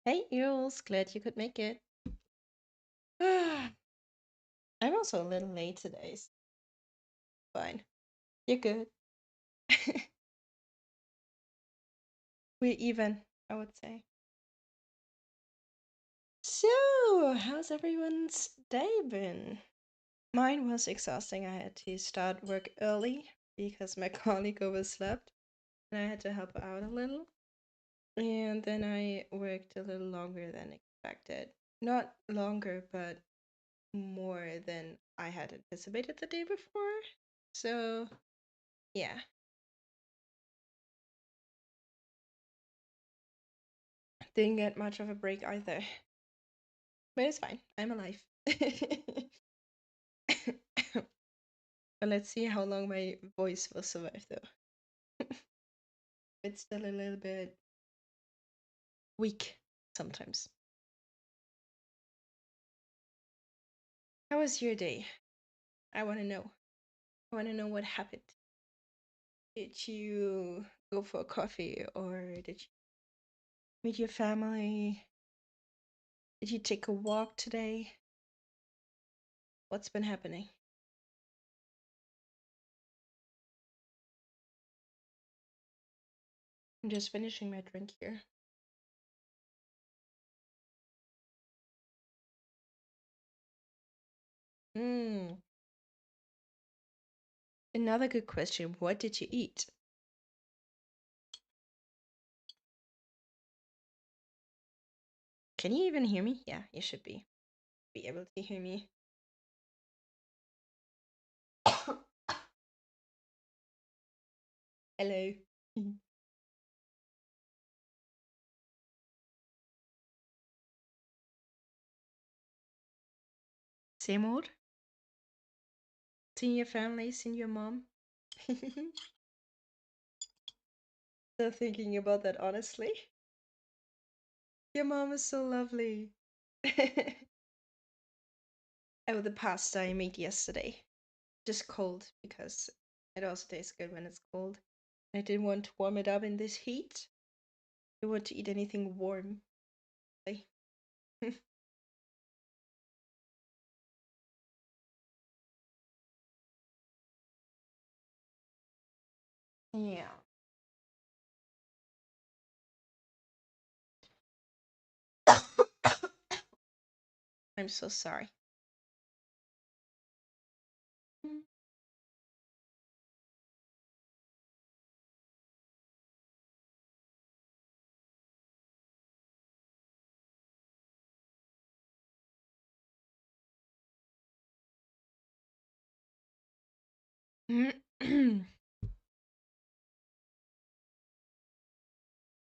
Hey, Eels, glad you could make it. I'm also a little late today, so fine. You're good. We're even, I would say. So, how's everyone's day been? Mine was exhausting. I had to start work early because my colleague overslept and I had to help her out a little. And then I worked a little longer than expected. Not longer, but more than I had anticipated the day before. So, yeah, didn't get much of a break either. But it's fine. I'm alive. But let's see how long my voice will survive though. It's still a little bit weak sometimes. How was your day? I want to know. I want to know what happened. Did you go for a coffee or did you meet your family? Did you take a walk today? What's been happening? I'm just finishing my drink here. Hmm. Another good question. What did you eat? Can you even hear me? Yeah, you should be able to hear me. Hello. Same old? Seeing your family, seeing your mom? Still thinking about that honestly. Your mom is so lovely. Oh, the pasta I made yesterday. Just cold because it also tastes good when it's cold. I didn't want to warm it up in this heat. I want to eat anything warm. Yeah. I'm so sorry.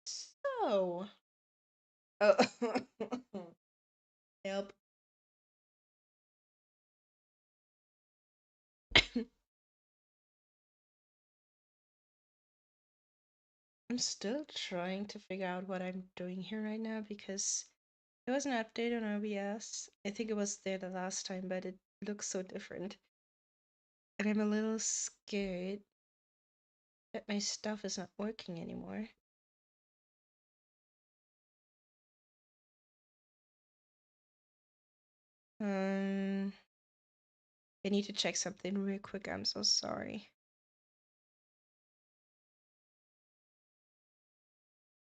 So, oh, help. I'm still trying to figure out what I'm doing here right now because there was an update on OBS. I think it was there the last time, but it looks so different. And I'm a little scared that my stuff is not working anymore. Um, I need to check something real quick. I'm so sorry.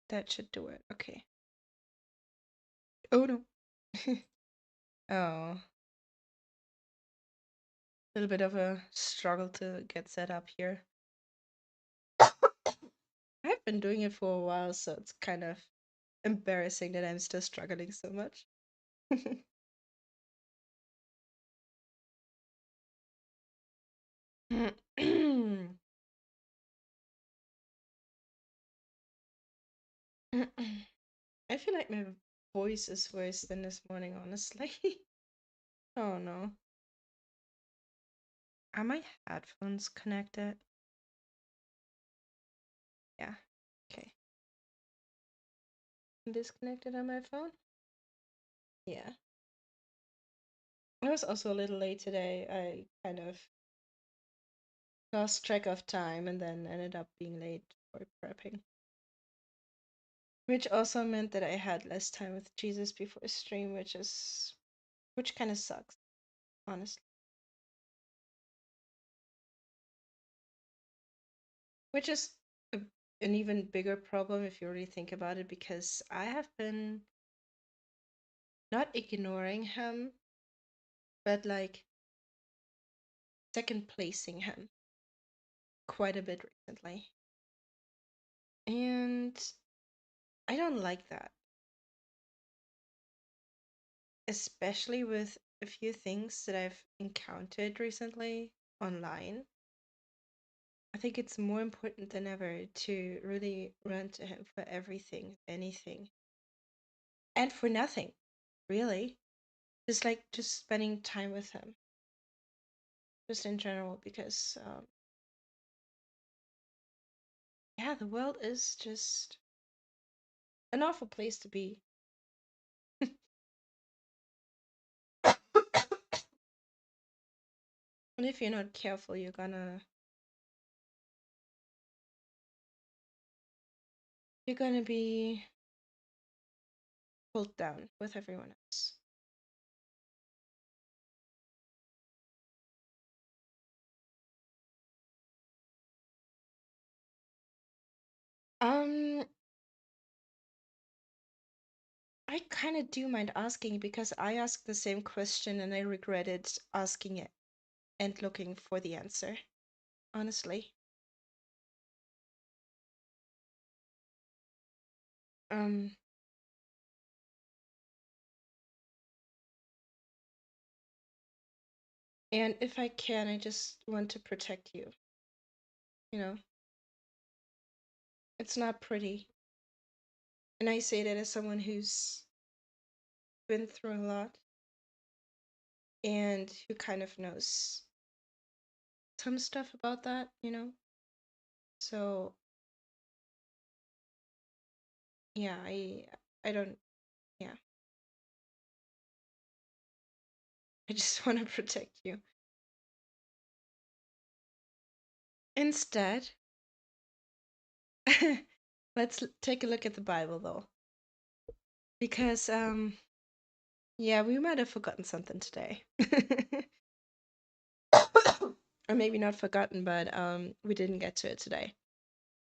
That should do it. Okay. Oh no. Oh, a little bit of a struggle to get set up here. I've been doing it for a while, so it's kind of embarrassing that I'm still struggling so much. I feel like my voice is worse than this morning, honestly. Oh no. Are my headphones connected? Yeah. Okay. Disconnected on my phone? Yeah. I was also a little late today. I kind of lost track of time and then ended up being late for prepping. Which also meant that I had less time with Jesus before stream, which kind of sucks, honestly. Which is a, an even bigger problem if you really think about it, because I have been not ignoring him, but like second placing him quite a bit recently. And I don't like that, especially with a few things that I've encountered recently online. I think it's more important than ever to really run to him for everything, anything, and for nothing, really. Just spending time with him, just in general, because yeah, the world is just an awful place to be. And if you're not careful, you're gonna be pulled down with everyone else. Um, I kind of do mind asking because I asked the same question and I regretted asking it and looking for the answer, honestly. Um, and if I can, I just want to protect you. You know, it's not pretty. And I say that as someone who's been through a lot and who kind of knows some stuff about that. So, yeah, I don't yeah. I just want to protect you. Instead, let's take a look at the Bible though. Because yeah, we might have forgotten something today. Or maybe not forgotten, but we didn't get to it today.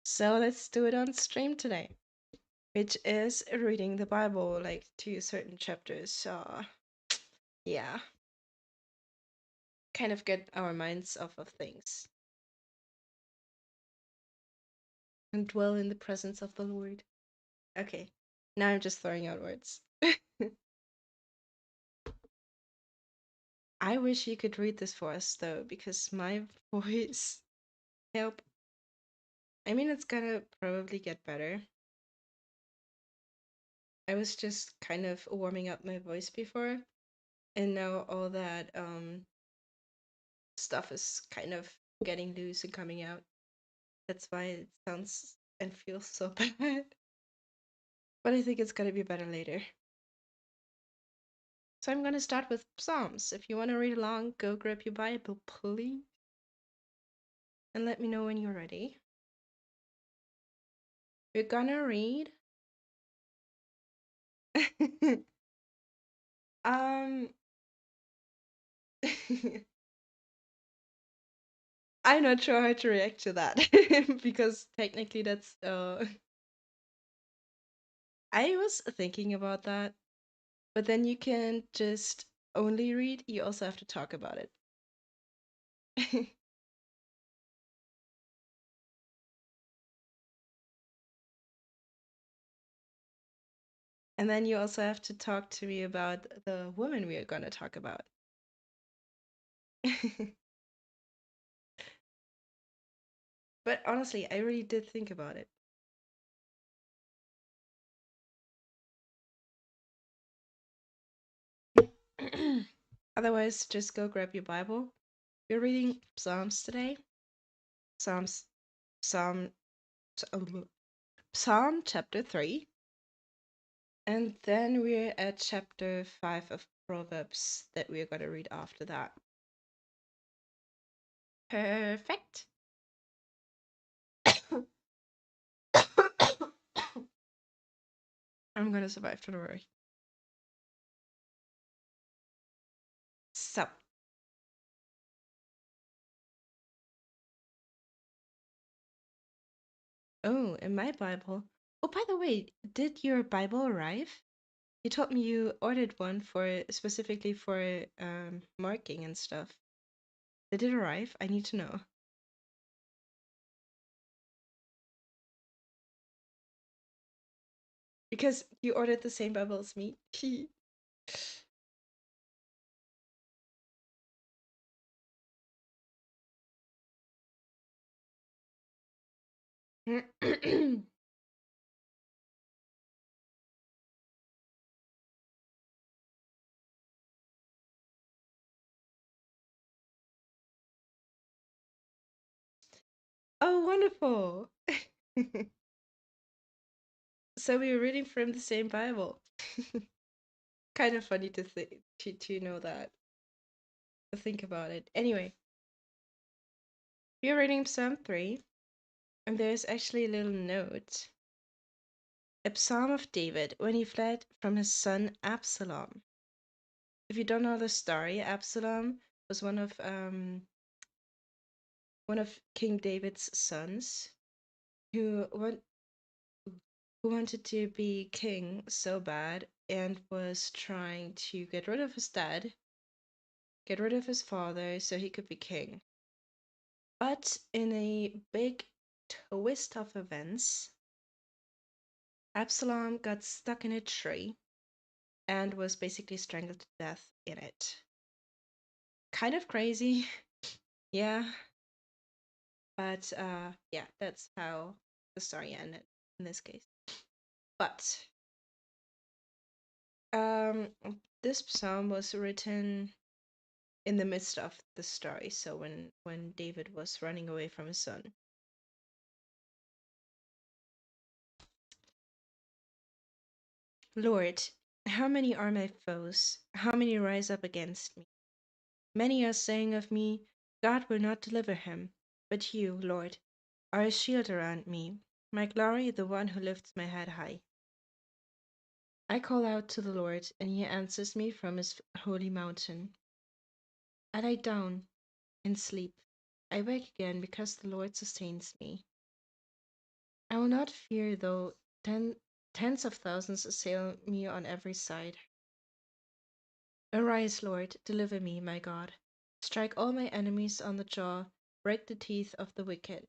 So let's do it on stream today, which is reading the Bible, like two certain chapters. So yeah, kind of get our minds off of things and dwell in the presence of the Lord. Okay, now I'm just throwing out words. I wish you could read this for us though, because my voice, help. I mean, it's gonna probably get better. I was just kind of warming up my voice before, and now all that stuff is kind of getting loose and coming out. That's why it sounds and feels so bad. But I think it's gonna be better later. So I'm gonna start with Psalms. If you want to read along, go grab your Bible, please, and let me know when you're ready. We're gonna read. um. I'm not sure how to react to that because technically that's I was thinking about that, but then you can just only read, you also have to talk about it. And then you also have to talk to me about the woman we are going to talk about. But honestly, I really did think about it. Otherwise, just go grab your Bible. We're reading Psalms today. Psalms, Psalm, Psalm chapter 3. And then we're at chapter 5 of Proverbs that we're going to read after that. Perfect. I'm gonna survive, don't worry. So, oh, in my Bible. Oh, by the way, did your Bible arrive? You told me you ordered one for specifically for marking and stuff. Did it arrive? I need to know. Because you ordered the same Bible as me. Oh, wonderful. So we were reading from the same Bible. Kind of funny to to know that. To think about it. Anyway, we are reading Psalm 3, and there's actually a little note. A psalm of David when he fled from his son Absalom. If you don't know the story, Absalom was one of King David's sons who went who wanted to be king so bad and was trying to get rid of his dad, get rid of his father so he could be king. But in a big twist of events, Absalom got stuck in a tree and was basically strangled to death in it. Kind of crazy, yeah, but yeah, that's how the story ended in this case. But um, this psalm was written in the midst of the story, so when David was running away from his son. Lord, how many are my foes? How many rise up against me? Many are saying of me, God will not deliver him. But you, Lord, are a shield around me, my glory, the one who lifts my head high. I call out to the Lord, and he answers me from his holy mountain. I lie down and sleep. I wake again because the Lord sustains me. I will not fear though tens of thousands assail me on every side. Arise, Lord, deliver me, my God. Strike all my enemies on the jaw, break the teeth of the wicked.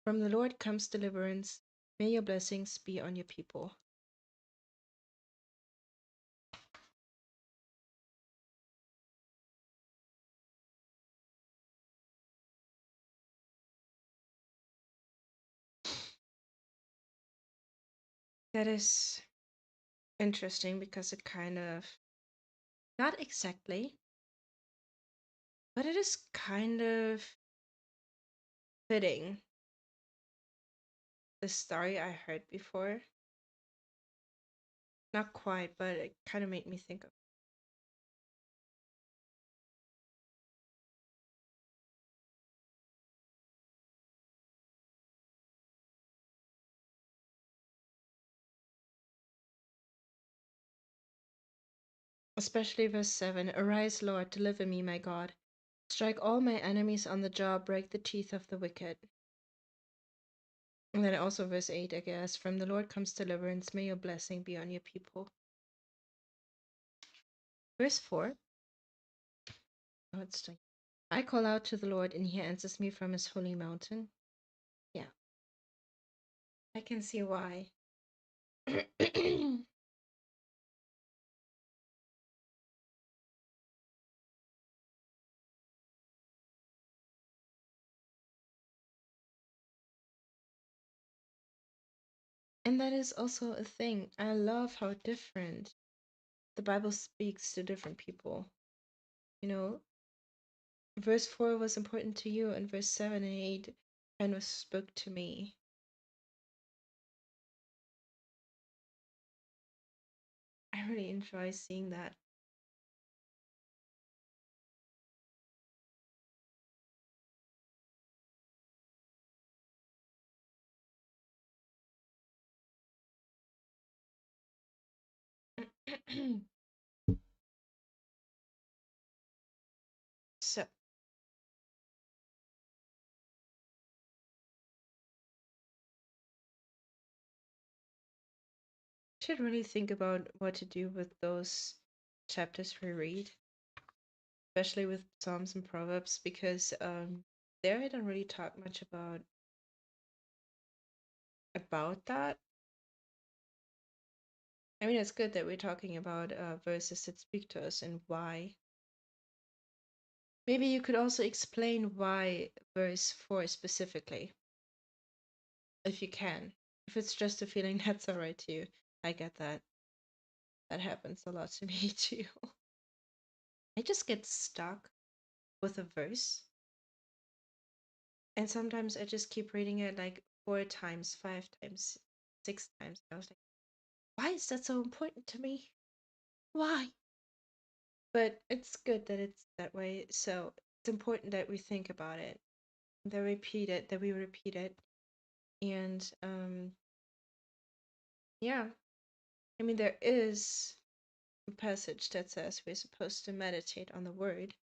From the Lord comes deliverance. May your blessings be on your people. That is interesting because it kind of, not exactly, but it is kind of fitting the story I heard before. Not quite, but it kind of made me think of. Especially verse 7. Arise, Lord, deliver me, my God. Strike all my enemies on the jaw, break the teeth of the wicked. And then also verse 8, I guess. From the Lord comes deliverance. May your blessing be on your people. Verse 4. Oh, it's still. I call out to the Lord, and he answers me from his holy mountain. Yeah, I can see why. And that is also a thing. I love how different the Bible speaks to different people. You know, verse 4 was important to you, and verse 7 and 8 kind of spoke to me. I really enjoy seeing that. So, should really think about what to do with those chapters we read, especially with Psalms and Proverbs, because there I don't really talk much about that. I mean, it's good that we're talking about verses that speak to us and why. Maybe you could also explain why verse 4 specifically, if you can. If it's just a feeling, that's alright too. I get that. That happens a lot to me too. I just get stuck with a verse, and sometimes I just keep reading it like 4 times, 5 times, 6 times. I was like, why is that so important to me? Why? But it's good that it's that way. So it's important that we think about it, that we repeat it. And yeah, I mean, there is a passage that says we're supposed to meditate on the word.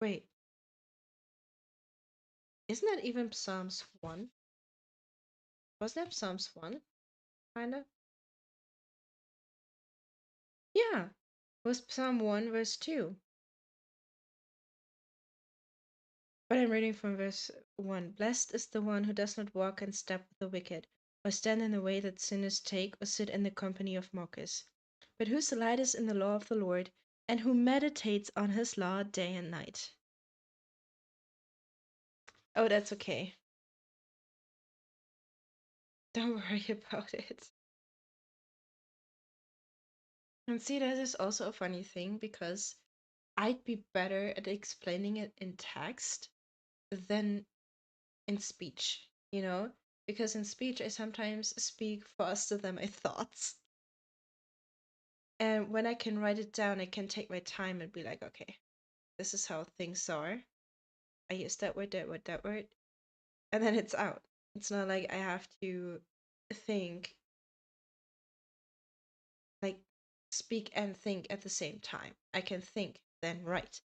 Wait, isn't that even Psalms 1? Wasn't that Psalms 1? Kinda? Yeah, it was Psalm 1, verse 2. But I'm reading from verse 1. Blessed is the one who does not walk in step with the wicked, or stand in the way that sinners take, or sit in the company of mockers, but whose delight is in the law of the Lord, and who meditates on his law day and night. Oh, that's okay. Don't worry about it. And see, that is also a funny thing because I'd be better at explaining it in text than in speech, you know? Because in speech, I sometimes speak faster than my thoughts. And when I can write it down, I can take my time and be like, okay, this is how things are. I use that word, that word, that word. And then it's out. It's not like I have to think, like, speak and think at the same time. I can think, then write.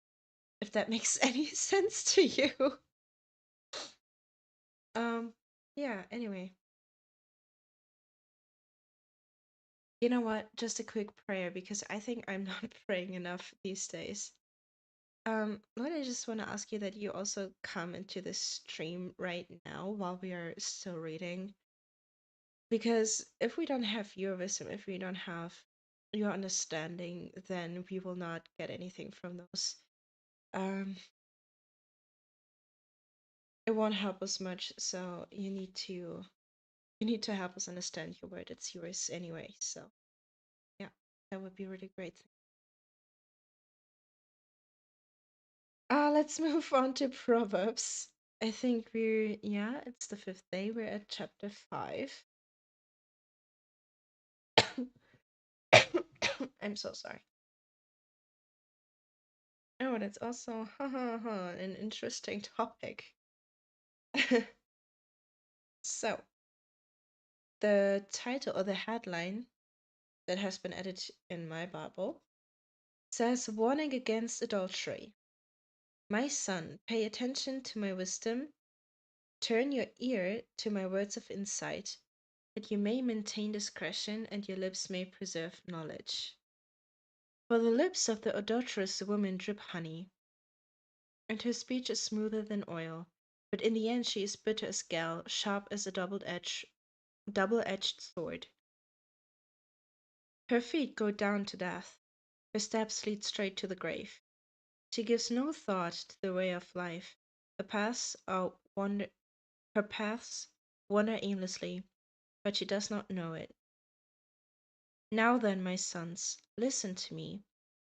If that makes any sense to you. Um, yeah, anyway. You know what? Just a quick prayer because I think I'm not praying enough these days. Lord, I just want to ask you that you also come into this stream right now while we are still reading. Because if we don't have your wisdom, if we don't have your understanding, then we will not get anything from those. Um, it won't help us much, so you need to help us understand your word. It's yours anyway, so yeah, that would be really great. Let's move on to Proverbs. I think yeah, it's the fifth day. We're at chapter 5. I'm so sorry. Oh, that's also an interesting topic. So, the title or the headline that has been added in my Bible says Warning Against Adultery. My son, pay attention to my wisdom, turn your ear to my words of insight, that you may maintain discretion and your lips may preserve knowledge. For the lips of the adulterous woman drip honey, and her speech is smoother than oil, but in the end she is bitter as gall, sharp as a double-edged sword. Her feet go down to death, her steps lead straight to the grave. She gives no thought to the way of life. Her paths are wander her paths wander aimlessly, but she does not know it. Now then, my sons, listen to me.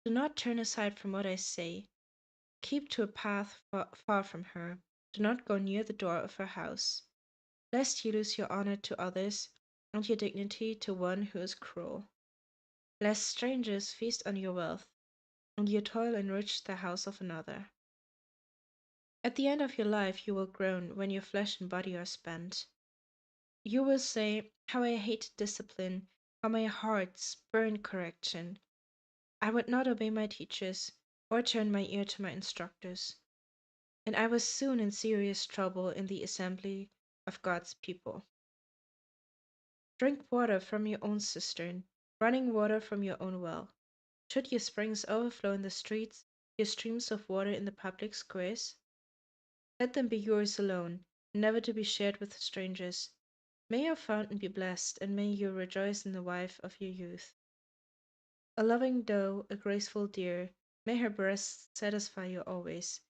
Do not turn aside from what I say. Keep to a path far from her. Do not go near the door of her house, lest you lose your honor to others and your dignity to one who is cruel. Lest strangers feast on your wealth, and your toil enrich the house of another. At the end of your life you will groan when your flesh and body are spent. You will say, how I hate discipline, how my heart spurned correction. I would not obey my teachers or turn my ear to my instructors, and I was soon in serious trouble in the assembly of God's people. Drink water from your own cistern, running water from your own well. Should your springs overflow in the streets, your streams of water in the public squares? Let them be yours alone, never to be shared with strangers. May your fountain be blessed, and may you rejoice in the wife of your youth. A loving doe, a graceful deer, may her breasts satisfy you always.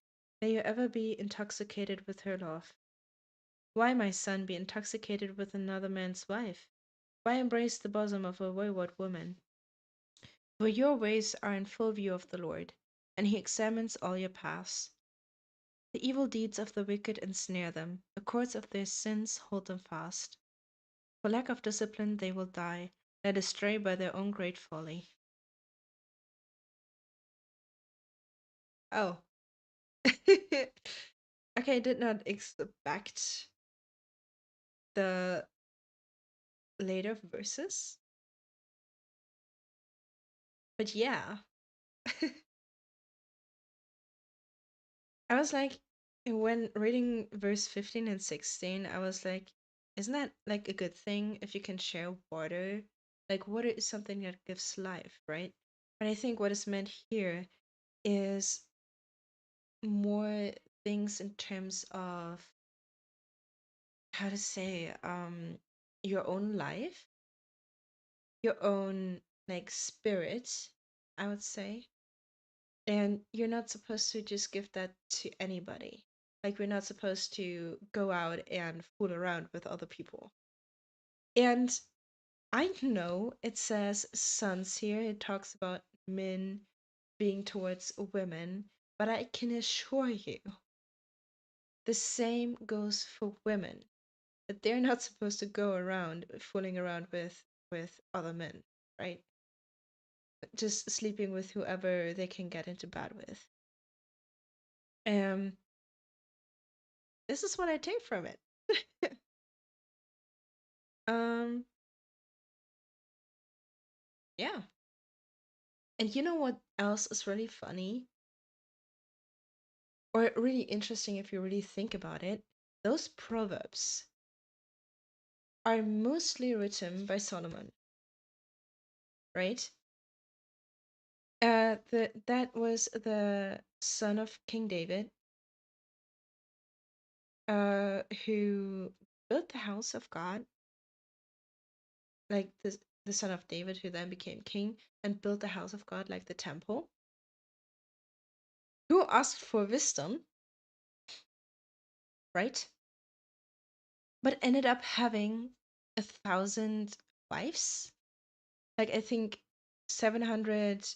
May you ever be intoxicated with her love. Why, my son, be intoxicated with another man's wife? Why embrace the bosom of a wayward woman? For your ways are in full view of the Lord, and he examines all your paths. The evil deeds of the wicked ensnare them, the cords of their sins hold them fast. For lack of discipline they will die, led astray by their own great folly. Oh. Okay, I did not expect the later verses, but yeah. I was like, when reading verse 15 and 16, I was like, isn't that like a good thing if you can share water? Like, water is something that gives life, right? But I think what is meant here is more things in terms of how to say, your own life, your own like spirit, I would say. And you're not supposed to just give that to anybody. Like, we're not supposed to go out and fool around with other people. And I know it says sons here, it talks about men being towards women, but I can assure you the same goes for women, that they're not supposed to go around fooling around with other men, right? Just sleeping with whoever they can get into bed with. Um, this is what I take from it. um, yeah. And you know what else is really funny or really interesting if you really think about it? Those proverbs are mostly written by Solomon, right? That was the son of King David, who built the house of God, like the son of David who then became king and built the house of God like the temple, who asked for wisdom, right? But ended up having 1,000 wives. Like, I think 700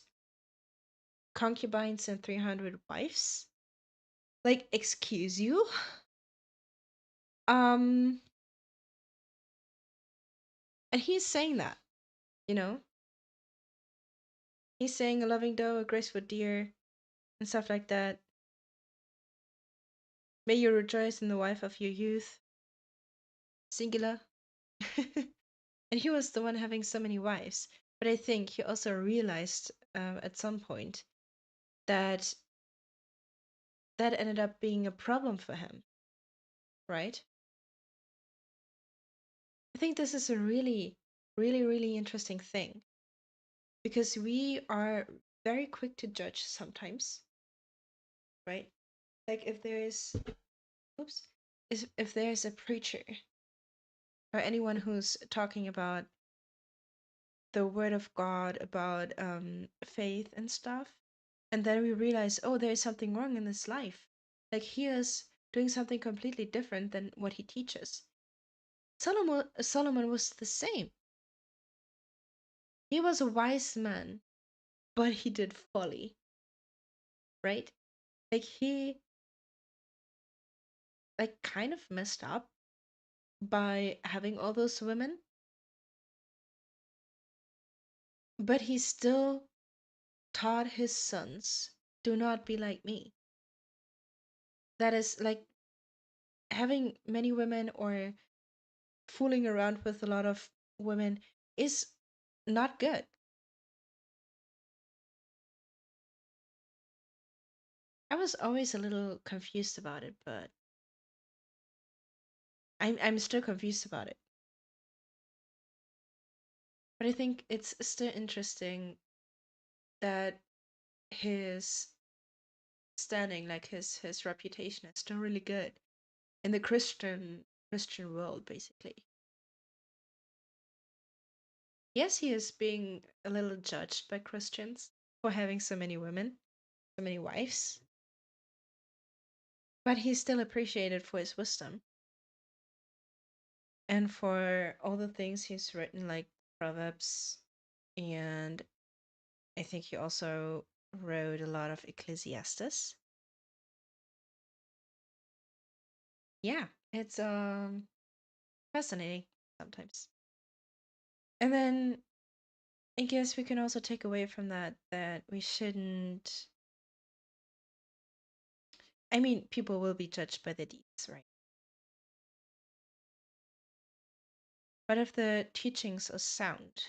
concubines and 300 wives. Like, excuse you? Um, and he's saying that, you know? He's saying a loving doe, a graceful deer, and stuff like that. May you rejoice in the wife of your youth. Singular. And he was the one having so many wives. But I think he also realized at some point that that ended up being a problem for him, right? I think this is a really, really, really interesting thing because we are very quick to judge sometimes, right? Like, if there is, oops, if there is a preacher or anyone who's talking about the word of God, about faith and stuff, and then we realize, oh, there is something wrong in his life. Like, he is doing something completely different than what he teaches. Solomon was the same. He was a wise man, but he did folly, right? Like, he like kind of messed up by having all those women, but he still taught his sons, do not be like me. That is like having many women or fooling around with a lot of women is not good. I was always a little confused about it, but I'm still confused about it. But I think it's still interesting that his standing, like his reputation, is still really good in the Christian world, basically. Yes, he is being a little judged by Christians for having so many women, so many wives, but he's still appreciated for his wisdom and for all the things he's written, like Proverbs, and I think he also wrote a lot of Ecclesiastes. Yeah, it's fascinating sometimes. And then I guess we can also take away from that that we shouldn't. I mean, people will be judged by their deeds, right? But if the teachings are sound,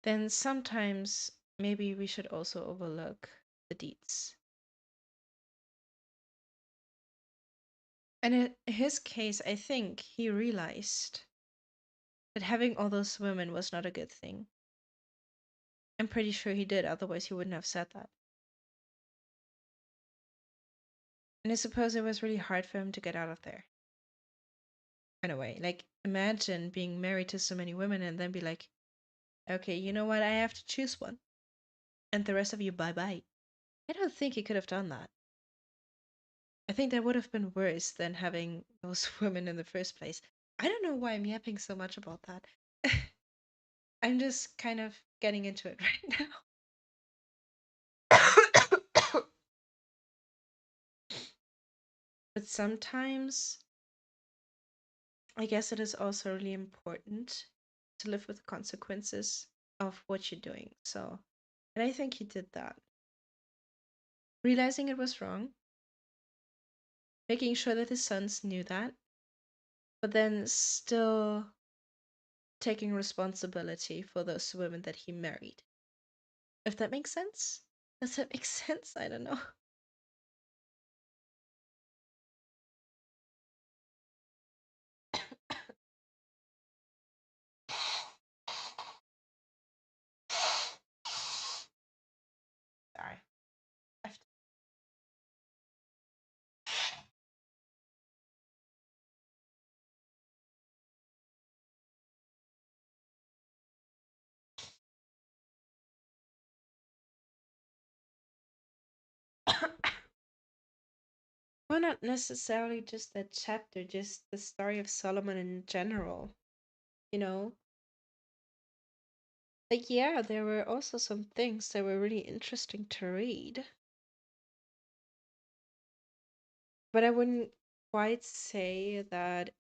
then sometimes maybe we should also overlook the deeds. And in his case, I think he realized that having all those women was not a good thing. I'm pretty sure he did, otherwise, he wouldn't have said that. And I suppose it was really hard for him to get out of there. In a way. Like, imagine being married to so many women and then be like, okay, you know what? I have to choose one. And the rest of you, bye bye. I don't think he could have done that. I think that would have been worse than having those women in the first place. I don't know why I'm yapping so much about that. I'm just kind of getting into it right now. But sometimes I guess it is also really important to live with the consequences of what you're doing. So, and I think he did that. Realizing it was wrong, making sure that his sons knew that, but then still taking responsibility for those women that he married. If that makes sense? Does that make sense? I don't know. Sorry. Well, not necessarily just that chapter, just the story of Solomon in general. You know, like, yeah, there were also some things that were really interesting to read, but I wouldn't quite say that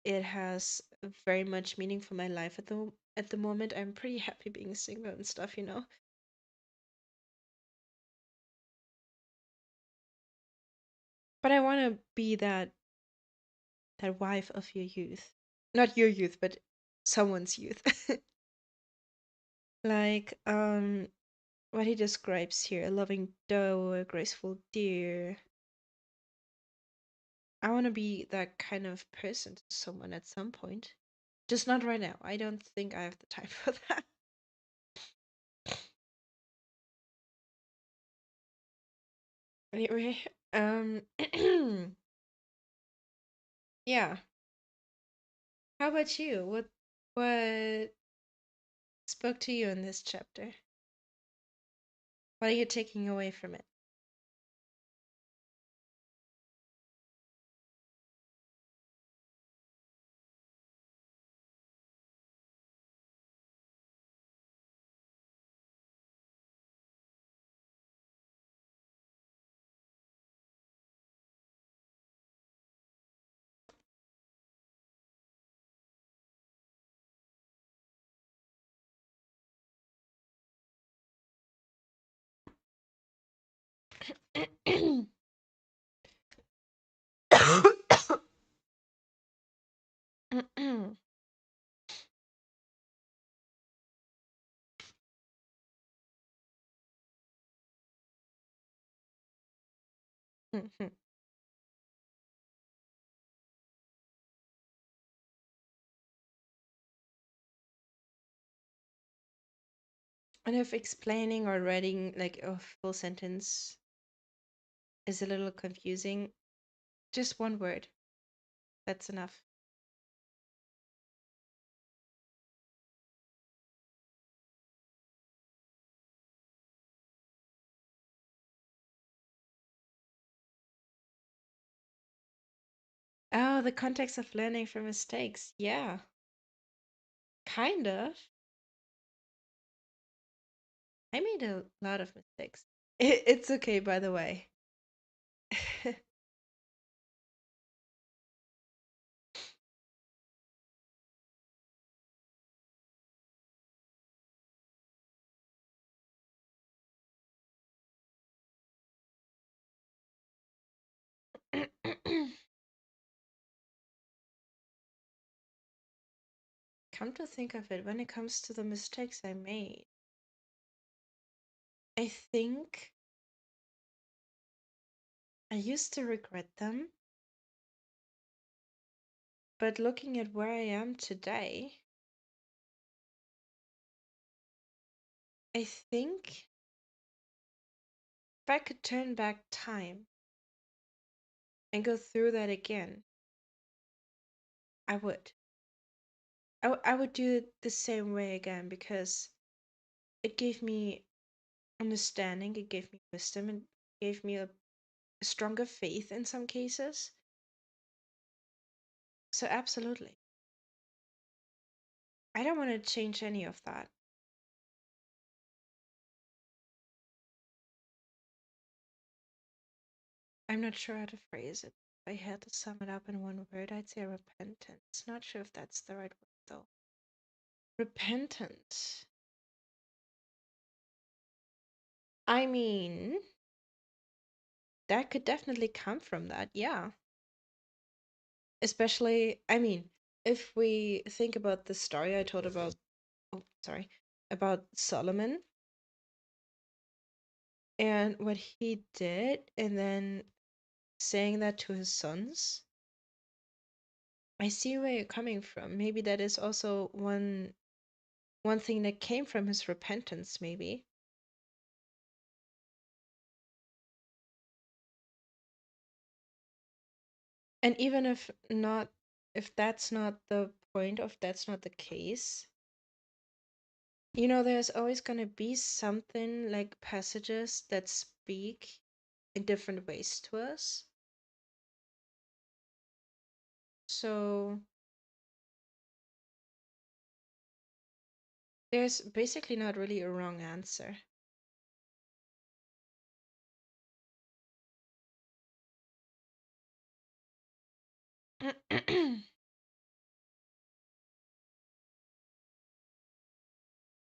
it has very much meaning for my life at the moment. I'm pretty happy being single and stuff, you know. But I want to be that wife of your youth. Not your youth, but someone's youth. Like what he describes here, a loving doe, a graceful deer. I want to be that kind of person to someone at some point. Just not right now. I don't think I have the time for that. Anyway, yeah. How about you? What spoke to you in this chapter? What are you taking away from it? And if explaining or writing like a full sentence is a little confusing, just one word. That's enough. Oh, the context of learning from mistakes. Yeah, kind of. I made a lot of mistakes. It's okay, by the way. Come to think of it, when it comes to the mistakes I made, I think I used to regret them, but looking at where I am today, I think if I could turn back time and go through that again, I would. I would do it the same way again because it gave me understanding, it gave me wisdom, and gave me a stronger faith in some cases. So, absolutely. I don't want to change any of that. I'm not sure how to phrase it. If I had to sum it up in one word, I'd say repentance. Not sure if that's the right word though. Repentance. I mean, that could definitely come from that, yeah. Especially, I mean, if we think about the story I told about, oh, sorry, about Solomon and what he did, and then saying that to his sons, I see where you're coming from. Maybe that is also one thing that came from his repentance, maybe. And even if that's not the point, if that's not the case, there's always going to be something like passages that speak in different ways to us. So there's basically not really a wrong answer.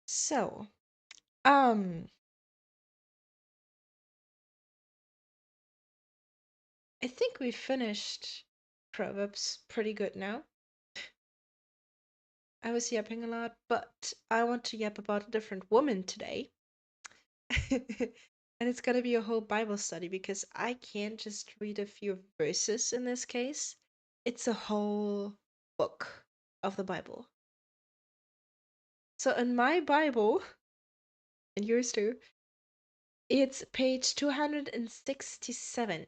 So, I think we finished Proverbs pretty good now. I was yapping a lot, but I want to yap about a different woman today. And it's gonna be a whole Bible study because I can't just read a few verses in this case. It's a whole book of the Bible. So in my Bible, and yours too, it's page 267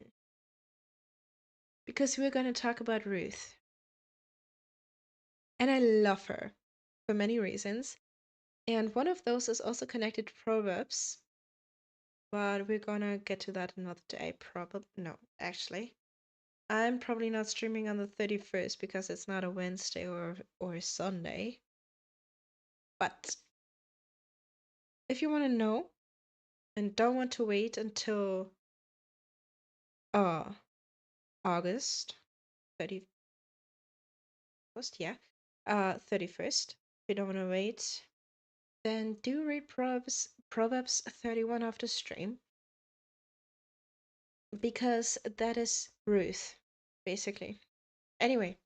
because we're gonna talk about Ruth. And I love her for many reasons. And one of those is also connected to Proverbs, but we're gonna get to that another day. Probably, no, actually. I'm probably not streaming on the 31st because it's not a Wednesday or a Sunday. But if you want to know and don't want to wait until uh August 31st, yeah. 31st. If you don't want to wait, then do read Proverbs 31 after stream because that is Ruth, basically. Anyway,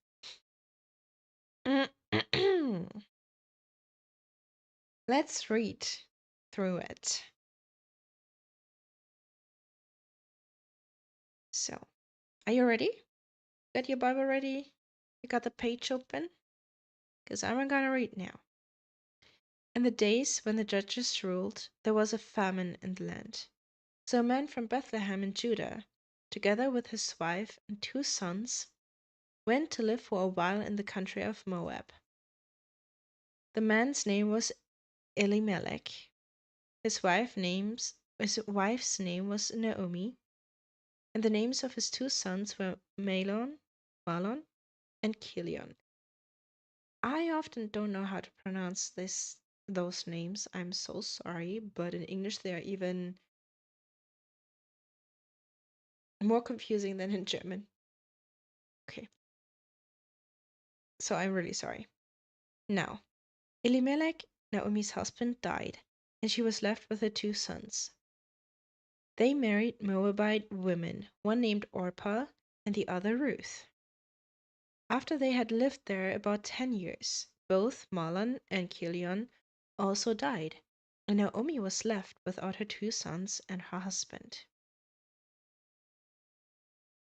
Let's read through it. So, are you ready? Got your Bible ready? You got the page open? Because I'm gonna read now. In the days when the judges ruled, there was a famine in the land. So a man from Bethlehem in Judah, together with his wife and 2 sons, went to live for a while in the country of Moab. The man's name was Elimelech. His wife's name was Naomi, and the names of his 2 sons were Malon, and Kilion. I often don't know how to pronounce those names. I'm so sorry, but in English they are even more confusing than in German. Okay, so I'm really sorry. Now, Elimelech, Naomi's husband, died, and she was left with her 2 sons. They married Moabite women, one named Orpah and the other Ruth. After they had lived there about 10 years, both Mahlon and Kilion also died, and Naomi was left without her 2 sons and her husband.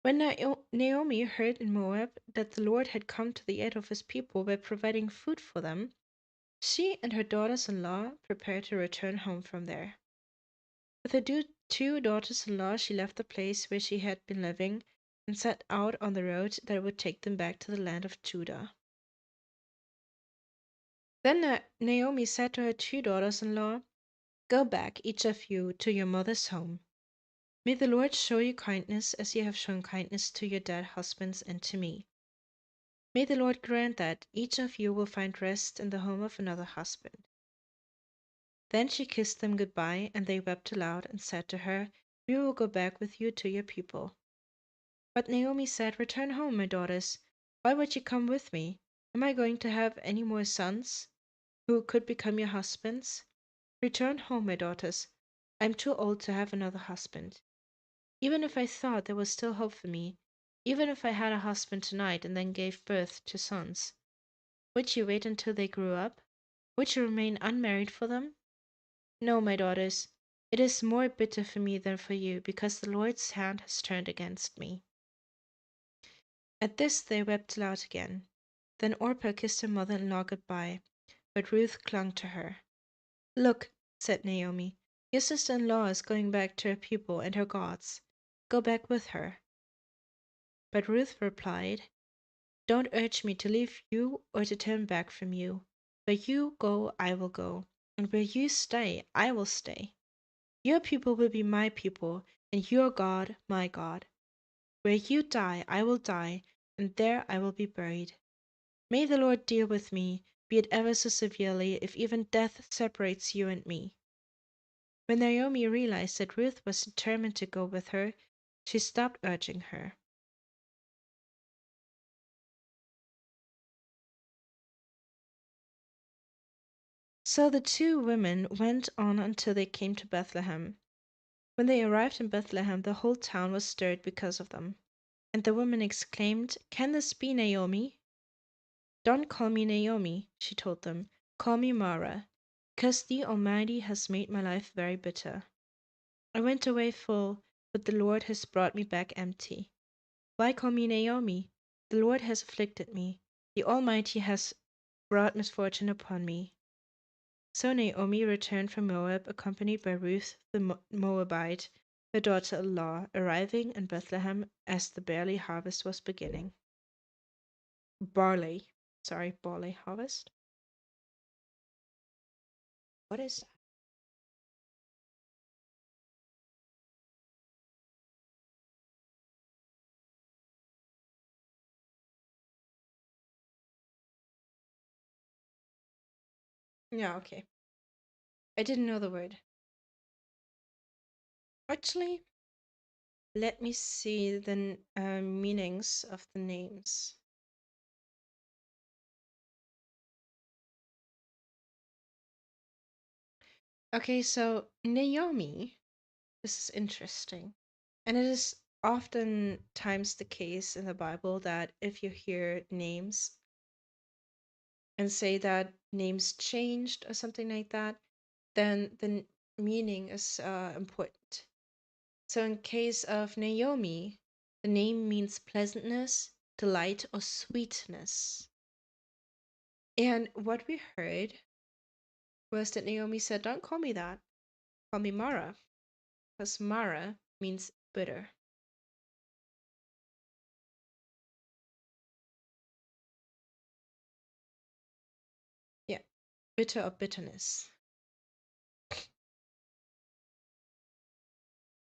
When Naomi heard in Moab that the Lord had come to the aid of his people by providing food for them, she and her daughters in law prepared to return home from there. With her 2 daughters in law, she left the place where she had been living and set out on the road that would take them back to the land of Judah. Then Naomi said to her 2 daughters in law, "Go back, each of you, to your mother's home. May the Lord show you kindness as you have shown kindness to your dead husbands and to me. May the Lord grant that each of you will find rest in the home of another husband." Then she kissed them good-bye, and they wept aloud and said to her, "We will go back with you to your people." But Naomi said, "Return home, my daughters. Why would you come with me? Am I going to have any more sons who could become your husbands? Return home, my daughters. I am too old to have another husband. Even if I thought there was still hope for me, even if I had a husband tonight and then gave birth to sons, would you wait until they grew up? Would you remain unmarried for them? No, my daughters, it is more bitter for me than for you, because the Lord's hand has turned against me." At this they wept aloud again. Then Orpah kissed her mother in law good-bye, but Ruth clung to her. "Look," said Naomi, "your sister in law is going back to her people and her gods. Go back with her." But Ruth replied, "Don't urge me to leave you or to turn back from you. Where you go, I will go, and where you stay, I will stay. Your people will be my people, and your God my God. Where you die, I will die, and there I will be buried. May the Lord deal with me, be it ever so severely, if even death separates you and me." When Naomi realized that Ruth was determined to go with her, she stopped urging her. So the 2 women went on until they came to Bethlehem. When they arrived in Bethlehem, the whole town was stirred because of them. And the women exclaimed, "Can this be Naomi?" "Don't call me Naomi," she told them. "Call me Mara, because the Almighty has made my life very bitter. I went away full, but the Lord has brought me back empty. Why call me Naomi? The Lord has afflicted me. The Almighty has brought misfortune upon me." So Naomi returned from Moab, accompanied by Ruth the Moabite, her daughter-in-law, arriving in Bethlehem as the barley harvest was beginning. Barley harvest. What is that? Yeah, okay. I didn't know the word. Actually, let me see the meanings of the names. Okay, so Naomi, this is interesting. And it is oftentimes the case in the Bible that if you hear names and say that names changed or something like that, then the meaning is important. So, in case of Naomi, the name means pleasantness, delight, or sweetness. And what we heard was that Naomi said, "Don't call me that. Call me Mara," because Mara means bitter. Yeah, bitter or bitterness.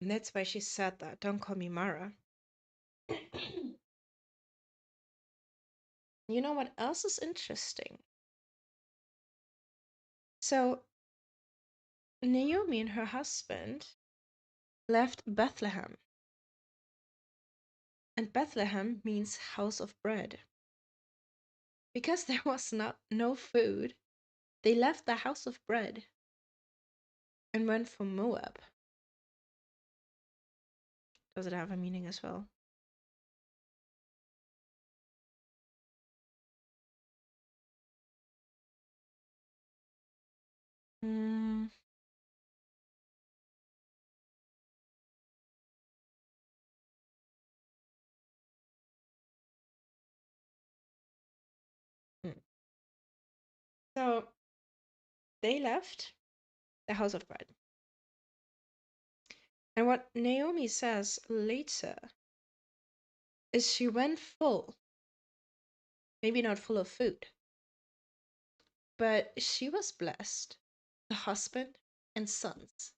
And that's why she said that. Don't call me Mara. You know what else is interesting? So, Naomi and her husband left Bethlehem, and Bethlehem means house of bread. Because there was no food, they left the house of bread and went for Moab. Does it have a meaning as well? Hmm. Hmm. So they left the house of bread. And what Naomi says later is she went full, maybe not full of food, but she was blessed, the husband and sons.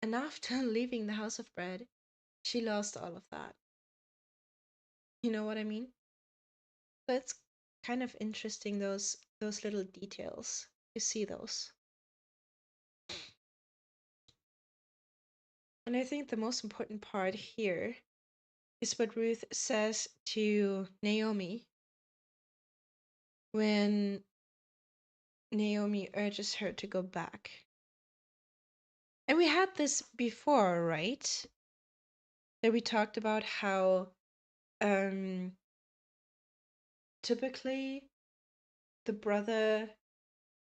And after leaving the house of bread, she lost all of that. You know what I mean? So it's kind of interesting those little details. You see those. And I think the most important part here is what Ruth says to Naomi when Naomi urges her to go back. And we had this before, right? That we talked about how um typically the brother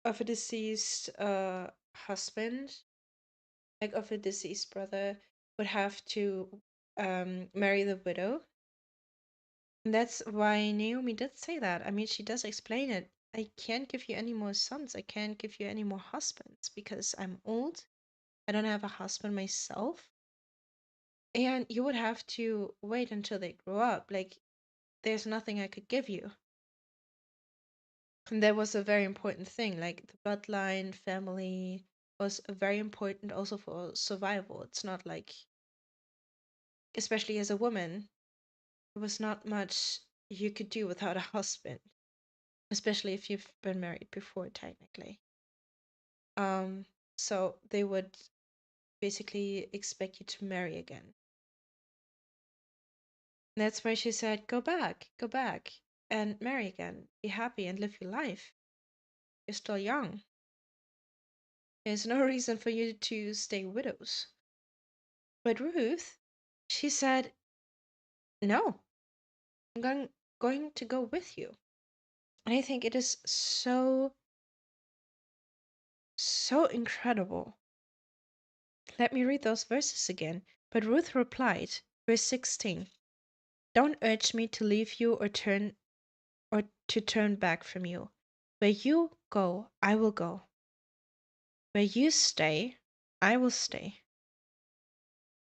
of a deceased husband, like of a deceased brother, would have to marry the widow. And that's why Naomi did say that. I mean, she does explain it. I can't give you any more sons. I can't give you any more husbands because I'm old. I don't have a husband myself. And you would have to wait until they grow up. Like, there's nothing I could give you. And that was a very important thing. Like, the bloodline, family was very important also for survival. It's not like, especially as a woman, there was not much you could do without a husband, especially if you've been married before, technically. Um, so they would basically expect you to marry again. That's why she said, go back, and marry again. Be happy and live your life. You're still young. There's no reason for you to stay widows. But Ruth, she said, no, I'm going to go with you. And I think it is so incredible. Let me read those verses again. But Ruth replied, verse 16, don't urge me to leave you or to turn back from you. Where you go, I will go. Where you stay, I will stay.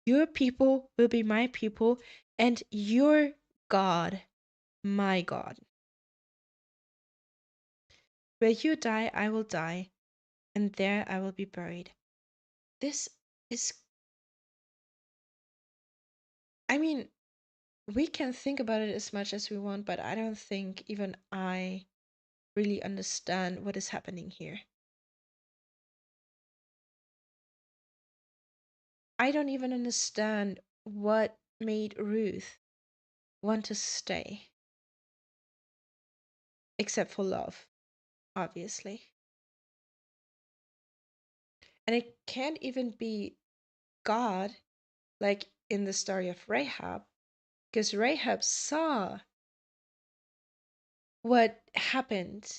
Your people will be my people, and your God, my God. Where you die, I will die, and there I will be buried. This is, I mean, we can think about it as much as we want, but I don't think even I really understand what is happening here. I don't even understand what made Ruth want to stay, except for love, obviously. And it can't even be God, like in the story of Rahab, because Rahab saw what happened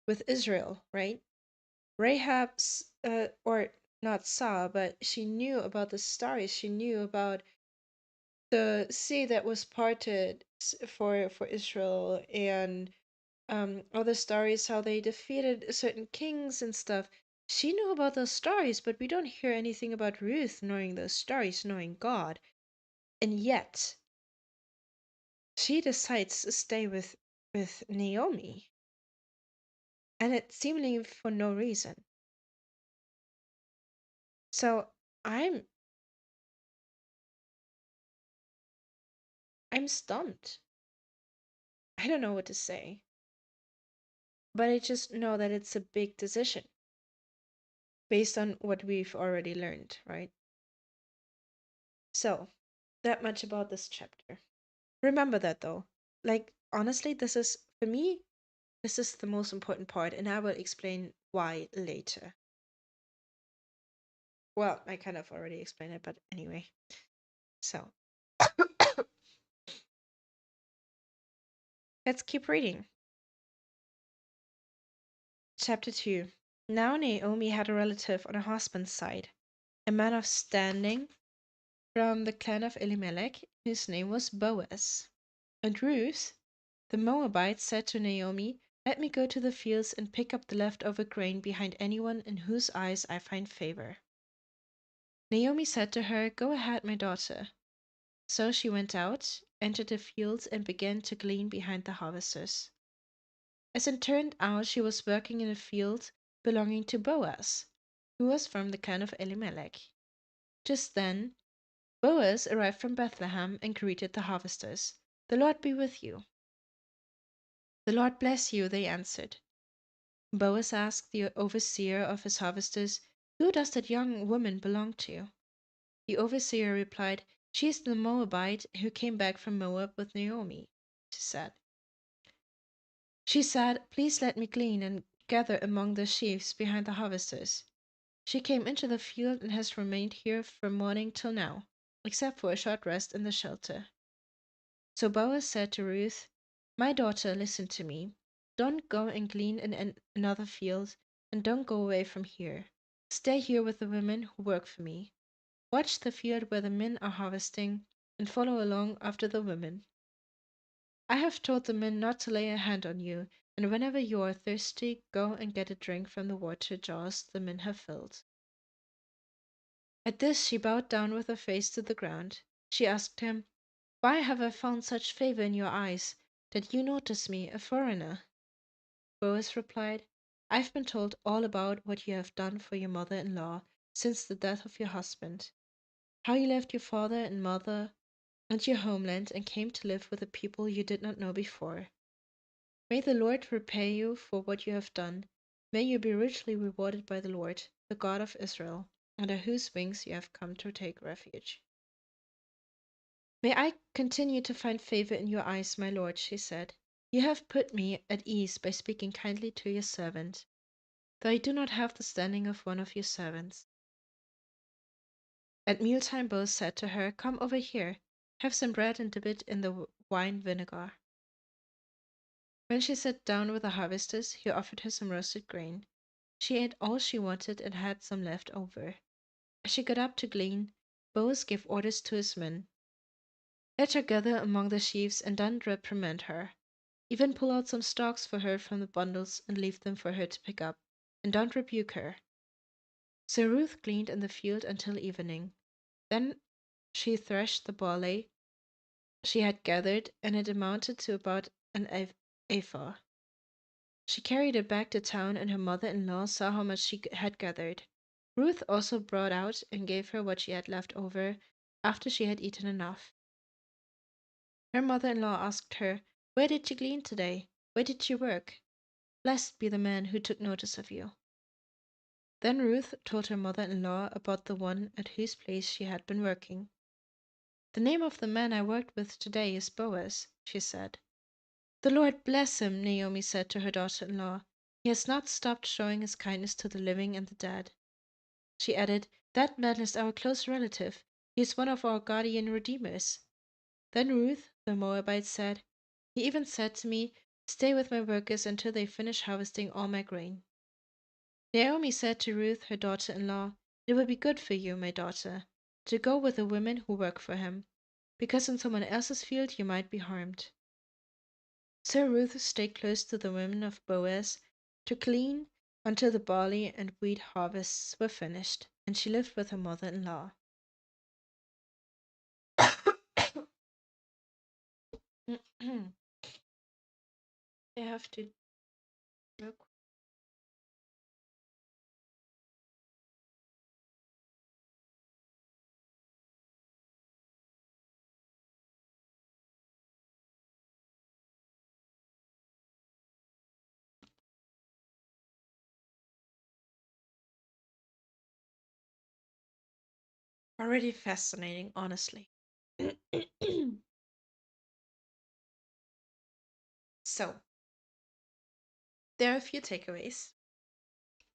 with Israel, right? Rahab's, or not saw, but she knew about the stories. She knew about the sea that was parted for Israel, and all the stories how they defeated certain kings and stuff. She knew about those stories, but we don't hear anything about Ruth knowing those stories, knowing God. And yet, she decides to stay with Naomi, and it seemingly for no reason. So I'm I'm stumped. I don't know what to say, but I just know that it's a big decision based on what we've already learned, right? So, that much about this chapter. Remember that though. Like, honestly, this is, for me, this is the most important part, and I will explain why later. Well, I kind of already explained it, but anyway. So, let's keep reading. Chapter 2. Now Naomi had a relative on her husband's side, a man of standing from the clan of Elimelech, whose name was Boaz. And Ruth, the Moabite, said to Naomi, let me go to the fields and pick up the leftover grain behind anyone in whose eyes I find favor. Naomi said to her, go ahead, my daughter. So she went out, entered the fields, and began to glean behind the harvesters. As it turned out, she was working in a field belonging to Boaz, who was from the clan of Elimelech. Just then, Boaz arrived from Bethlehem and greeted the harvesters. The Lord be with you. The Lord bless you, they answered. Boaz asked the overseer of his harvesters, who does that young woman belong to? The overseer replied, she is the Moabite who came back from Moab with Naomi, she said. She said, please let me glean and gather among the sheaves behind the harvesters. She came into the field and has remained here from morning till now, except for a short rest in the shelter. So Boaz said to Ruth, my daughter, listen to me. Don't go and glean in another field, and don't go away from here. Stay here with the women who work for me. Watch the field where the men are harvesting, and follow along after the women. I have told the men not to lay a hand on you, and whenever you are thirsty, go and get a drink from the water jars the men have filled. At this she bowed down with her face to the ground. She asked him, why have I found such favor in your eyes, that you notice me, a foreigner? Boaz replied, I've been told all about what you have done for your mother-in-law since the death of your husband, how you left your father and mother and your homeland and came to live with a people you did not know before. May the Lord repay you for what you have done. May you be richly rewarded by the Lord, the God of Israel, under whose wings you have come to take refuge. May I continue to find favor in your eyes, my lord, she said. You have put me at ease by speaking kindly to your servant, though I do not have the standing of one of your servants. At mealtime Boaz said to her, come over here, have some bread and dip it in the wine vinegar. When she sat down with the harvesters, he offered her some roasted grain. She ate all she wanted and had some left over. As she got up to glean, Boaz gave orders to his men. Let her gather among the sheaves and don't reprimand her. Even pull out some stalks for her from the bundles and leave them for her to pick up, and don't rebuke her. So Ruth gleaned in the field until evening. Then she threshed the barley she had gathered, and it amounted to about an ephah. She carried it back to town, and her mother-in-law saw how much she had gathered. Ruth also brought out and gave her what she had left over after she had eaten enough. Her mother-in-law asked her, where did you glean today? Where did you work? Blessed be the man who took notice of you. Then Ruth told her mother-in-law about the one at whose place she had been working. The name of the man I worked with today is Boaz, she said. The Lord bless him, Naomi said to her daughter-in-law. He has not stopped showing his kindness to the living and the dead. She added, that man is our close relative. He is one of our guardian redeemers. Then Ruth, the Moabite, said, he even said to me, Stay with my workers until they finish harvesting all my grain. Naomi said to Ruth, her daughter in law, it would be good for you, my daughter, to go with the women who work for him, because in someone else's field you might be harmed. So Ruth stayed close to the women of Boaz to glean until the barley and wheat harvests were finished, and she lived with her mother in law. I have to look. Already fascinating, honestly. So, there are a few takeaways,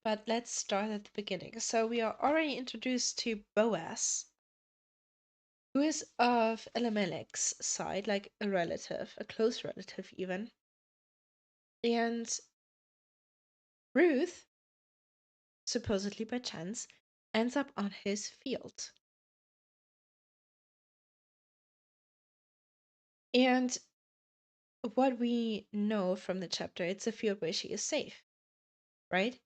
but let's start at the beginning. So, we are already introduced to Boaz, who is of Elimelech's side, like a relative, a close relative, even. And Ruth, supposedly by chance, ends up on his field. And what we know from the chapter, it's a field where she is safe, right?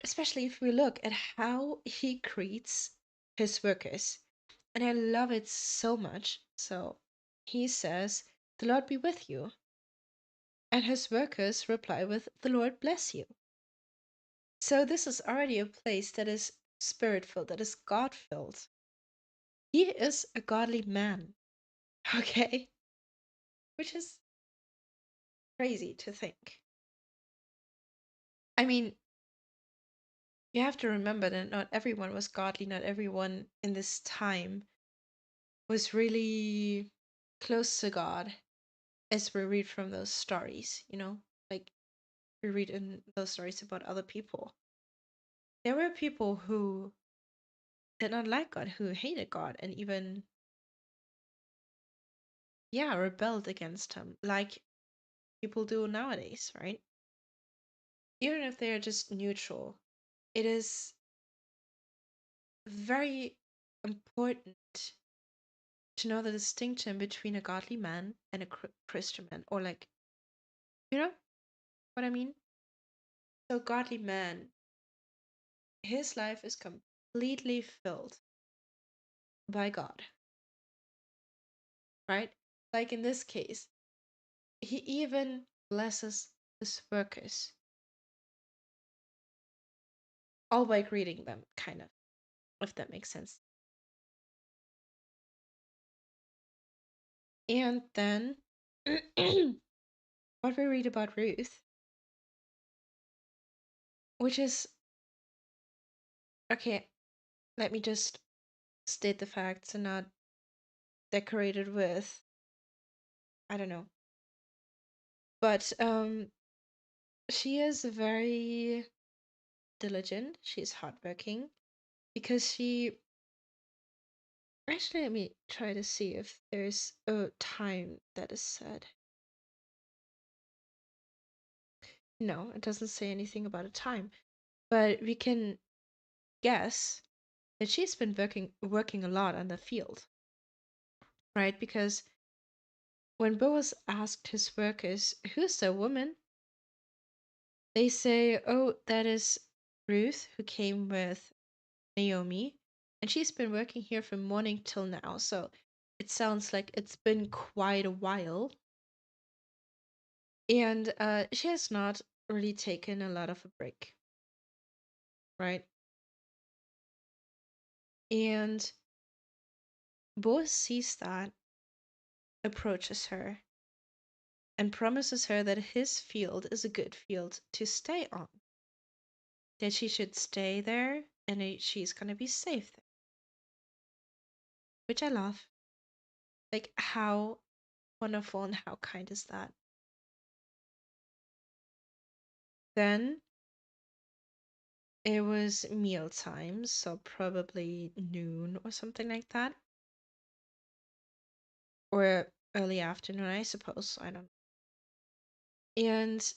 Especially if we look at how he greets his workers. And I love it so much. So he says, the Lord be with you. And his workers reply with, the Lord bless you. So this is already a place that is spirit filled, that is God filled. He is a godly man, okay? Which is crazy to think. I mean, you have to remember that not everyone was godly, not everyone in this time was really close to God, as we read from those stories, like we read in those stories about other people. There were people who did not like God, who hated God, and even, yeah, rebelled against Him, like people do nowadays, right? Even if they are just neutral, it is very important to know the distinction between a godly man and a Christian man, or like, you know what I mean? So, godly man, his life is completely filled by God, right? Like in this case, he even blesses his workers, all by greeting them, kind of, if that makes sense. And then, what we read about Ruth, which is okay, let me just state the facts and not decorated with, I don't know. But she is very diligent, she's hardworking because she actually, let me try to see if there's a time that is said. No, it doesn't say anything about a time, but we can guess that she's been working a lot on the field, right? Because when Boaz asked his workers, "Who's the woman?" they say, "Oh, that is Ruth who came with Naomi, and she's been working here from morning till now." So it sounds like it's been quite a while, and she has not really taken a lot of a break, right? And Boaz sees that, approaches her, and promises her that his field is a good field to stay on, that she should stay there and she's gonna be safe there, which I love. Like, how wonderful and how kind is that? Then it was meal time, so probably noon or something like that, or early afternoon, I suppose. I don't. And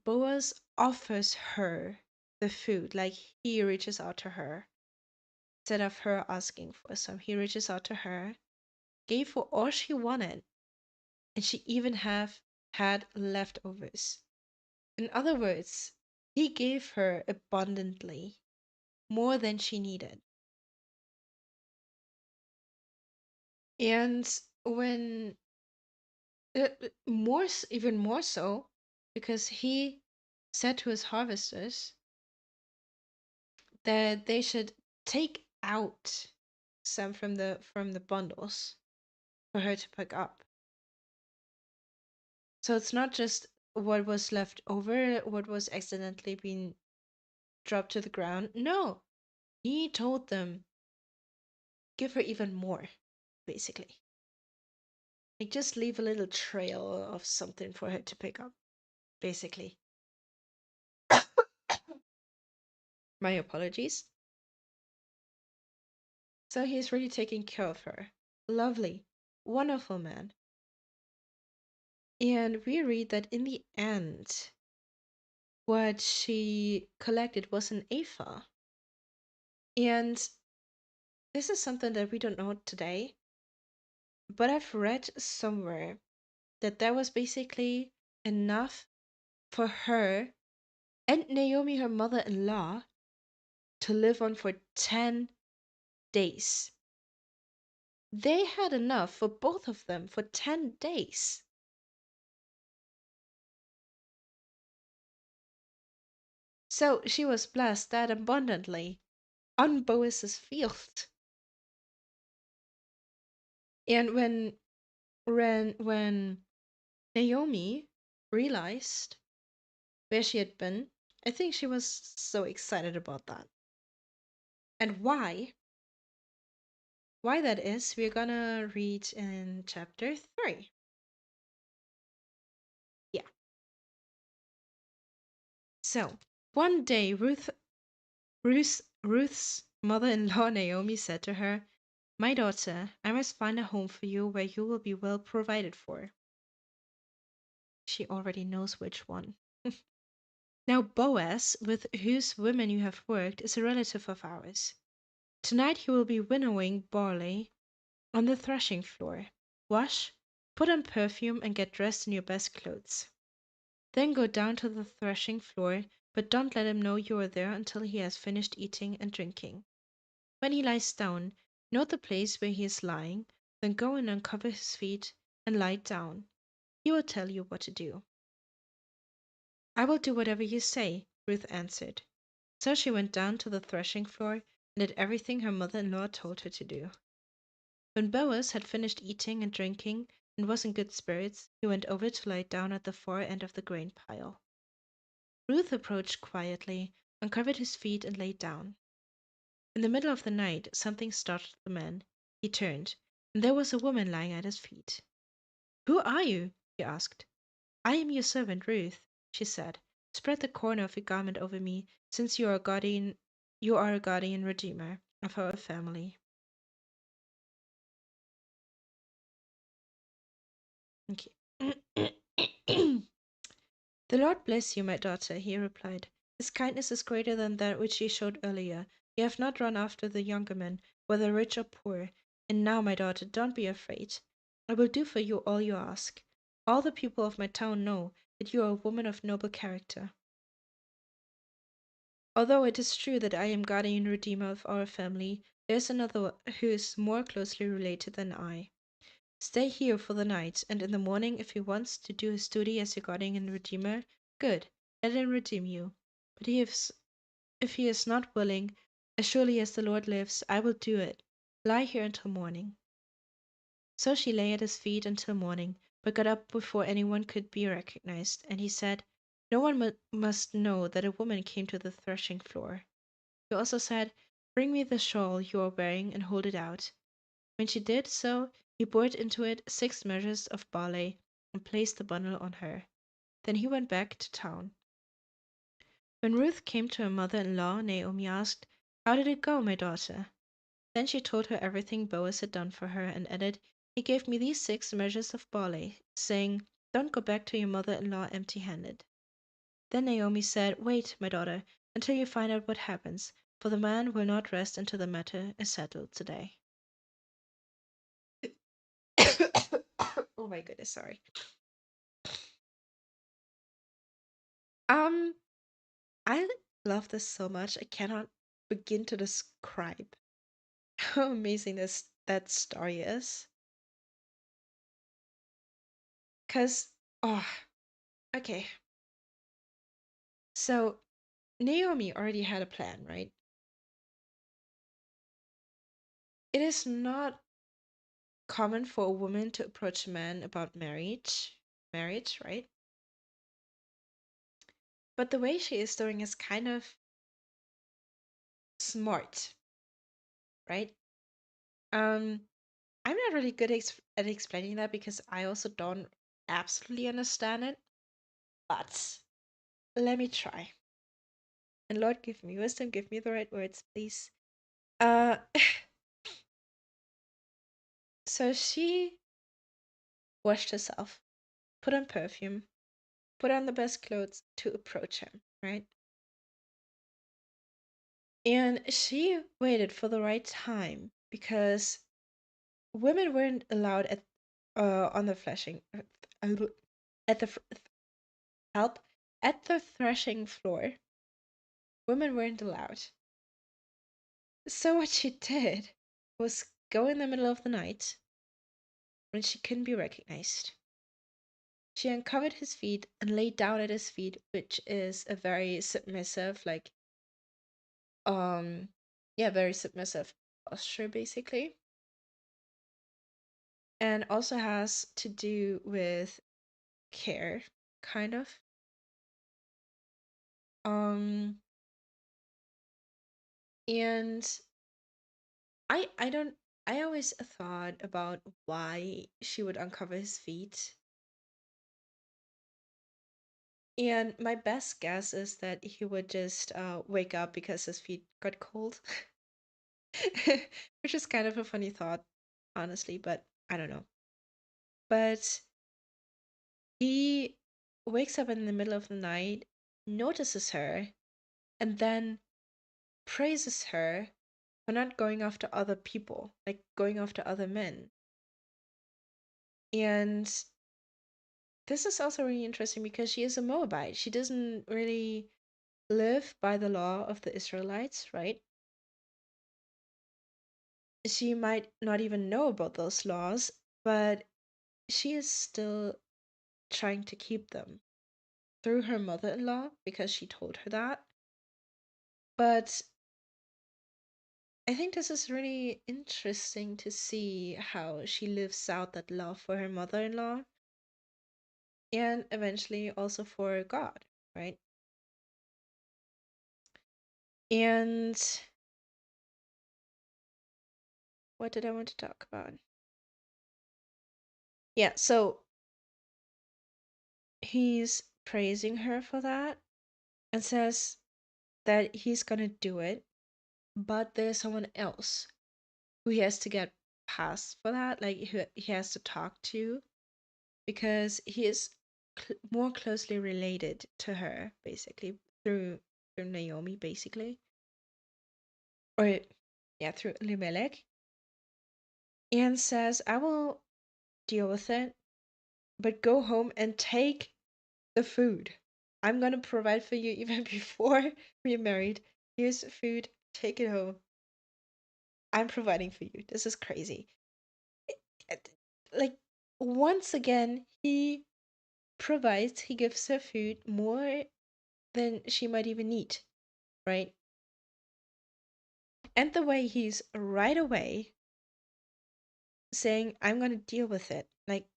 Boaz offers her the food, like he reaches out to her instead of her asking for some. He reaches out to her, gave her all she wanted, and she even have had leftovers. In other words, he gave her abundantly, more than she needed. And when even more so, because he said to his harvesters that they should take out some from the bundles for her to pick up. So it's not just what was left over, what was accidentally being dropped to the ground. No, he told them, give her even more, basically. Like just leave a little trail of something for her to pick up, basically. My apologies. So he's really taking care of her. Lovely, wonderful man. And we read that in the end, what she collected was an ephah. And this is something that we don't know today, but I've read somewhere that that was basically enough for her and Naomi, her mother in law, to live on for 10 days. They had enough for both of them for 10 days. So she was blessed that abundantly on Boaz's field. And when Naomi realized where she had been, I think she was so excited about that. And why that is, we're gonna read in chapter 3. Yeah. So one day Ruth's mother-in-law Naomi said to her, "My daughter, I must find a home for you where you will be well provided for." She already knows which one. Now Boaz, with whose women you have worked, is a relative of ours. Tonight he will be winnowing barley on the threshing floor. Wash, put on perfume, and get dressed in your best clothes. Then go down to the threshing floor, but don't let him know you are there until he has finished eating and drinking. When he lies down, note the place where he is lying, then go and uncover his feet and lie down. He will tell you what to do. I will do whatever you say, Ruth answered. So she went down to the threshing floor and did everything her mother-in-law told her to do. When Boaz had finished eating and drinking and was in good spirits, he went over to lie down at the far end of the grain pile. Ruth approached quietly, uncovered his feet, and lay down. In the middle of the night, something startled the man. He turned, and there was a woman lying at his feet. "Who are you?" he asked. "I am your servant Ruth," she said. "Spread the corner of your garment over me, since you are a guardian redeemer of our family." Okay. "The Lord bless you, my daughter," he replied. "His kindness is greater than that which you showed earlier. You have not run after the younger men, whether rich or poor. And now, my daughter, don't be afraid. I will do for you all you ask. All the people of my town know that you are a woman of noble character. Although it is true that I am guardian redeemer of our family, there is another who is more closely related than I. Stay here for the night, and in the morning, if he wants to do his duty as your guardian redeemer, good, let him redeem you. But if he is not willing, as surely as the Lord lives, I will do it. Lie here until morning." So she lay at his feet until morning, but got up before anyone could be recognized, and he said, "No one must know that a woman came to the threshing floor." He also said, "Bring me the shawl you are wearing and hold it out." When she did so, he poured into it 6 measures of barley and placed the bundle on her. Then he went back to town. When Ruth came to her mother-in-law, Naomi asked, "How did it go, my daughter?" Then she told her everything Boaz had done for her, and added, "He gave me these 6 measures of barley," saying, Don't go back to your mother in law empty handed. Then Naomi said, wait, my daughter, until you find out what happens, for the man will not rest until the matter is settled today. Oh my goodness, sorry. Um, I love this so much. I cannot begin to describe how amazing that story is. Cause, oh, okay. So Naomi already had a plan, right? It is not common for a woman to approach a man about marriage, right? But the way she is doing is kind of smart, right? Um, I'm not really good at explaining that because I also don't absolutely understand it. But let me try. And Lord, give me wisdom, give me the right words, please. Uh, so she washed herself, put on perfume, put on the best clothes to approach him, right? And she waited for the right time because women weren't allowed at on the fleshing at the help at the threshing floor. Women weren't allowed. So what she did was go in the middle of the night when she couldn't be recognized. She uncovered his feet and laid down at his feet, which is a very submissive, like yeah, very submissive posture basically. And also has to do with care, kind of. Um and I don't I always thought about why she would uncover his feet. And my best guess is that he would just wake up because his feet got cold. Which is kind of a funny thought, honestly, but I don't know. But he wakes up in the middle of the night, notices her, and then praises her for not going after other people, like going after other men. And this is also really interesting because she is a Moabite. She doesn't really live by the law of the Israelites, right? She might not even know about those laws, but she is still trying to keep them through her mother in law because she told her that. But I think this is really interesting to see how she lives out that love for her mother in law and eventually also for God, right? And what did I want to talk about? Yeah, so he's praising her for that and says that he's gonna do it, but there's someone else who he has to get past for that, like who he has to talk to because he is more closely related to her, basically through Naomi, basically, or yeah, through Elimelech, and says, "I will deal with it, but go home and take the food. I'm gonna provide for you even before we're married. Here's food. Take it home. I'm providing for you. This is crazy." It- Like once again, he provides. He gives her food more than she might even need, right? And the way he's right away saying, I'm going to deal with it. Like,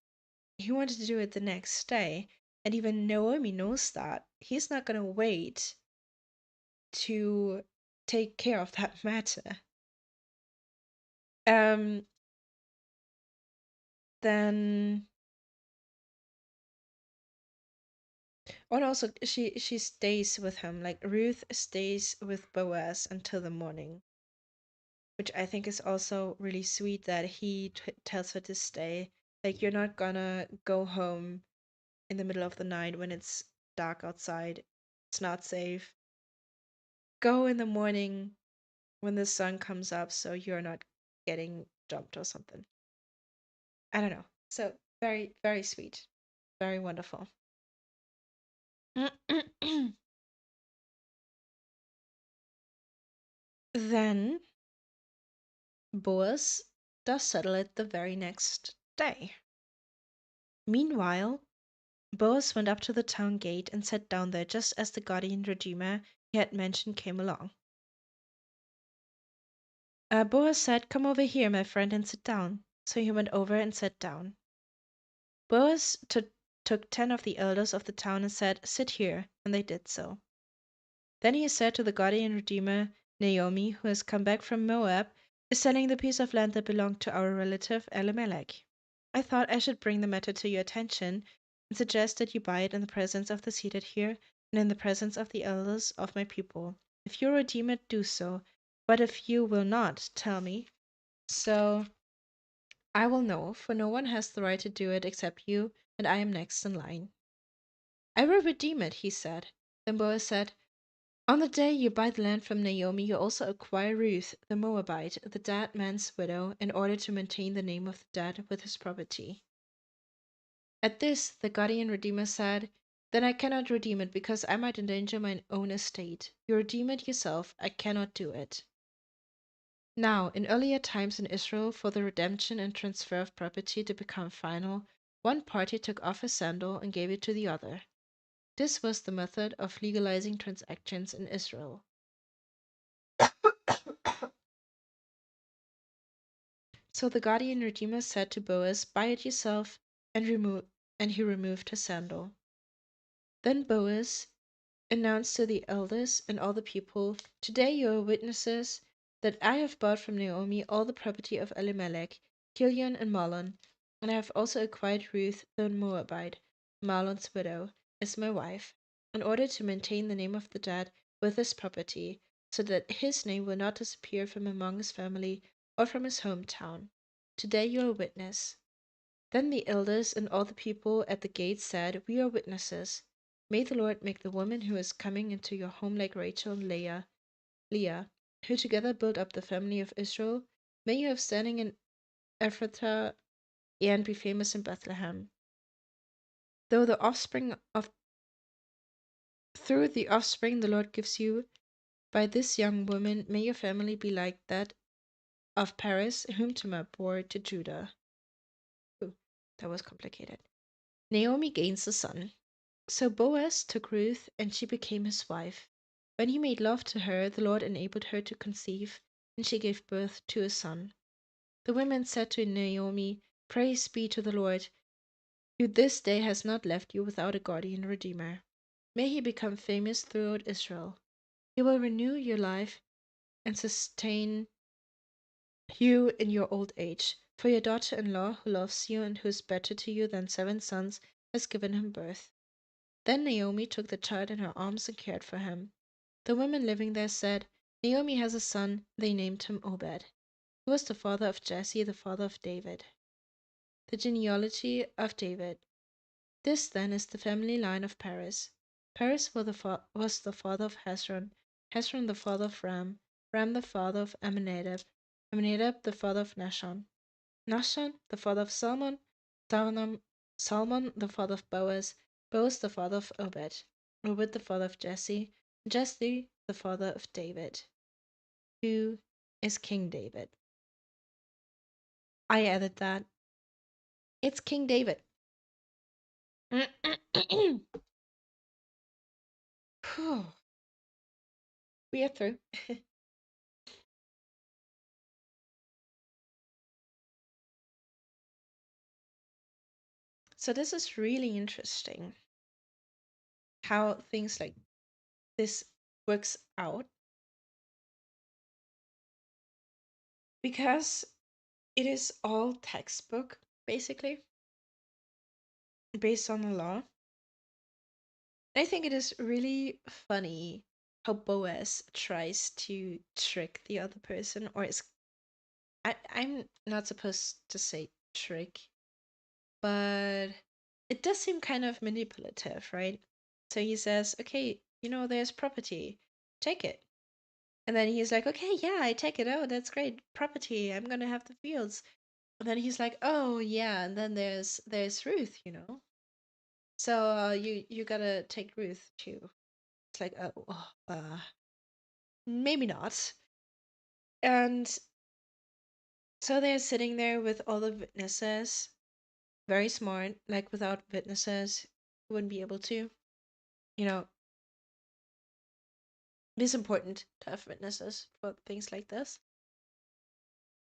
he wanted to do it the next day. And even Naomi knows that. He's not going to wait to take care of that matter. Um, then. Oh, and also, she stays with him. Like, Ruth stays with Boaz until the morning, which I think is also really sweet that he tells her to stay. Like, you're not gonna go home in the middle of the night when it's dark outside. It's not safe. Go in the morning when the sun comes up so you're not getting jumped or something. I don't know. So very, very sweet. Very wonderful. Then Boaz does settle it the very next day. Meanwhile, Boaz went up to the town gate and sat down there just as the guardian redeemer he had mentioned came along. Boaz said, "Come over here, my friend, and sit down." So he went over and sat down. Boaz took 10 of the elders of the town and said, "Sit here," and they did so. Then he said to the guardian redeemer, "Naomi, who has come back from Moab, is selling the piece of land that belonged to our relative Elimelech. I thought I should bring the matter to your attention and suggest that you buy it in the presence of the seated here and in the presence of the elders of my people. If you redeem it, do so. But if you will not, tell me, so I will know, for no one has the right to do it except you, and I am next in line." "I will redeem it," he said. Then Boaz said, "On the day you buy the land from Naomi, you also acquire Ruth, the Moabite, the dead man's widow, in order to maintain the name of the dead with his property." At this, the guardian redeemer said, "Then I cannot redeem it because I might endanger my own estate. You redeem it yourself. I cannot do it." Now, in earlier times in Israel, for the redemption and transfer of property to become final, one party took off his sandal and gave it to the other. This was the method of legalizing transactions in Israel. So the guardian redeemer said to Boaz, "Buy it yourself," and he removed his sandal. Then Boaz announced to the elders and all the people, "Today you are witnesses that I have bought from Naomi all the property of Elimelech, Kilion, and Mahlon, and I have also acquired Ruth the Moabite, Mahlon's widow, as my wife, in order to maintain the name of the dead with his property, so that his name will not disappear from among his family or from his hometown. Today you are witness." Then the elders and all the people at the gate said, "We are witnesses. May the Lord make the woman who is coming into your home like Rachel and Leah, who together built up the family of Israel. May you have standing in Ephrathah and be famous in Bethlehem. Though the offspring of Through the offspring the Lord gives you by this young woman, may your family be like that of Paris, whom Tamar bore to Judah." Ooh, that was complicated. Naomi gains a son. So Boaz took Ruth, and she became his wife. When he made love to her, the Lord enabled her to conceive, and she gave birth to a son. The women said to Naomi, "Praise be to the Lord, who this day has not left you without a guardian redeemer. May he become famous throughout Israel. He will renew your life and sustain you in your old age. For your daughter-in-law, who loves you and who is better to you than 7 sons, has given him birth." Then Naomi took the child in her arms and cared for him. The women living there said, "Naomi has a son." They named him Obed. He was the father of Jesse, the father of David. The genealogy of David. This then is the family line of Perez. Perez was the father of Hezron, Hezron the father of Ram, Ram the father of Amminadab, Amminadab the father of Nahshon, Nahshon the father of Salmon, Salmon the father of Boaz, Boaz the father of Obed, Obed the father of Jesse, Jesse the father of David. Who is King David? I added that. It's King David. Whew. We are through. So this is really interesting how things like this works out because it is all textbook basically based on the law. I think it is really funny how Boaz tries to trick the other person, or is I'm not supposed to say trick, but it does seem kind of manipulative, right? So he says, okay, there's property, take it. And then he's like, okay, yeah, I take it. Oh, that's great. Property. I'm gonna have the fields. And then he's like, oh yeah, and then there's Ruth. So you gotta take Ruth too. It's like, maybe not. And so they're sitting there with all the witnesses, very smart. Like without witnesses, you wouldn't be able to. You know, it is important to have witnesses for things like this.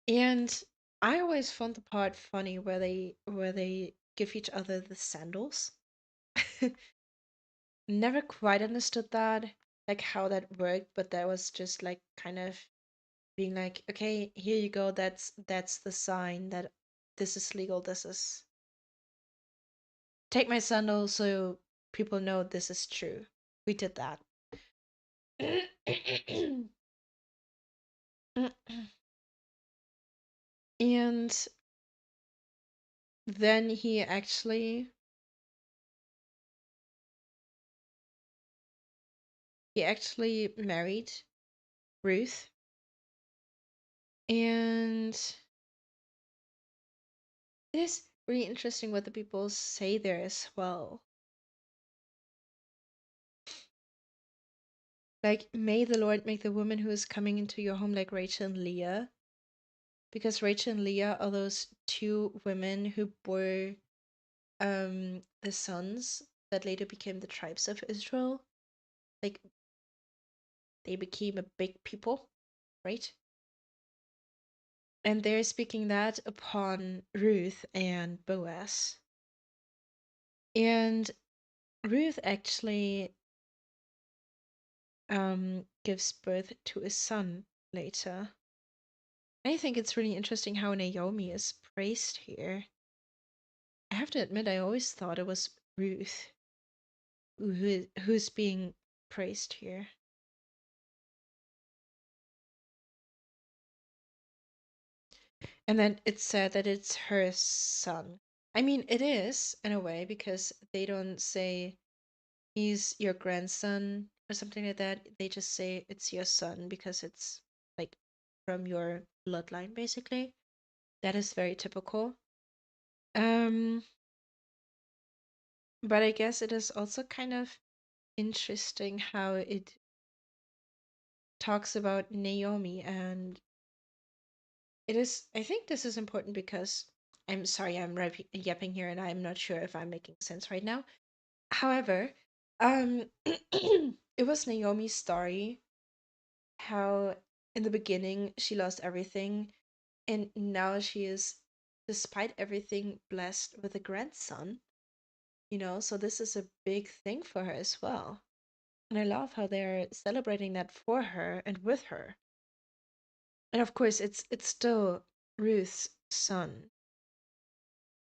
And I always found the part funny where they give each other the sandals. Never quite understood that, like how that worked, but that was just like kind of being like, okay, here you go, that's the sign that this is legal, this is take my sandals so people know this is true. We did that. And then he actually married Ruth, and it is really interesting what the people say there as well. Like, may the Lord make the woman who is coming into your home like Rachel and Leah, because Rachel and Leah are those two women who bore the sons that later became the tribes of Israel. Like, they became a big people, right? And they're speaking that upon Ruth and Boaz. And Ruth actually gives birth to a son later. I think it's really interesting how Naomi is praised here. I have to admit, I always thought it was Ruth who's being praised here. And then it's said that it's her son. I mean, it is in a way because they don't say he's your grandson or something like that. They just say it's your son because it's like from your bloodline, basically. That is very typical. Um, but I guess it is also kind of interesting how it talks about Naomi, and it is, I think this is important because I'm sorry, I'm yapping here and I'm not sure if I'm making sense right now. However, it was Naomi's story how in the beginning she lost everything, and now she is, despite everything, blessed with a grandson. So this is a big thing for her as well. And I love how they're celebrating that for her and with her. And of course, it's still Ruth's son,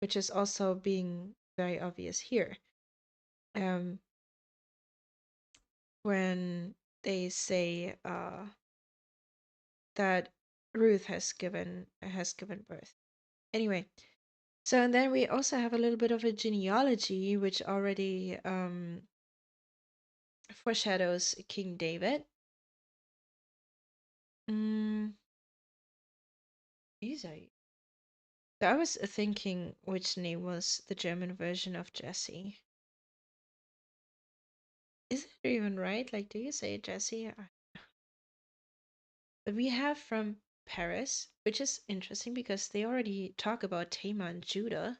which is also being very obvious here. Um, when they say that Ruth has given birth. Anyway, so and then we also have a little bit of a genealogy, which already foreshadows King David. Mm, Isai. So I was thinking which name was the German version of Jesse. Is it even right? Like, do you say Jesse? But we have from Paris, which is interesting because they already talk about Tamar and Judah,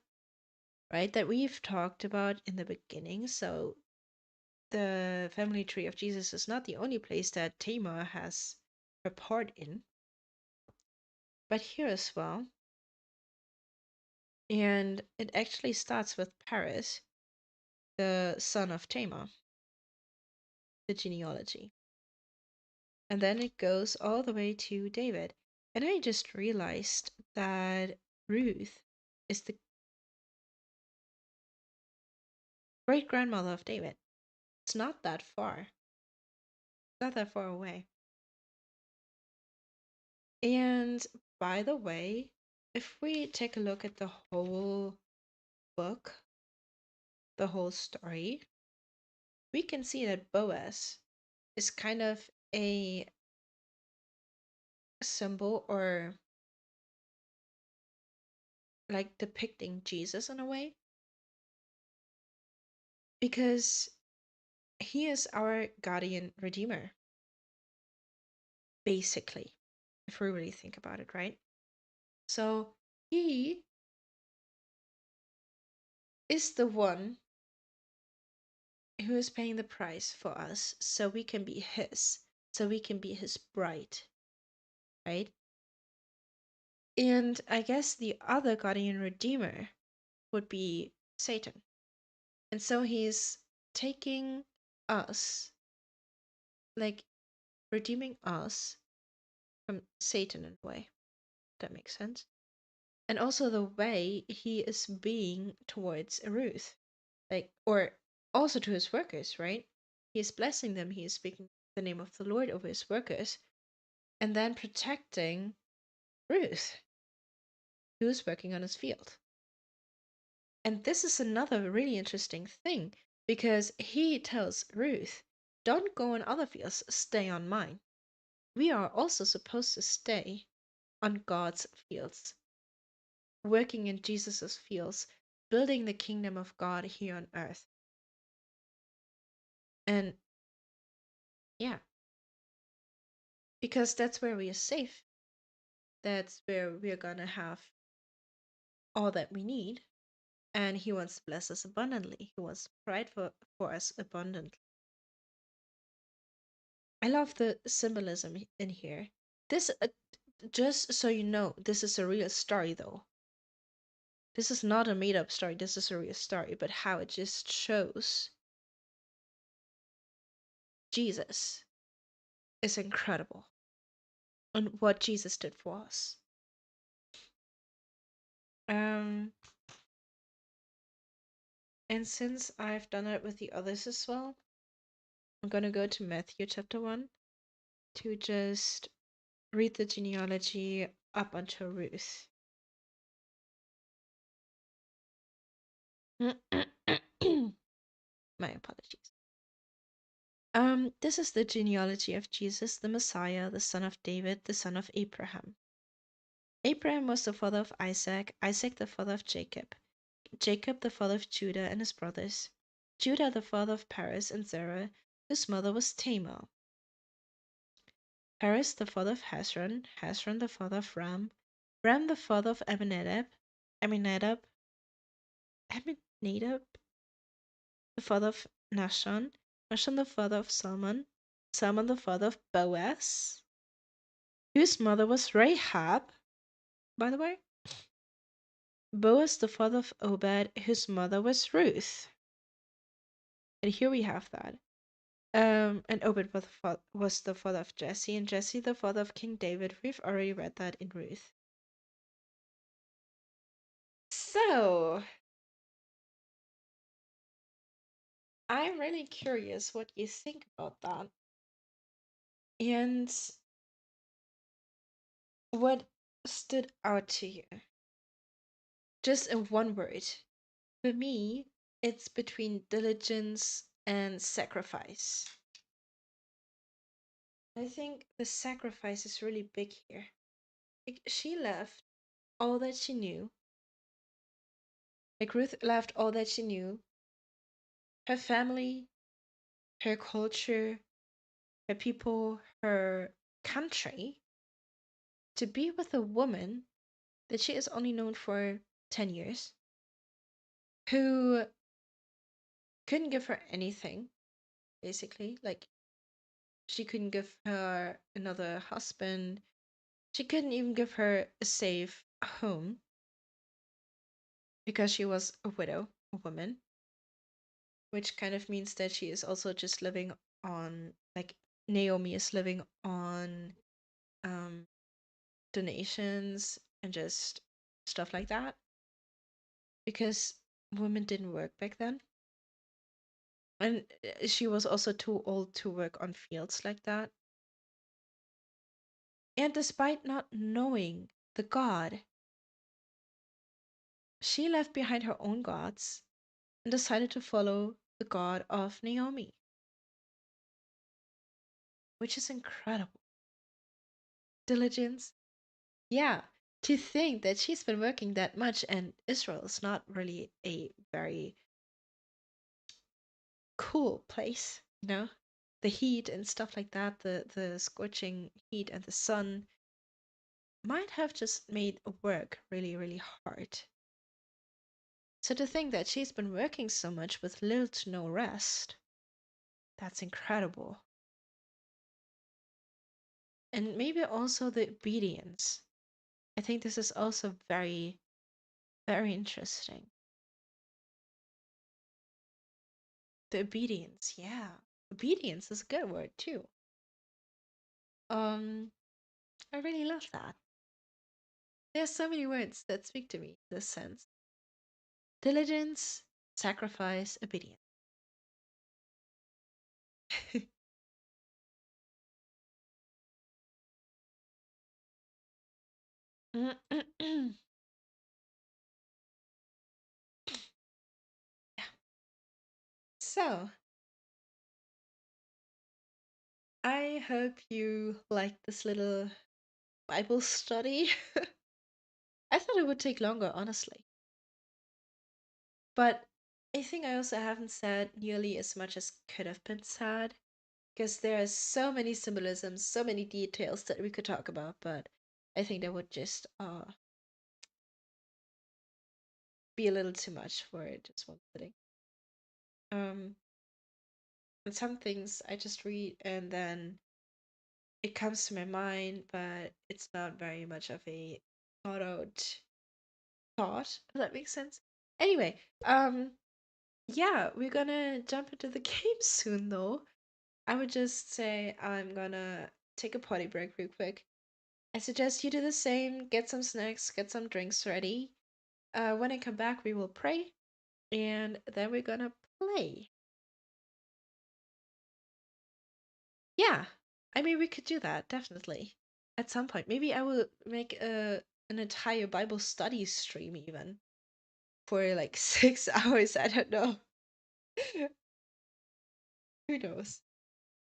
right? That we've talked about in the beginning. So the family tree of Jesus is not the only place that Tamar has a part in, but here as well. And it actually starts with Paris, the son of Tamar, the genealogy. And then it goes all the way to David. And I just realized that Ruth is the great grandmother of David. It's not that far, not that far away. And by the way, if we take a look at the whole book, the whole story, we can see that Boaz is kind of a symbol or like depicting Jesus in a way because he is our guardian redeemer, basically, if we really think about it, right? So he is the one who is paying the price for us so we can be his, so we can be his bride, right? And I guess the other guardian redeemer would be Satan. And so he's taking us, like redeeming us from Satan in a way. That makes sense. And also the way he is being towards Ruth, like, or also to his workers, right? He is blessing them, he is speaking the name of the Lord over his workers, and then protecting Ruth, who is working on his field. And this is another really interesting thing because he tells Ruth, don't go on other fields, stay on mine. We are also supposed to stay on God's fields, working in Jesus's fields, building the kingdom of God here on earth. And yeah, because that's where we are safe. That's where we are gonna have all that we need. And he wants to bless us abundantly. He wants to provide for us abundantly. I love the symbolism in here. This, just so you know, this is a real story though. This is not a made up story, this is a real story, but how it just shows Jesus is incredible and what Jesus did for us. Um, and since I've done it with the others as well, I'm gonna go to Matthew chapter 1 to just read the genealogy up until Ruth. My apologies. This is the genealogy of Jesus, the Messiah, the son of David, the son of Abraham. Abraham was the father of Isaac, Isaac the father of Jacob, Jacob the father of Judah and his brothers, Judah the father of Perez and Zerah, whose mother was Tamar. Perez the father of Hezron, Hezron the father of Ram, Ram the father of Aminadab, the father of Nahshon, Nahshon the father of Salmon, Salmon the father of Boaz, whose mother was Rahab, by the way. Boaz the father of Obed, whose mother was Ruth. And here we have that. And Obed was the father of Jesse, and Jesse the father of King David. We've already read that in Ruth. So, I'm really curious what you think about that. And what stood out to you? Just in one word. For me, it's between diligence and sacrifice. I think the sacrifice is really big here. Like, she left all that she knew. Like, Ruth left all that she knew, her family, her culture, her people, her country, to be with a woman that she has only known for 10 years, who couldn't give her anything, basically. Like, she couldn't give her another husband, she couldn't even give her a safe home because she was a widow, a woman, which kind of means that she is also just living on, like, Naomi is living on um donations and just stuff like that because women didn't work back then. And she was also too old to work on fields like that. And despite not knowing the god, she left behind her own gods and decided to follow the God of Naomi, which is incredible. Diligence. Yeah, to think that she's been working that much, and Israel is not really a very cool place, you know? The heat and stuff like that, the scorching heat and the sun might have just made work really, really hard. So to think that she's been working so much with little to no rest, that's incredible. And maybe also the obedience. I think this is also very, very interesting. The obedience, yeah. Obedience is a good word too. Um, I really love that. There's so many words that speak to me in this sense. Diligence, sacrifice, obedience. So, I hope you like this little Bible study. I thought it would take longer, honestly. But I think I also haven't said nearly as much as could have been said because there are so many symbolisms, so many details that we could talk about, but I think that would just be a little too much for just one sitting. Um, and some things I just read and then it comes to my mind, but it's not very much of a thought out thought, if that makes sense. Anyway, yeah, we're gonna jump into the game soon though. I would just say I'm gonna take a potty break real quick. I suggest you do the same, get some snacks, get some drinks ready. When I come back, we will pray, and then we're gonna play. Yeah, I mean, we could do that, definitely. At some point. Maybe I will make an entire Bible study stream even for like 6 hours. I don't know. Who knows?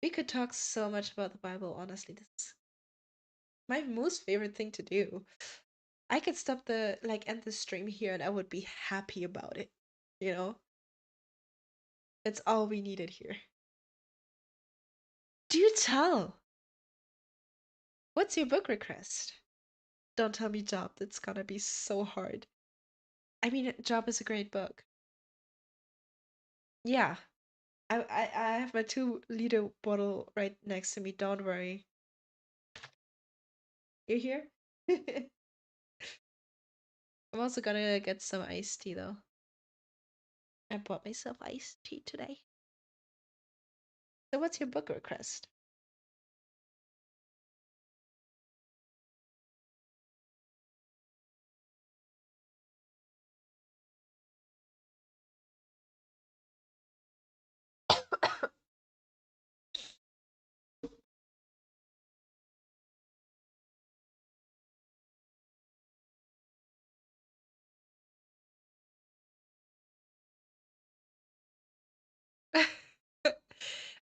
We could talk so much about the Bible, honestly. This is my most favorite thing to do. I could stop the like end the stream here and I would be happy about it. You know? It's all we needed here. Do tell. What's your book request? Don't tell me Job. That's gonna be so hard. I mean, Job is a great book. Yeah. I have my 2 liter bottle right next to me. Don't worry. You here? I'm also gonna get some iced tea though. I bought myself iced tea today. So what's your book request?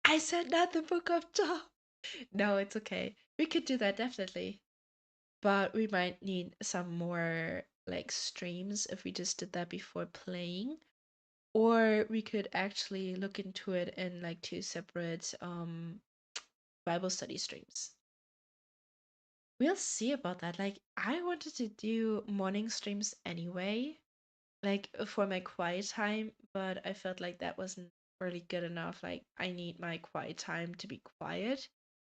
I said not the book of Job. No, it's okay. We could do that definitely. But we might need some more like streams if we just did that before playing. Or we could actually look into it in like 2 separate Bible study streams. We'll see about that. Like I wanted to do morning streams anyway, like for my quiet time, but I felt like that wasn't really good enough. Like I need my quiet time to be quiet,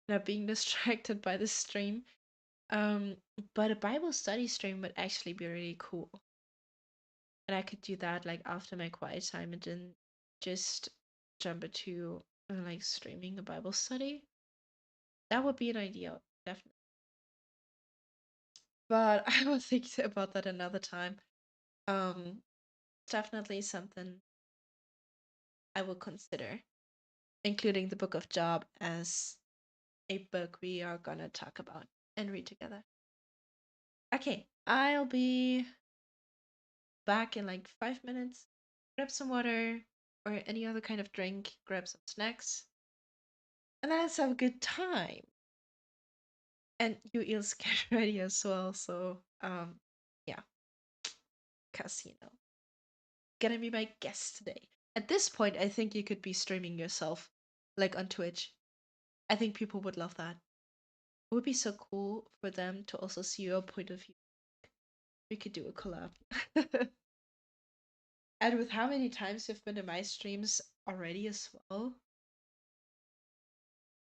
not being distracted by the stream. Um, but a Bible study stream would actually be really cool. And I could do that like after my quiet time and then just jump into like streaming a Bible study. That would be an idea, definitely. But I will think about that another time. Um, Definitely something I will consider, including the Book of Job as a book we are gonna talk about and read together. Okay, I'll be back in like 5 minutes. grab some water or any other kind of drink, grab some snacks, and let's have a good time. And you eels get ready as well. So, yeah, casino. Gonna be my guest today. At this point, I think you could be streaming yourself, like on Twitch. I think people would love that. It would be so cool for them to also see your point of view. We could do a collab. And with how many times you've been to my streams already as well,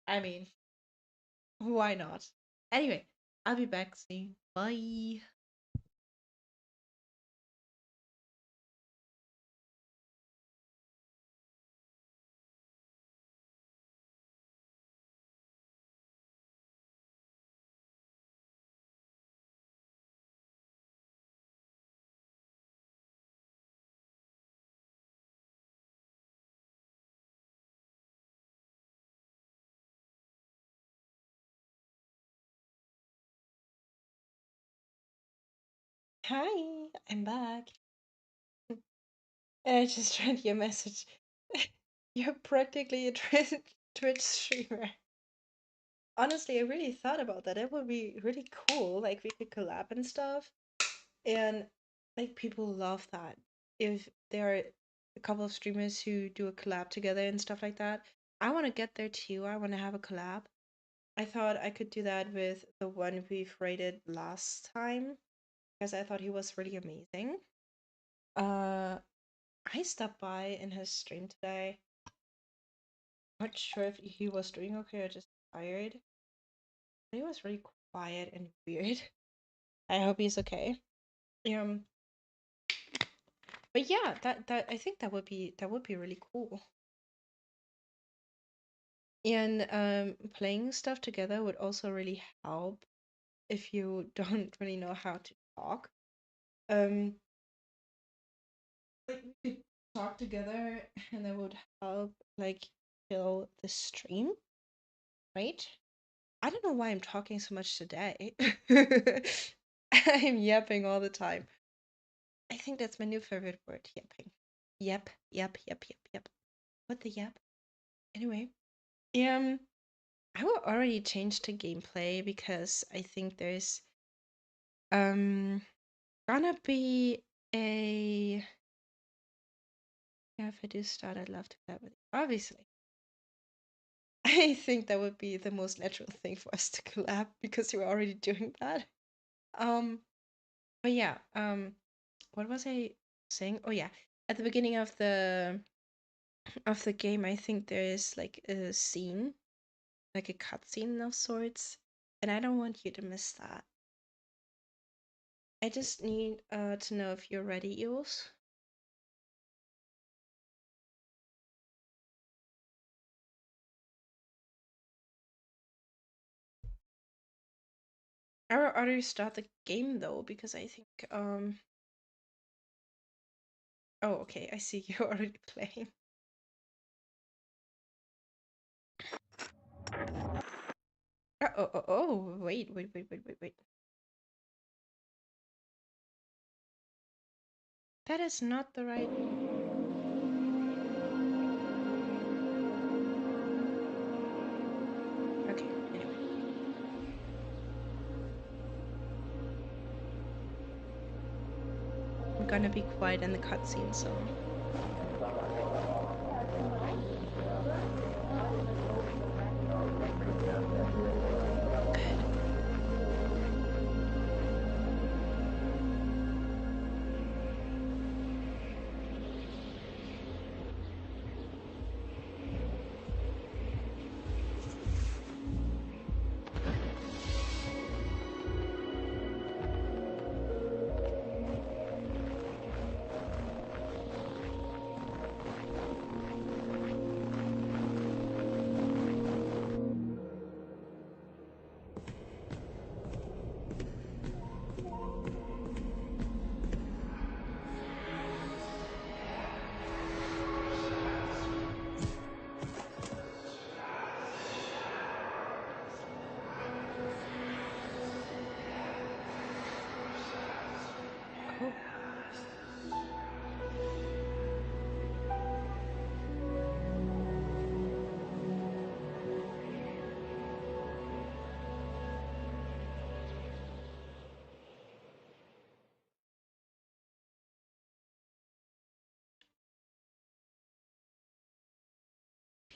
I mean, why not? Anyway, I'll be back soon. Bye. Hi, I'm back. And I just read your message. You're practically a Twitch streamer. Honestly, I really thought about that. It would be really cool. Like, we could collab and stuff. And, like, people love that. If there are a couple of streamers who do a collab together and stuff like that, I want to get there too. I want to have a collab. I thought I could do that with the one we've rated last time because I thought he was really amazing. Uh, I stopped by in his stream today. Not sure if he was doing okay or just tired. But he was really quiet and weird. I hope he's okay. Um, but yeah, that I think that would be really cool. And playing stuff together would also really help if you don't really know how to talk. Um, like we could talk together and that would help like fill the stream, right? I don't know why I'm talking so much today. I'm yapping all the time. I think that's my new favorite word, yapping. Yep, yep, yep, yep, yep. What the yep? Anyway, um, I will already change to gameplay because I think there's um gonna be a yeah, if I do start, I'd love to collab with you. Obviously. I think that would be the most natural thing for us to collab because we're already doing that. Um, but yeah, what was I saying? Oh yeah, at the beginning of the game, I think there is like a scene, like a cutscene of sorts, and I don't want you to miss that. I just need to know if you're ready, Eels. I will already start the game though because I think oh okay, I see you're already playing. Oh, wait. That is not the right. Okay, anyway. I'm gonna be quiet in the cutscene, so. Good.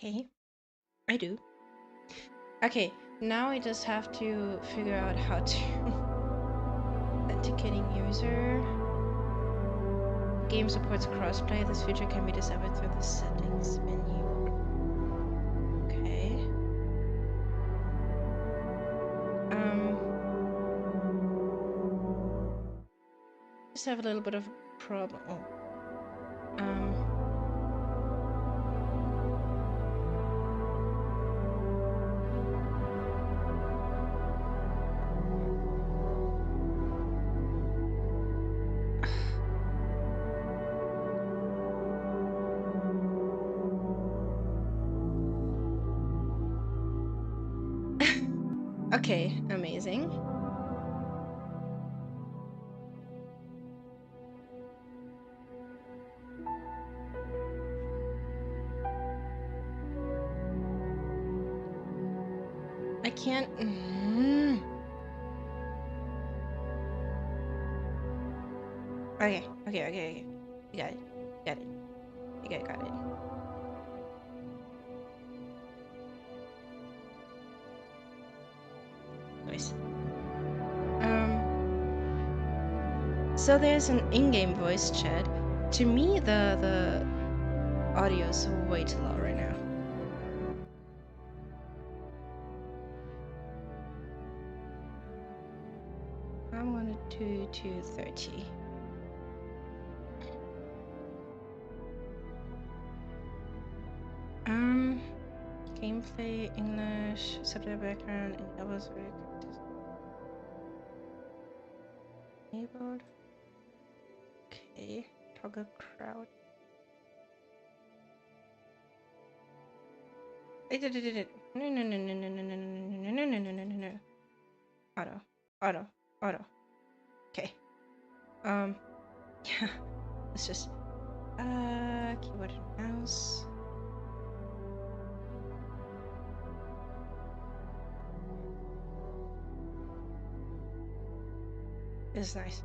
Okay, I do. Okay, now I just have to figure out how to authenticating user. Game supports crossplay. This feature can be disabled through the settings menu. Okay. Just have a little bit of a problem. Oh. Okay, amazing. I can't. Okay. You got it. Got it. You got it. Nice. So there's an in-game voice chat. To me, the audio is way too loud right now. I'm gonna do 230. Gameplay, English, subtitle background, and others enabled. Okay, toggle crowd. I did it. No. Auto. Okay. Yeah. Let's just keyboard and mouse. This is nice.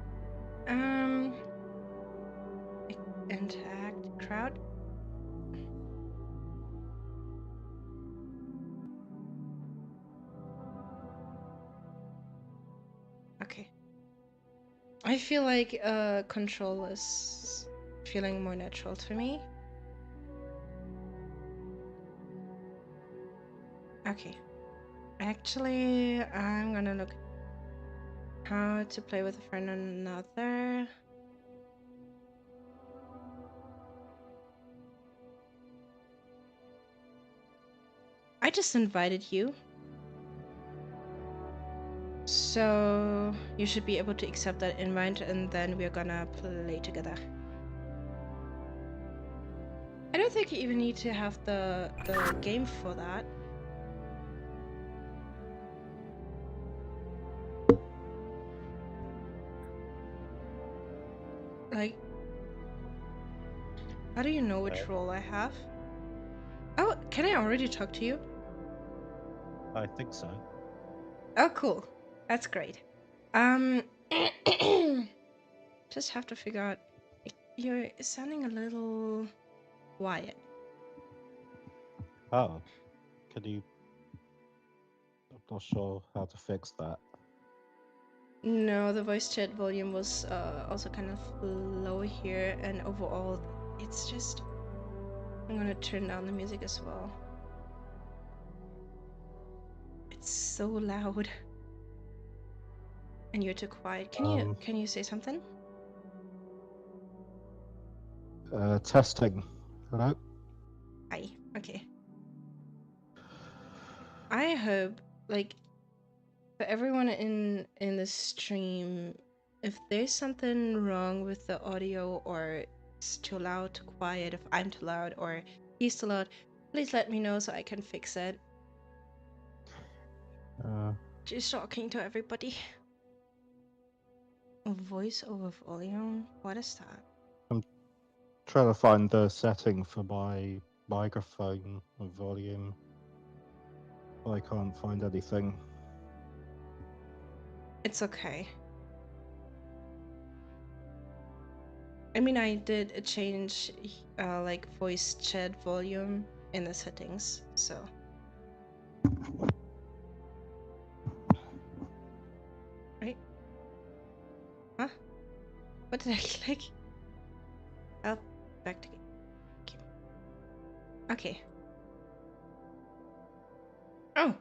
Interact crowd. Okay. I feel like control is feeling more natural to me. Okay. Actually, I'm gonna look how to play with a friend on another. I just invited you. So you should be able to accept that invite and then we're gonna play together. I don't think you even need to have the game for that. Like, how do you know which role I have? Oh, can I already talk to you? I think so. Oh, cool. That's great. Just have to figure out. You're sounding a little quiet. Oh, can you? I'm not sure how to fix that. No, the voice chat volume was also kind of low here, and overall, it's just. I'm gonna turn down the music as well. It's so loud, and you're too quiet. Can you say something? Testing. Hello? Hi. Okay. I hope, like, for everyone in the stream, if there's something wrong with the audio or it's too loud, too quiet, if I'm too loud or he's too loud, please let me know so I can fix it. Just talking to everybody. Voice over volume? What is that? I'm trying to find the setting for my microphone volume. I can't find anything. It's okay. I mean, I did change like voice chat volume in the settings, so. Right? Huh? What did I click? Oh, back to game. Okay. Oh!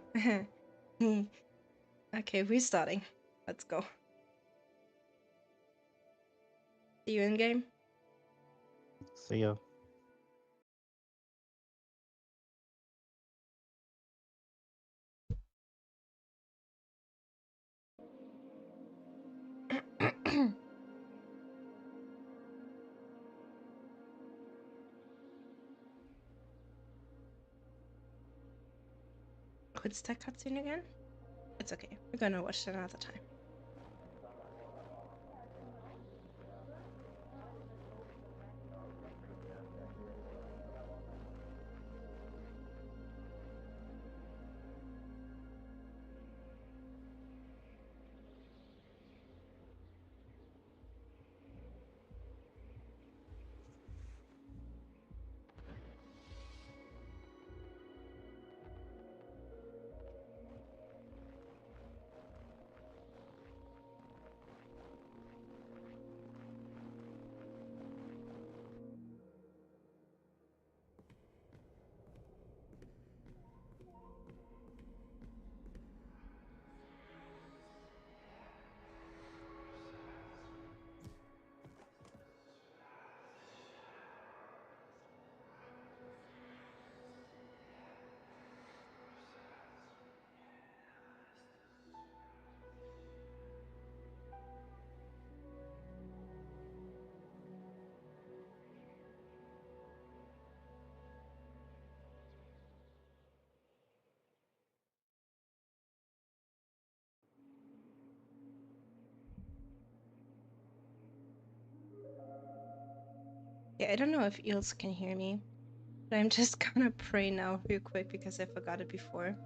Okay, restarting. Let's go. See you in game. See ya. What's that cutscene again? It's okay. We're gonna watch it another time. Yeah, I don't know if Eels can hear me, but I'm just gonna pray now real quick because I forgot it before.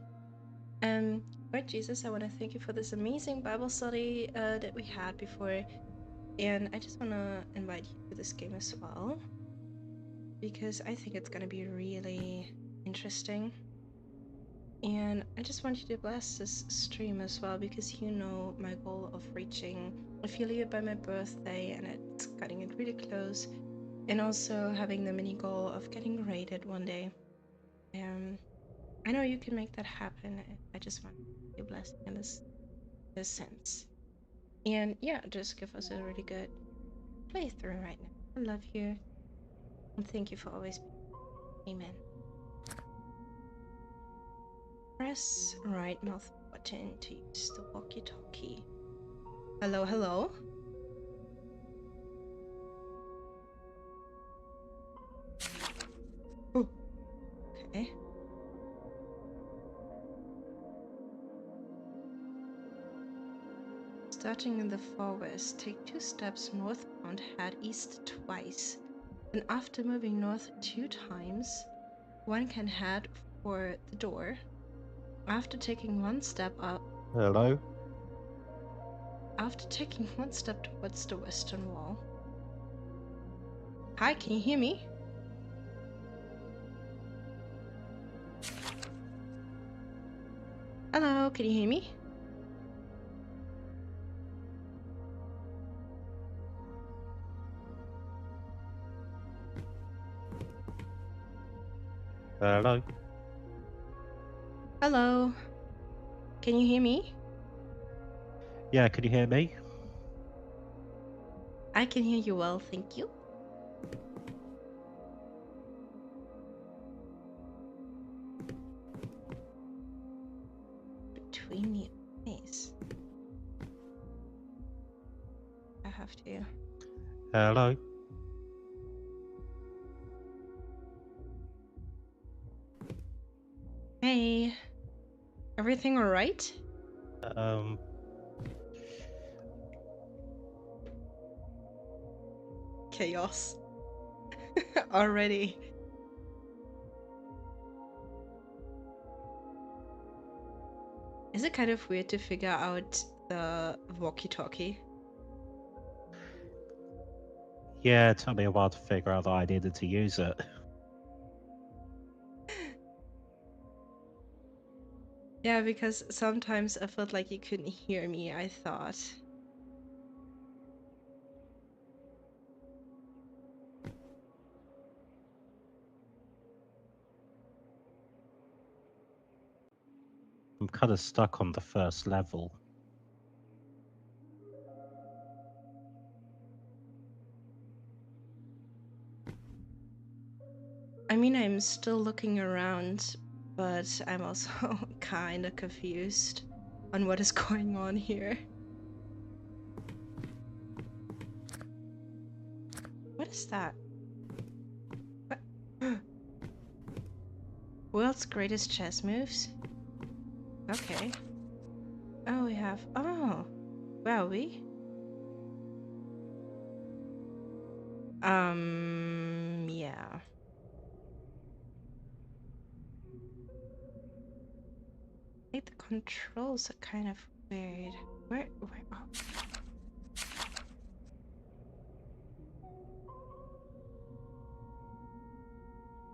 Lord Jesus, I want to thank you for this amazing Bible study that we had before, and I just want to invite you to this game as well because I think it's gonna be really interesting. And I just want you to bless this stream as well because you know my goal of reaching affiliate by my birthday, and it's cutting it really close. And also having the mini goal of getting rated one day. I know you can make that happen. I just want your blessing in this sense. And yeah, just give us a really good playthrough right now. I love you. And thank you for always being. Amen. Press right mouse button to use the walkie-talkie. Hello, hello. Ooh, okay. Starting in the far west, take 2 steps northbound, head east twice. And after moving north 2 times, one can head for the door. After taking 1 step up, Hello? after taking 1 step towards the western wall. Hi, can you hear me? Hello, can you hear me? Hello? Hello, can you hear me? Yeah, can you hear me? I can hear you well, thank you. Between the eyes. I have to. Hello? Hey, everything alright? Um, Chaos. Already. Is it kind of weird to figure out the walkie-talkie? yeah, it took me a while to figure out that I needed to use it. Yeah, because sometimes I felt like you couldn't hear me, I thought. I'm kind of stuck on the first level. I mean, I'm still looking around, but I'm also kind of confused on what is going on here. What is that? What? World's greatest chess moves? Okay. Oh, we have... Oh, wow, we? Yeah. I think the controls are kind of weird. Where, oh.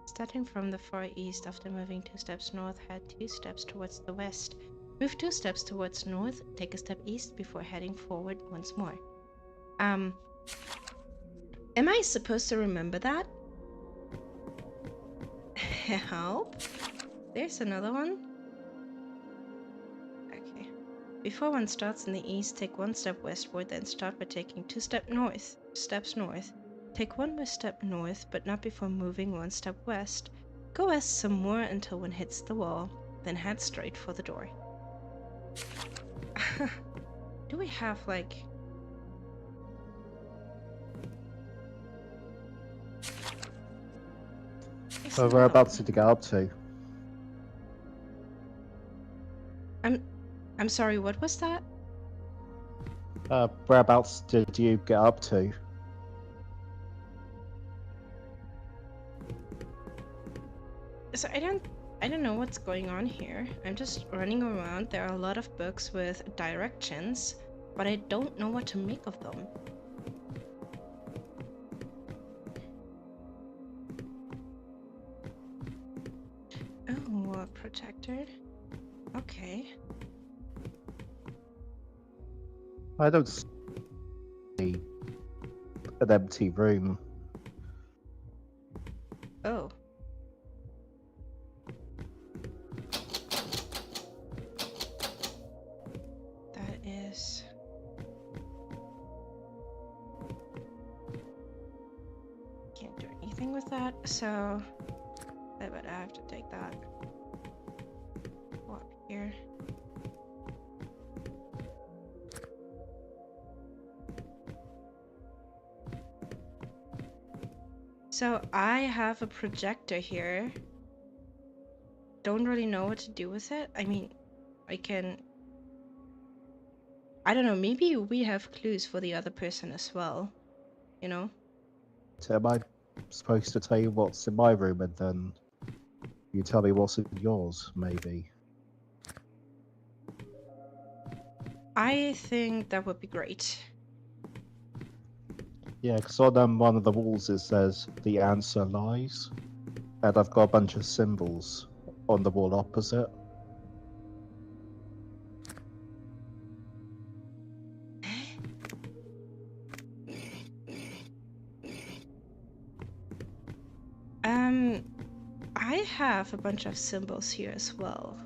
Starting from the far east, after moving 2 steps north, head 2 steps towards the west. Move 2 steps towards north, take a step east before heading forward once more. Am I supposed to remember that? Help? There's another one. Okay. Before one starts in the east, take 1 step westward, then start by taking 2 steps north. Take 1 more step north, but not before moving 1 step west. Go west some more until one hits the wall, then head straight for the door. Do we have like... So whereabouts did you get up to? I'm sorry, what was that? Whereabouts did you get up to? So I don't know what's going on here. I'm just running around. There are a lot of books with directions, but I don't know what to make of them. Oh, a protector. Okay. I don't see an empty room. Oh. That is... Can't do anything with that, so... I bet I have to take that. Go up here. So I have a projector here. Don't really know what to do with it. I mean, I can... I don't know, maybe we have clues for the other person as well, you know? So am I supposed to tell you what's in my room and then you tell me what's in yours, maybe? I think that would be great. Yeah, because on one of the walls it says the answer lies, and I've got a bunch of symbols on the wall opposite. I have a bunch of symbols here as well.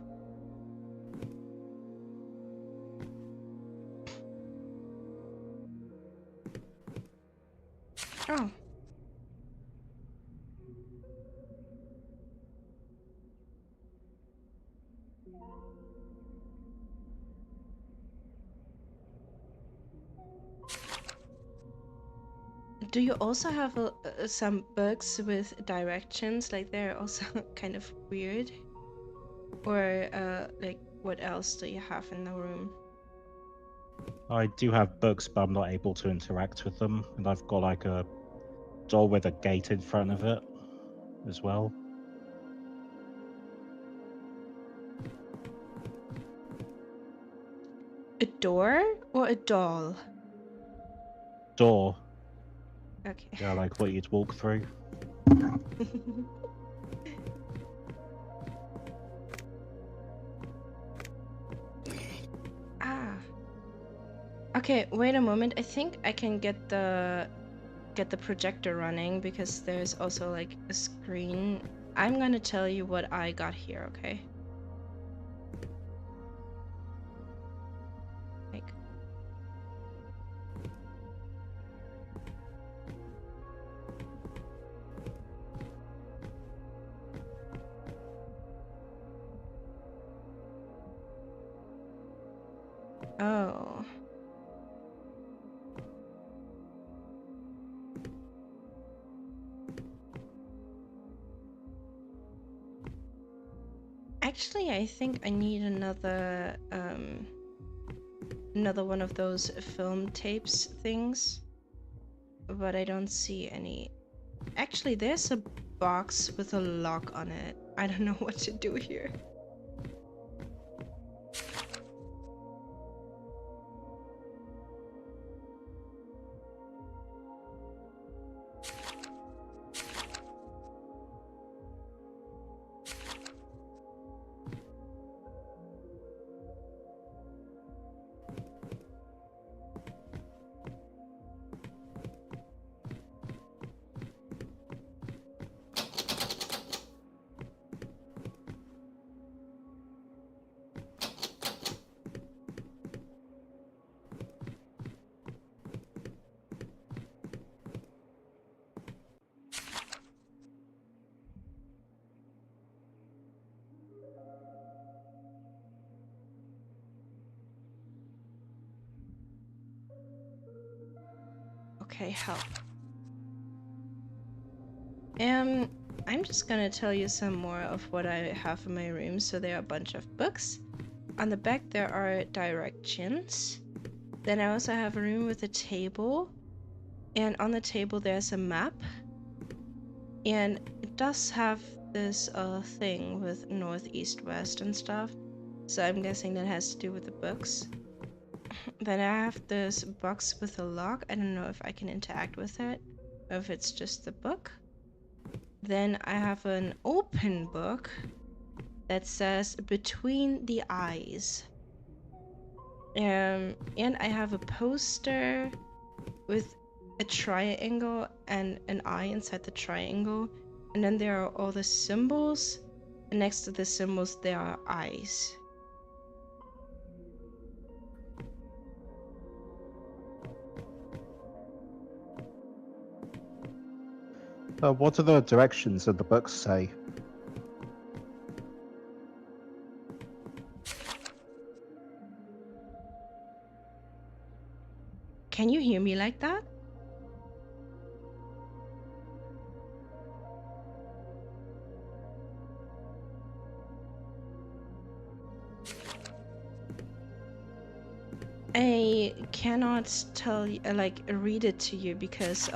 Oh. Do you also have some books with directions? Like they're also kind of weird? Or like what else do you have in the room? I do have books, but I'm not able to interact with them, and I've got like a door with a gate in front of it as well. A door or a doll? Door. Okay. Yeah, like what you'd walk through. Okay, wait a moment. I think I can get the projector running because there's also like a screen. I'm gonna tell you what I got here, okay? Like, oh. Actually, I think I need another one of those film tapes things, but I don't see any. Actually, there's a box with a lock on it. I don't know what to do here. Okay, help. I'm just gonna tell you some more of what I have in my room. So there are a bunch of books. On the back there are directions. Then I also have a room with a table. And on the table there's a map. And it does have this thing with north, east, west and stuff. So I'm guessing that has to do with the books. Then I have this box with a lock. I don't know if I can interact with it or if it's just the book. Then I have an open book that says Between the Eyes. And I have a poster with a triangle and an eye inside the triangle. And then there are all the symbols. And next to the symbols, there are eyes. What do the directions of the books say? Can you hear me like that? I cannot tell you, like read it to you because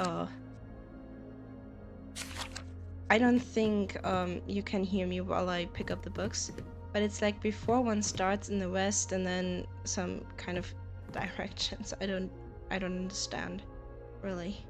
I don't think you can hear me while I pick up the books, but it's like before one starts in the west and then some kind of directions. I don't understand really.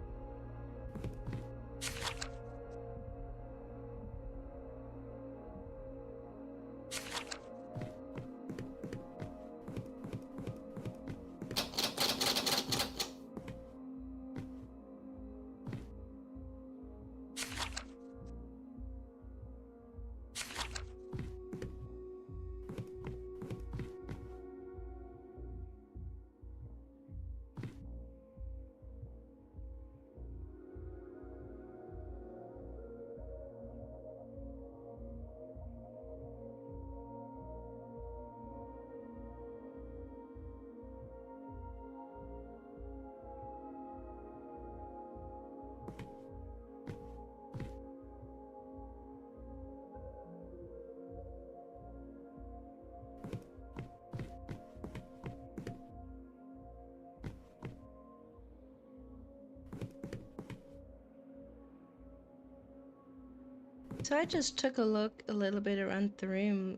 So I just took a look a little bit around the room.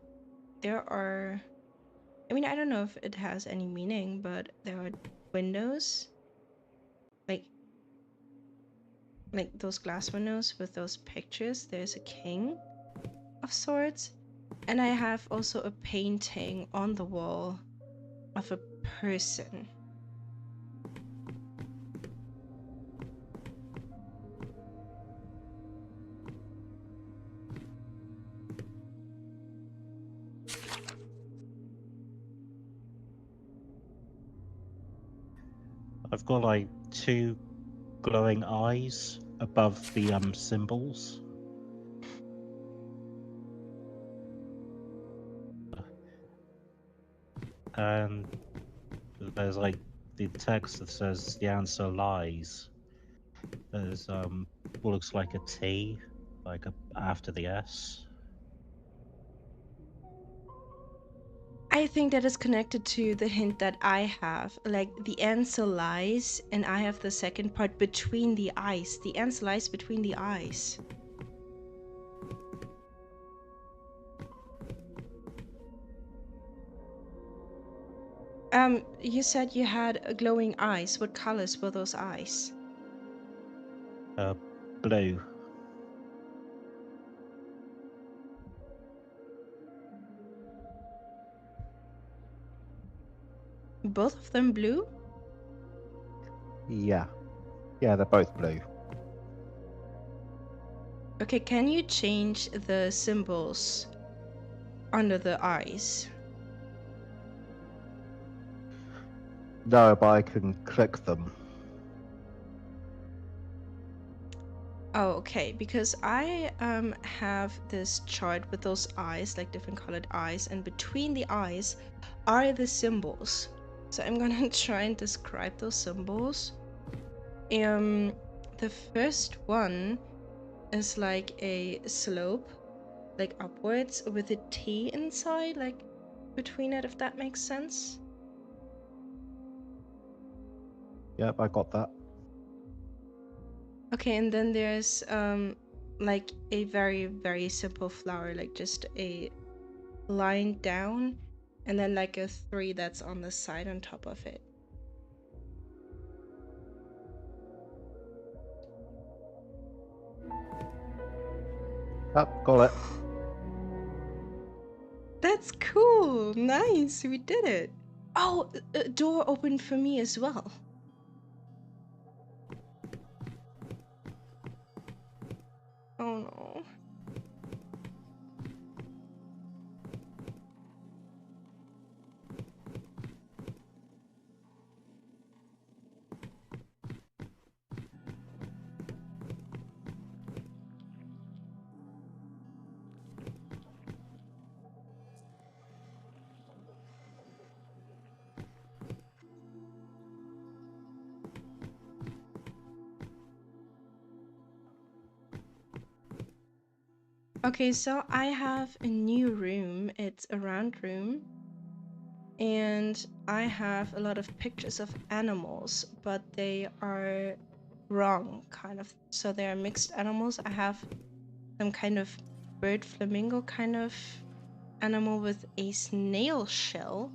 There are, I mean, I don't know if it has any meaning, but there are windows, like those glass windows with those pictures. There's a king of sorts, and I have also a painting on the wall of a person. I've got like 2 glowing eyes above the symbols. And there's like the text that says the answer lies. There's what looks like a T, like after the S. I think that is connected to the hint that I have. Like the answer lies, and I have the second part between the eyes. The answer lies between the eyes. You said you had glowing eyes. What colors were those eyes? Blue. Both of them blue? Yeah. Yeah, they're both blue. Okay, can you change the symbols under the eyes? No, but I can click them. Oh, okay, because I have this chart with those eyes, like different colored eyes, and between the eyes are the symbols. So I'm gonna try and describe those symbols. The first one is like a slope, like upwards, with a T inside, like between it, if that makes sense. Yep, I got that. Okay, and then there's like a very, very simple flower, like just a line down, and then like a 3 that's on the side on top of it. Yep, got it. That's cool. Nice. We did it. Oh, a door opened for me as well. Oh no. Okay, so I have a new room. It's a round room. And I have a lot of pictures of animals, but they are wrong, kind of. So they are mixed animals. I have some kind of bird flamingo kind of animal with a snail shell,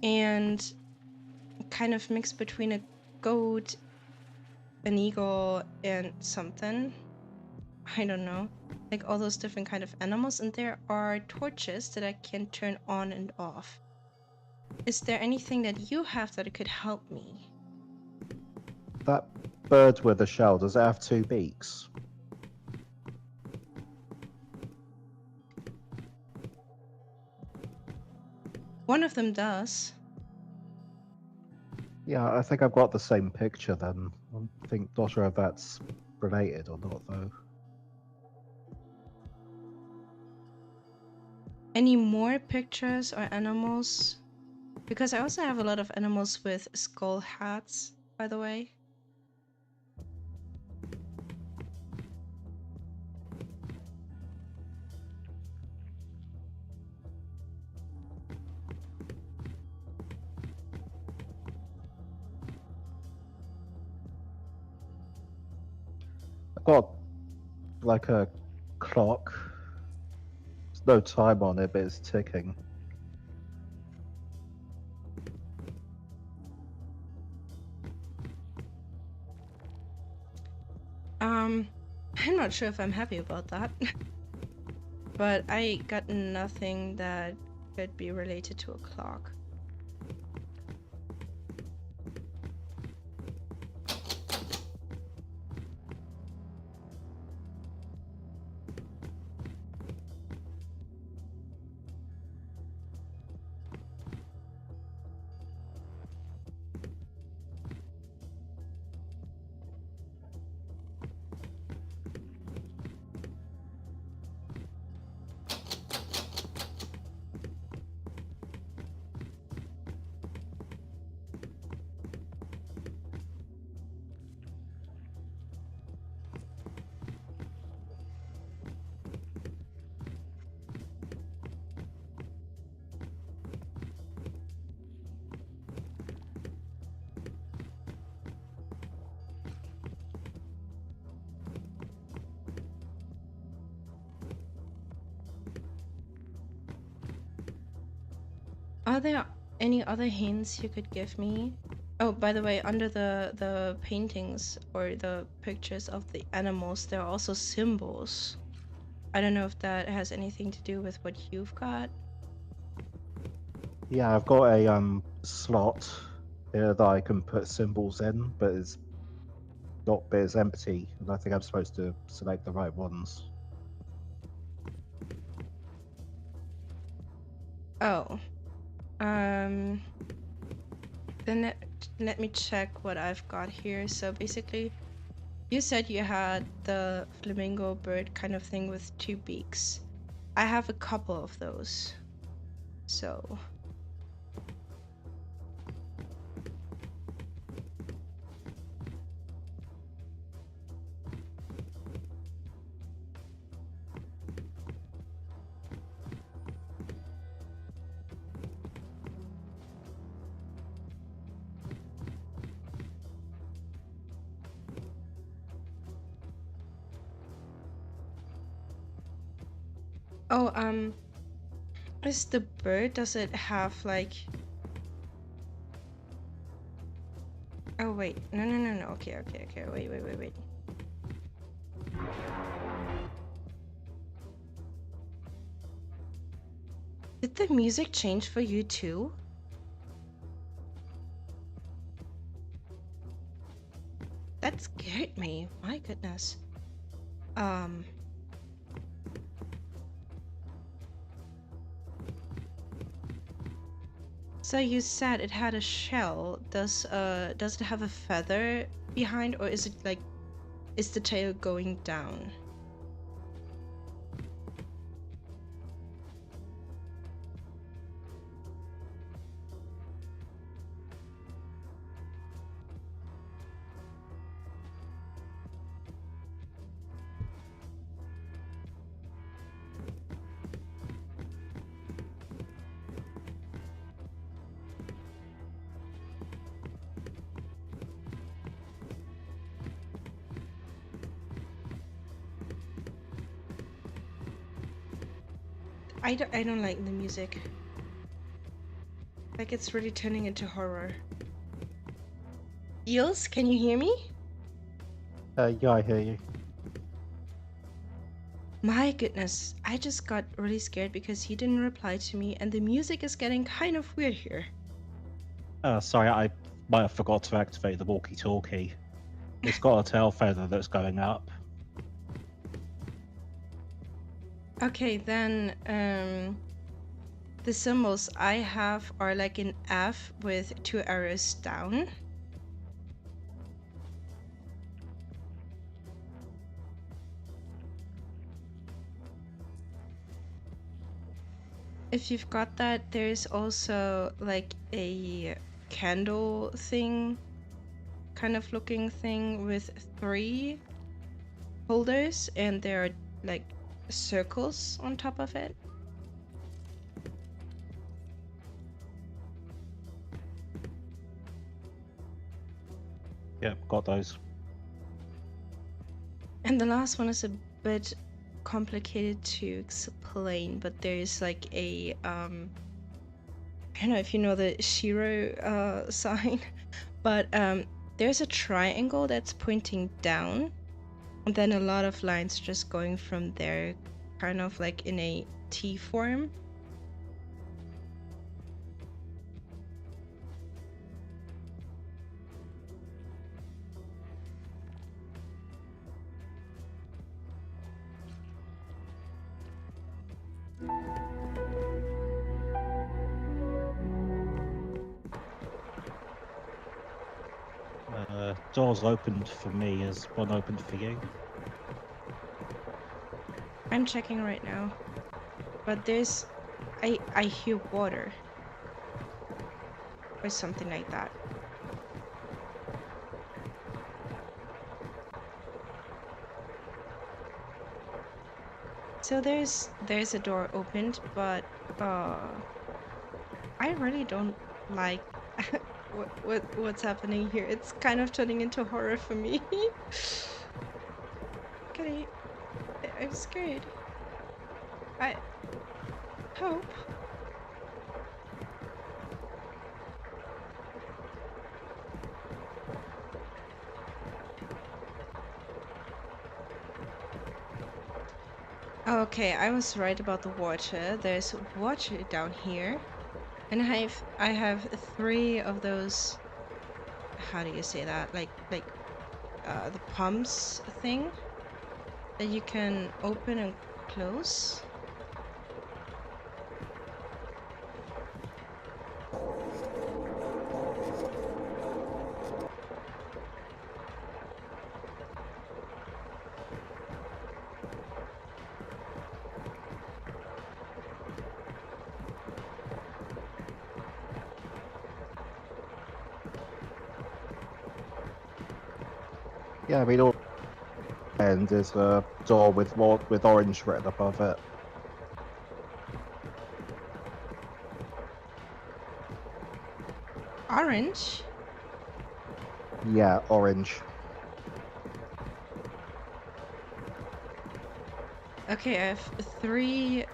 and kind of mixed between a goat, an eagle, and something. I don't know. Like all those different kind of animals, and there are torches that I can turn on and off. Is there anything that you have that could help me? That bird with the shell, does it have 2 beaks? One of them does. Yeah, I think I've got the same picture then. I think not sure if that's related or not though. Any more pictures or animals? Because I also have a lot of animals with skull hats, by the way. I've got like a clock. There's no time on it, but it's ticking. I'm not sure if I'm happy about that. But I got nothing that could be related to a clock. Are there any other hints you could give me? Oh, by the way, under the paintings or the pictures of the animals, there are also symbols. I don't know if that has anything to do with what you've got. Yeah, I've got a slot here that I can put symbols in, but it's empty, and I think I'm supposed to select the right ones. Oh, then let me check what I've got here. So basically, you said you had the flamingo bird kind of thing with two beaks. I have a couple of those. So oh, is the bird, does it have like... Oh wait, no. Okay. Wait. Did the music change for you too? That scared me. My goodness. So you said it had a shell. Does it have a feather behind, or is it like, is the tail going down? I don't like the music. Like, it's really turning into horror. Eels, can you hear me? Yeah, I hear you. My goodness, I just got really scared because he didn't reply to me, and the music is getting kind of weird here. Sorry, I might have forgot to activate the walkie-talkie. It's got a tail feather that's going up. Okay, then the symbols I have are like an F with two arrows down. If you've got that, there's also like a candle thing, kind of looking thing with three holders, and there are like circles on top of it. Yep, got those. And the last one is a bit complicated to explain, but there's like a I don't know if you know the Shiro sign, but there's a triangle that's pointing down, and then a lot of lines just going from there, kind of like in a T form. Doors opened for me. Is one opened for you? I'm checking right now, but there's I hear water or something like that. So there's a door opened, but I really don't like what's happening here. It's kind of turning into horror for me. Okay, I'm scared. I hope. Okay, I was right about the water. There's water down here, and I have three of those. How do you say that? Like the pumps thing that you can open and close. Yeah, I mean, all and there's a door with orange written above it. Orange. Yeah, orange. Okay, I have three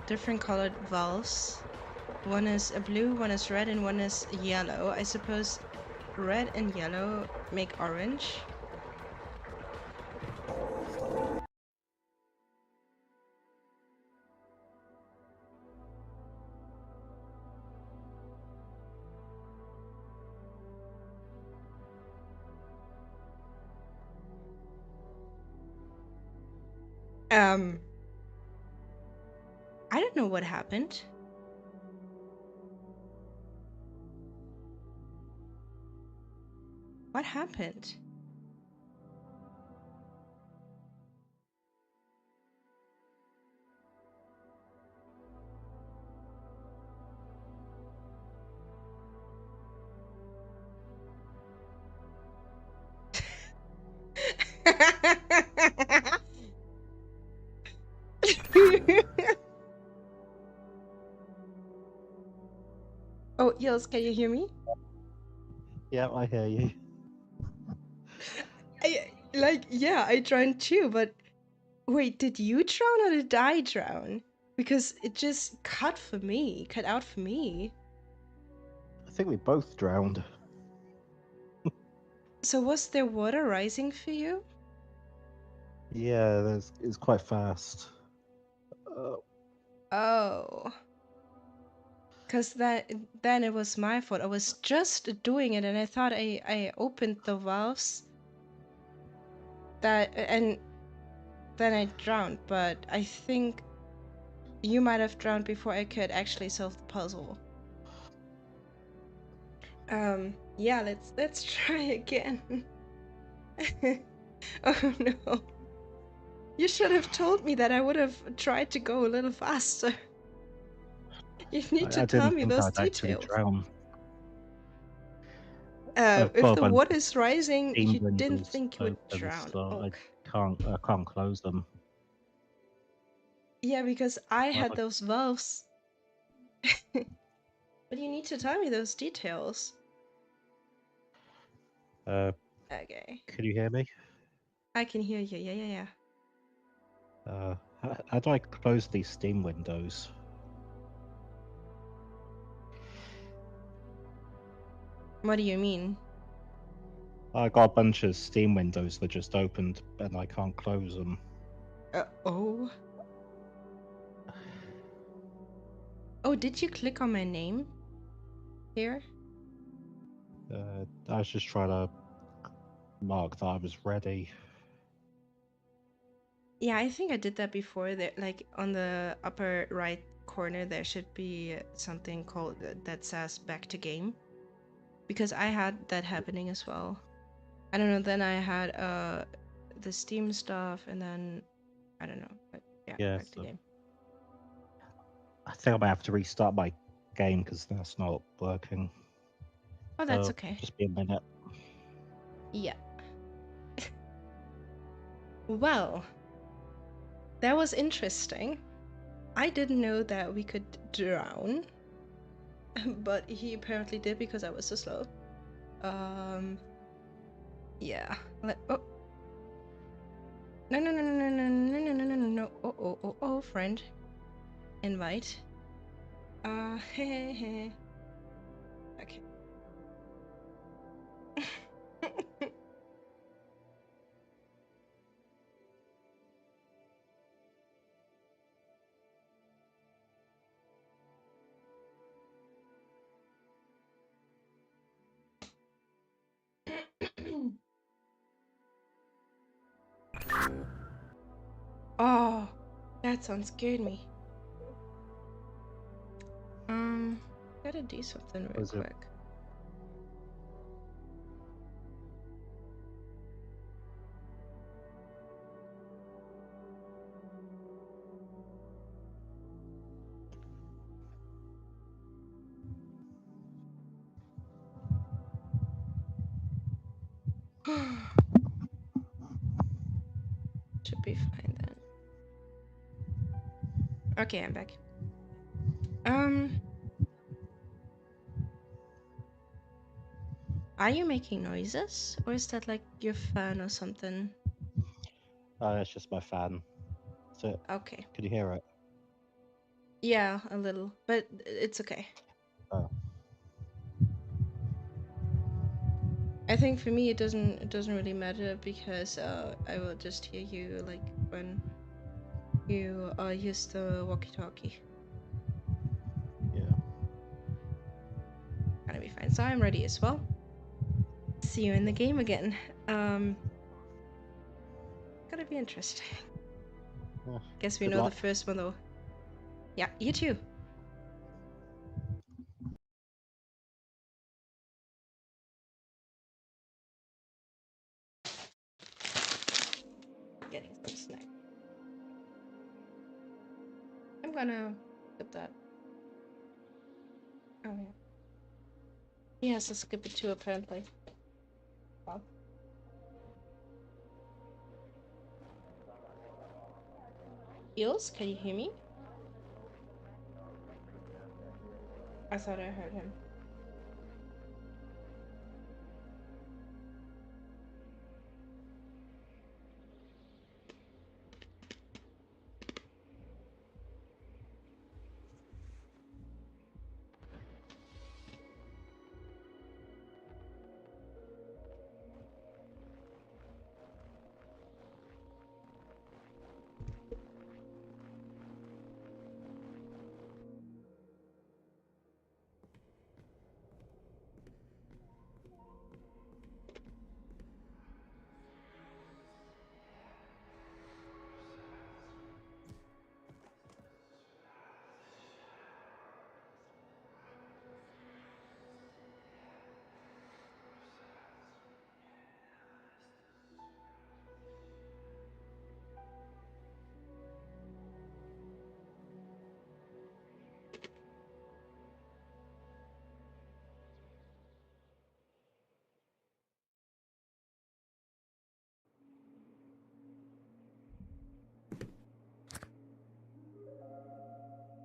different colored valves. One is a blue, one is red, and one is yellow. I suppose red and yellow make orange. Um, I don't know what happened. What happened? Oh, Eels, can you hear me? Yeah, I hear you. Yeah, I drowned too, but wait, did you drown or did I drown? Because it just cut out for me. I think we both drowned. So was there water rising for you? Yeah, it's quite fast. Uh, Oh. Because then it was my fault. I was just doing it and I thought I opened the valves that and then I drowned, but I think you might have drowned before I could actually solve the puzzle. Yeah, let's try again. Oh no. You should have told me that. I would have tried to go a little faster. You need to I tell didn't me think those I'd actually details. drown. I've If got a the bunch water of is rising, Steam you didn't windows think you would open, drown. so Oh, I can't close them. yeah, because I Why had would- those valves. But you need to tell me those details. Uh, Okay. can you hear me? I can hear you. Yeah, yeah, yeah. How do I close these Steam windows? What do you mean? I got a bunch of Steam windows that just opened, and I can't close them. Oh. Oh, did you click on my name here? I was just trying to mark that I was ready. Yeah, I think I did that before. There, like on the upper right corner, there should be something called that says "back to game," because I had that happening as well. I don't know. Then I had the Steam stuff, and then I don't know. But yeah, Yeah, back to so game. I think I might have to restart my game because that's not working. Oh, that's So okay. just be a minute. Yeah. Well, that was interesting. I didn't know that we could drown, but he apparently did because I was so slow. Um, yeah. Oh, no, no, no, no, no, no, no, no, no, no, no. Oh, oh, oh, oh, friend. Invite. Hey, hey. Okay. Oh, that sound scared me. Gotta do something real Was it? quick. Should be fine then. Okay, I'm back. Are you making noises? Or is that like your fan or something? It's just my fan. So, Okay. can you hear it? Yeah, a little, but it's okay. Oh. I think for me it doesn't really matter because I will just hear you like when you use the walkie-talkie. Yeah. Gonna be fine. So I'm ready as well. See you in the game again. Gonna be interesting. Guess we Good know the luck. first one though. Yeah, you too. Getting some snack. I'm gonna skip that. Oh yeah. He has to skip it too apparently. Wow. Eels, can you hear me? I thought I heard him.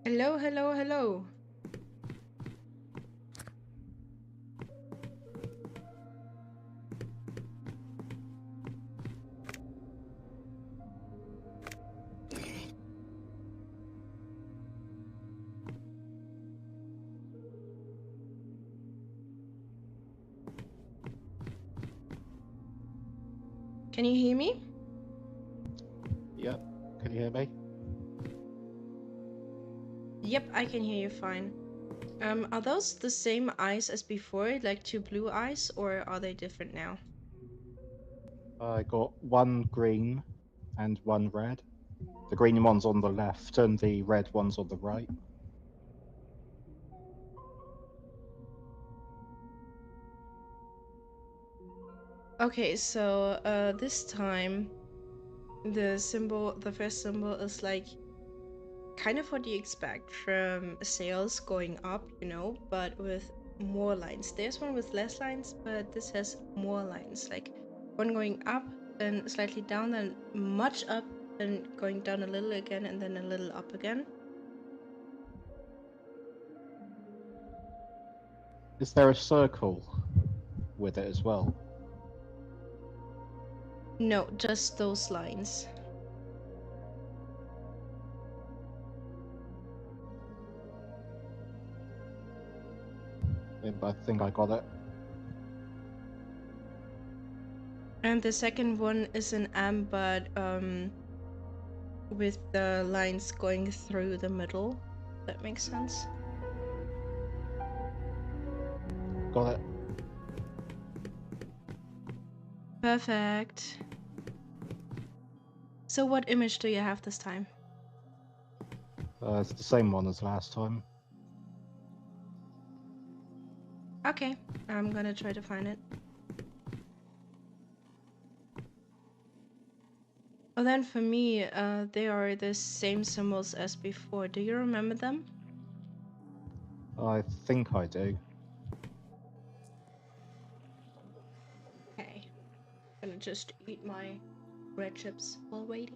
Hello, hello, hello. Can you hear me? Yep. Can you hear me? Yep, I can hear you fine. Are those the same eyes as before, like two blue eyes, or are they different now? I got one green and one red. The green one's on the left and the red one's on the right. Okay, so this time the first symbol is like kind of what you expect from sales going up, you know, but with more lines. There's one with less lines, but this has more lines, like one going up, then slightly down, then much up, then going down a little again, and then a little up again. Is there a circle with it as well? No, just those lines. I think I got it. And the second one is an M, but with the lines going through the middle. That makes sense. Got it. Perfect. So what image do you have this time? It's the same one as last time. Okay, I'm gonna try to find it. Oh, then for me, they are the same symbols as before. Do you remember them? I think I do. Okay, I'm gonna just eat my red chips while waiting.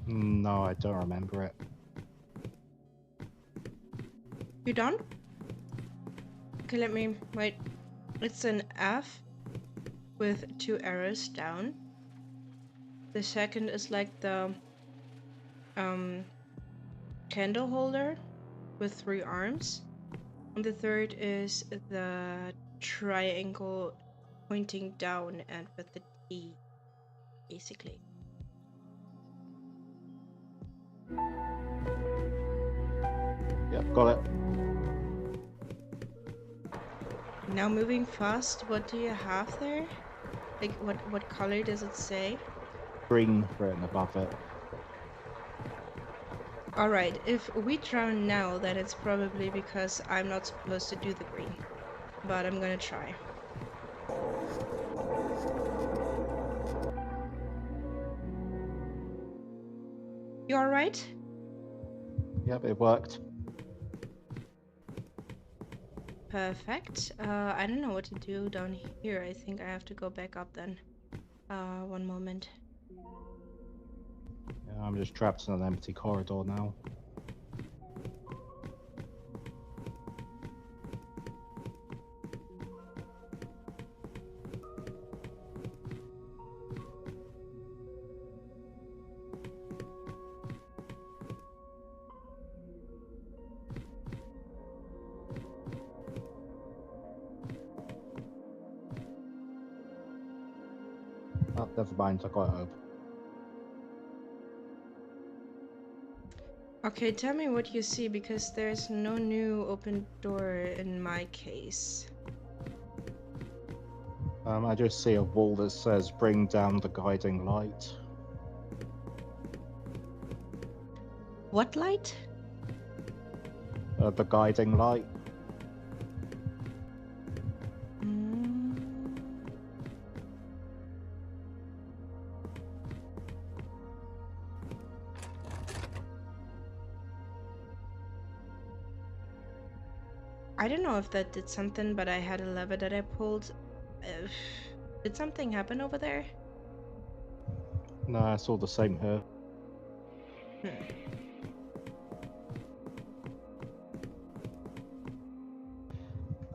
No, I don't remember it. You done? Okay, let me wait. It's an F with 2 arrows down. The second is like the candle holder with 3 arms. And the third is the triangle pointing down and with the T, basically. Yep, got it. Now moving fast, what do you have there? Like what color does it say? Green written above it. Alright, if we drown now, then it's probably because I'm not supposed to do the green. But I'm gonna try. You alright? Yep, it worked. Perfect. I don't know what to do down here. I think I have to go back up then. One moment. Yeah, I'm just trapped in an empty corridor now. Oh, never mind, I got it open. Okay, tell me what you see, because there's no new open door in my case. I just see a wall that says bring down the guiding light. What light? The guiding light. I don't know if that did something, but I had a lever that I pulled. Did something happen over there? No, it's all the same here.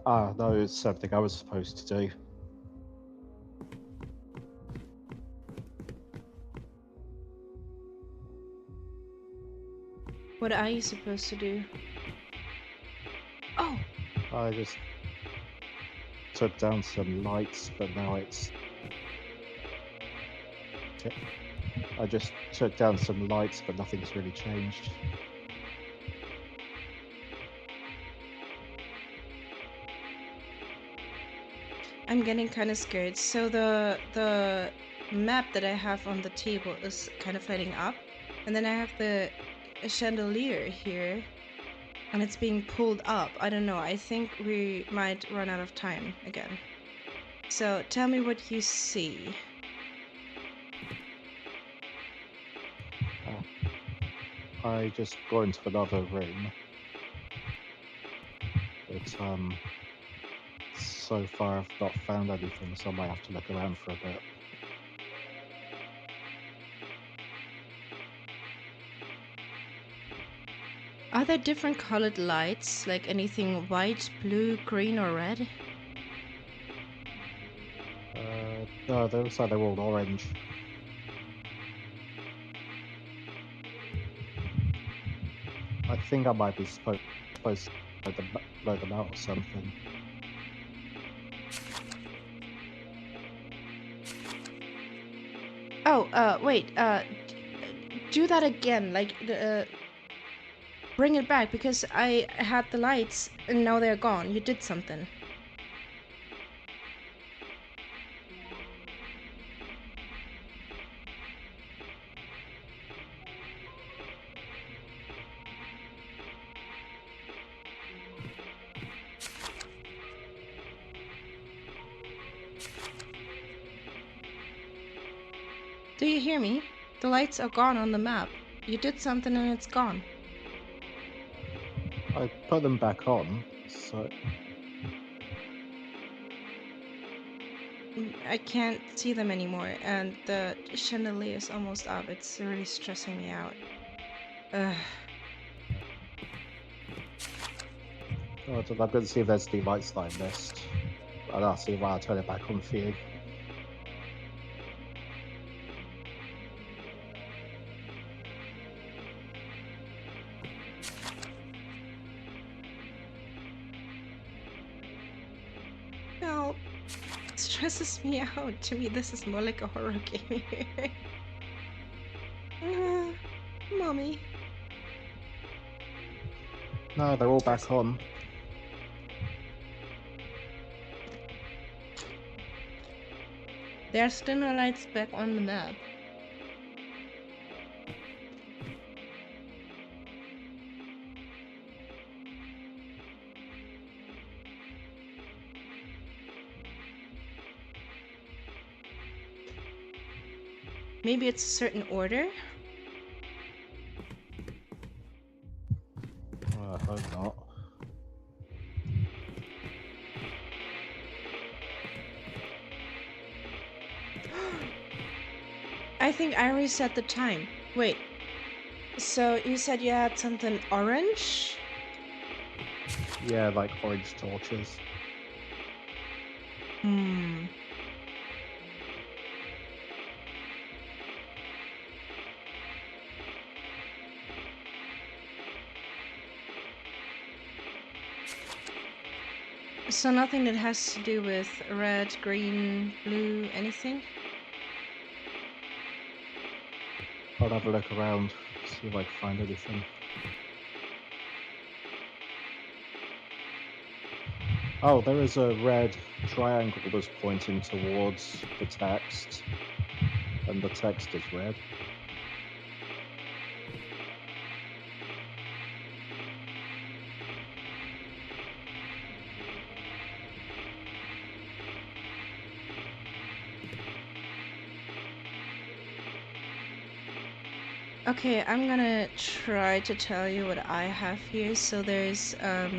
Ah, no, it's something I was supposed to do. What are you supposed to do? Oh! I just took down some lights, but now it's... I just took down some lights, but nothing's really changed. I'm getting kind of scared. So the map that I have on the table is kind of lighting up, and then I have the chandelier here, and it's being pulled up. I don't know. I think we might run out of time again. So tell me what you see. I just go into another room. But so far I've not found anything, so I might have to look around for a bit. Are there different colored lights, like anything white, blue, green, or red? No, they looks like they're all orange. I think I might be supposed to blow them out or something. Oh, wait, do that again. Like, bring it back, because I had the lights and now they're gone. You did something. Do you hear me? The lights are gone on the map. You did something and it's gone. I put them back on, so I can't see them anymore, and the chandelier is almost up. It's really stressing me out. Ugh. I'm going to see if there's any lights that I missed. And I'll see if I'll turn it back on for you. No, it stresses me out. To me, this is more like a horror game here. Mommy. No, they're all back on. There's still no lights back on the map. Maybe it's a certain order? I hope not. I think I reset the time. Wait. So you said you had something orange? Yeah, like orange torches. Hmm. So nothing that has to do with red, green, blue, anything? I'll have a look around, see if I can find anything. Oh, there is a red triangle that's pointing towards the text, and the text is red. Okay, I'm gonna try to tell you what I have here. So there's a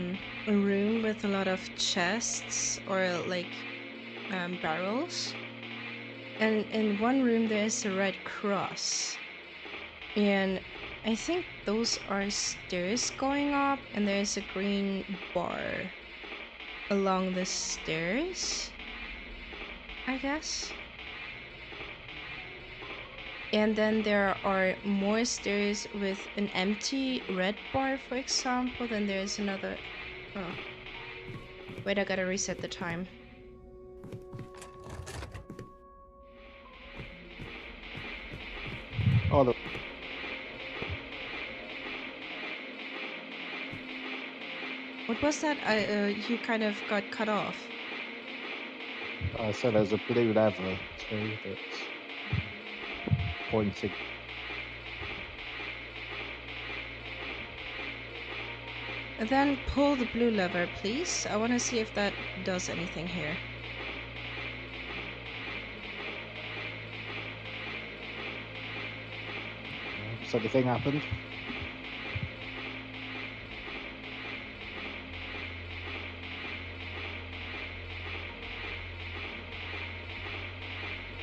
room with a lot of chests or like barrels. And in one room there's a red cross. And I think those are stairs going up, and there's a green bar along the stairs, I guess. And then there are more stairs with an empty red bar, for example. Then there's another... Oh. Wait, I gotta reset the time. Oh, What was that? You kind of got cut off. so there's a blue lever too that's pointing. And then pull the blue lever, please. I want to see if that does anything here. Has anything happened?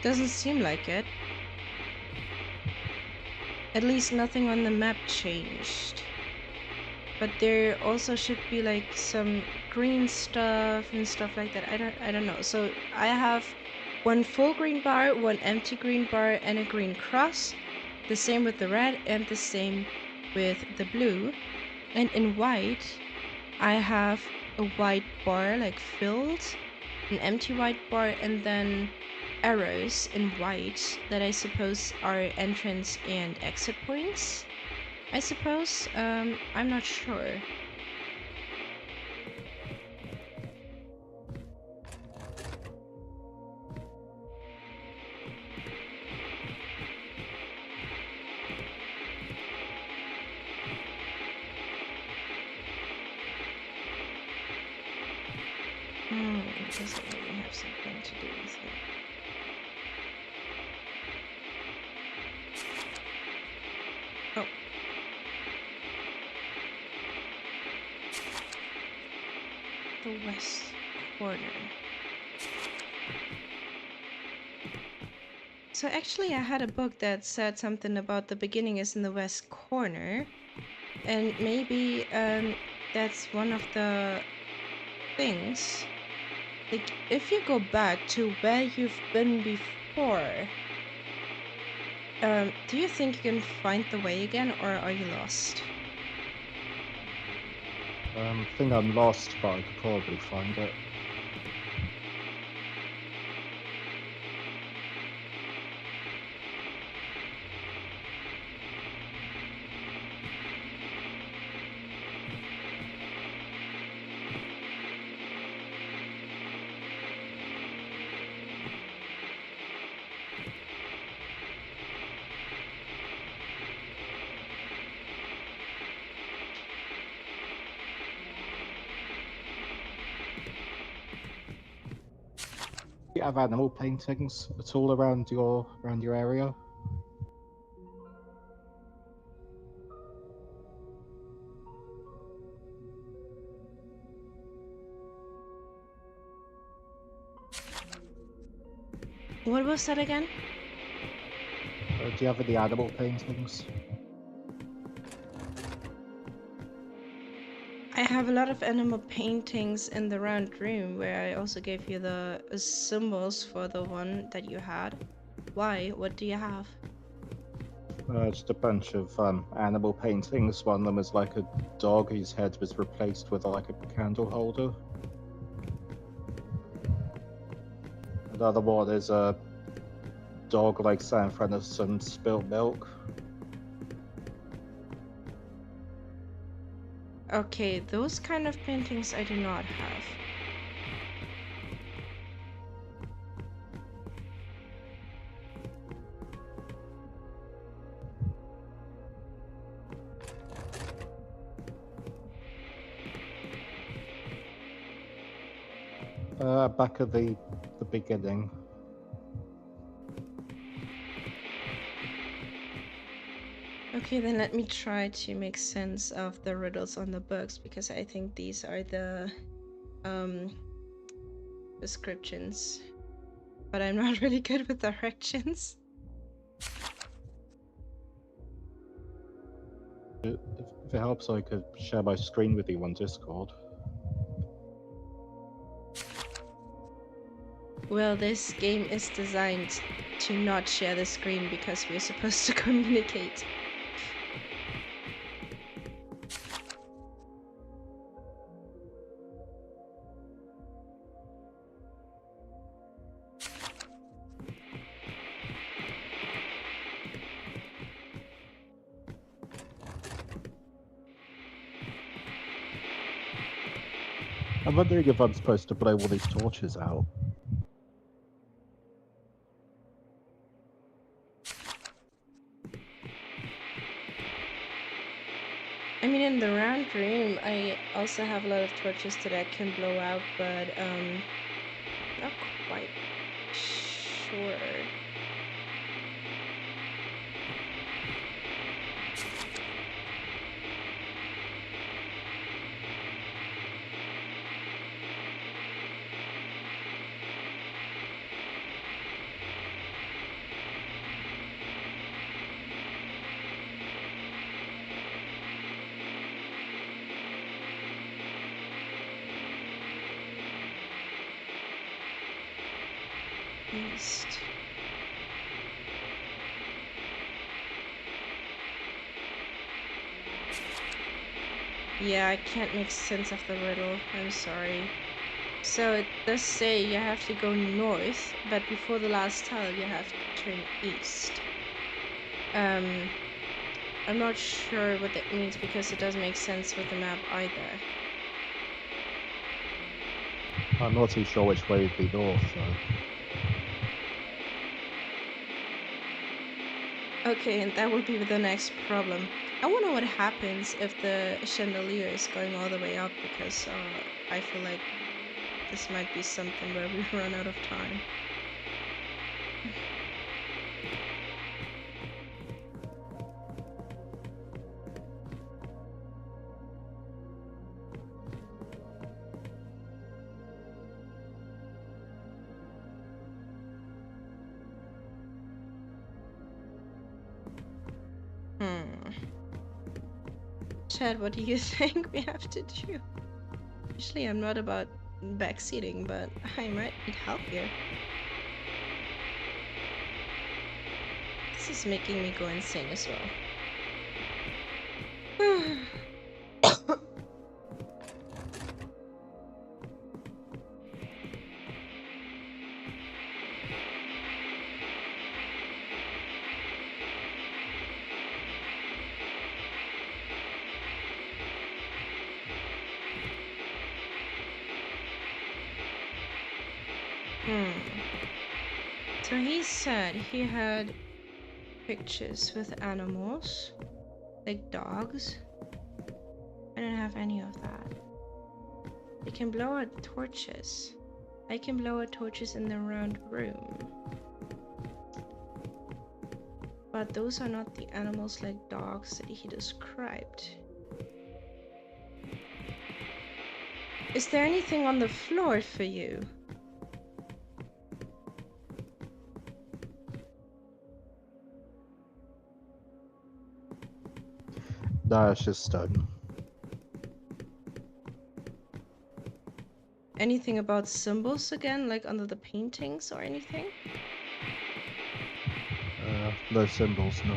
Doesn't seem like it. At least nothing on the map changed. But there also should be like some green stuff and stuff like that. I don't know. So I have one full green bar, one empty green bar, and a green cross. The same with the red and the same with the blue. And in white, I have a white bar like filled, an empty white bar, and then arrows in white that I suppose are entrance and exit points. I suppose. I'm not sure. Does it maybe have something to do with it? Oh. The west corner. So actually I had a book that said something about the beginning is in the west corner. And maybe that's one of the things. Like, if you go back to where you've been before, do you think you can find the way again, or are you lost? I think I'm lost, but I could probably find it. Do you have animal paintings at all around your area? What was that again? Do you have any animal paintings? I have a lot of animal paintings in the round room where I also gave you the symbols for the one that you had. Why? What do you have? Just a bunch of animal paintings. One of them is like a dog whose head was replaced with like a candle holder. Another one is a dog like sat in front of some spilt milk. Okay, those kind of paintings I do not have. Back at the beginning. Okay, then let me try to make sense of the riddles on the books, because I think these are the descriptions. But I'm not really good with directions. If it helps, I could share my screen with you on Discord. Well, this game is designed to not share the screen because we're supposed to communicate. I'm wondering if I'm supposed to blow all these torches out. I mean, in the round room, I also have a lot of torches that I can blow out, but not quite sure. East. Yeah, I can't make sense of the riddle. I'm sorry. So it does say you have to go north, but before the last tile you have to turn east. I'm not sure what that means because it doesn't make sense with the map either. I'm not too sure which way would be north, though. Okay, and that would be the next problem. I wonder what happens if the chandelier is going all the way up, because I feel like this might be something where we run out of time. Chad, what do you think we have to do? Usually I'm not about backseating, but I might need help here. This is making me go insane as well. So he said he had pictures with animals, like dogs. I don't have any of that. You can blow out torches. I can blow out torches in the round room. But those are not the animals like dogs that he described. Is there anything on the floor for you? No, it's just stone. Anything about symbols again, like under the paintings or anything? No symbols, no.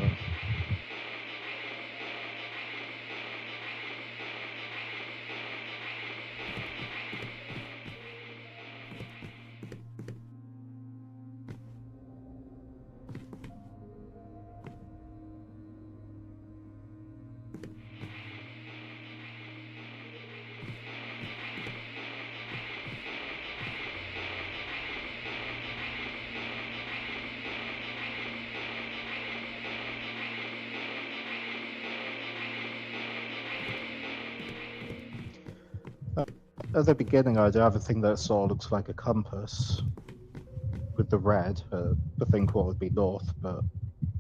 At the beginning, I do have a thing that sort of looks like a compass with the red. I think what would be north, but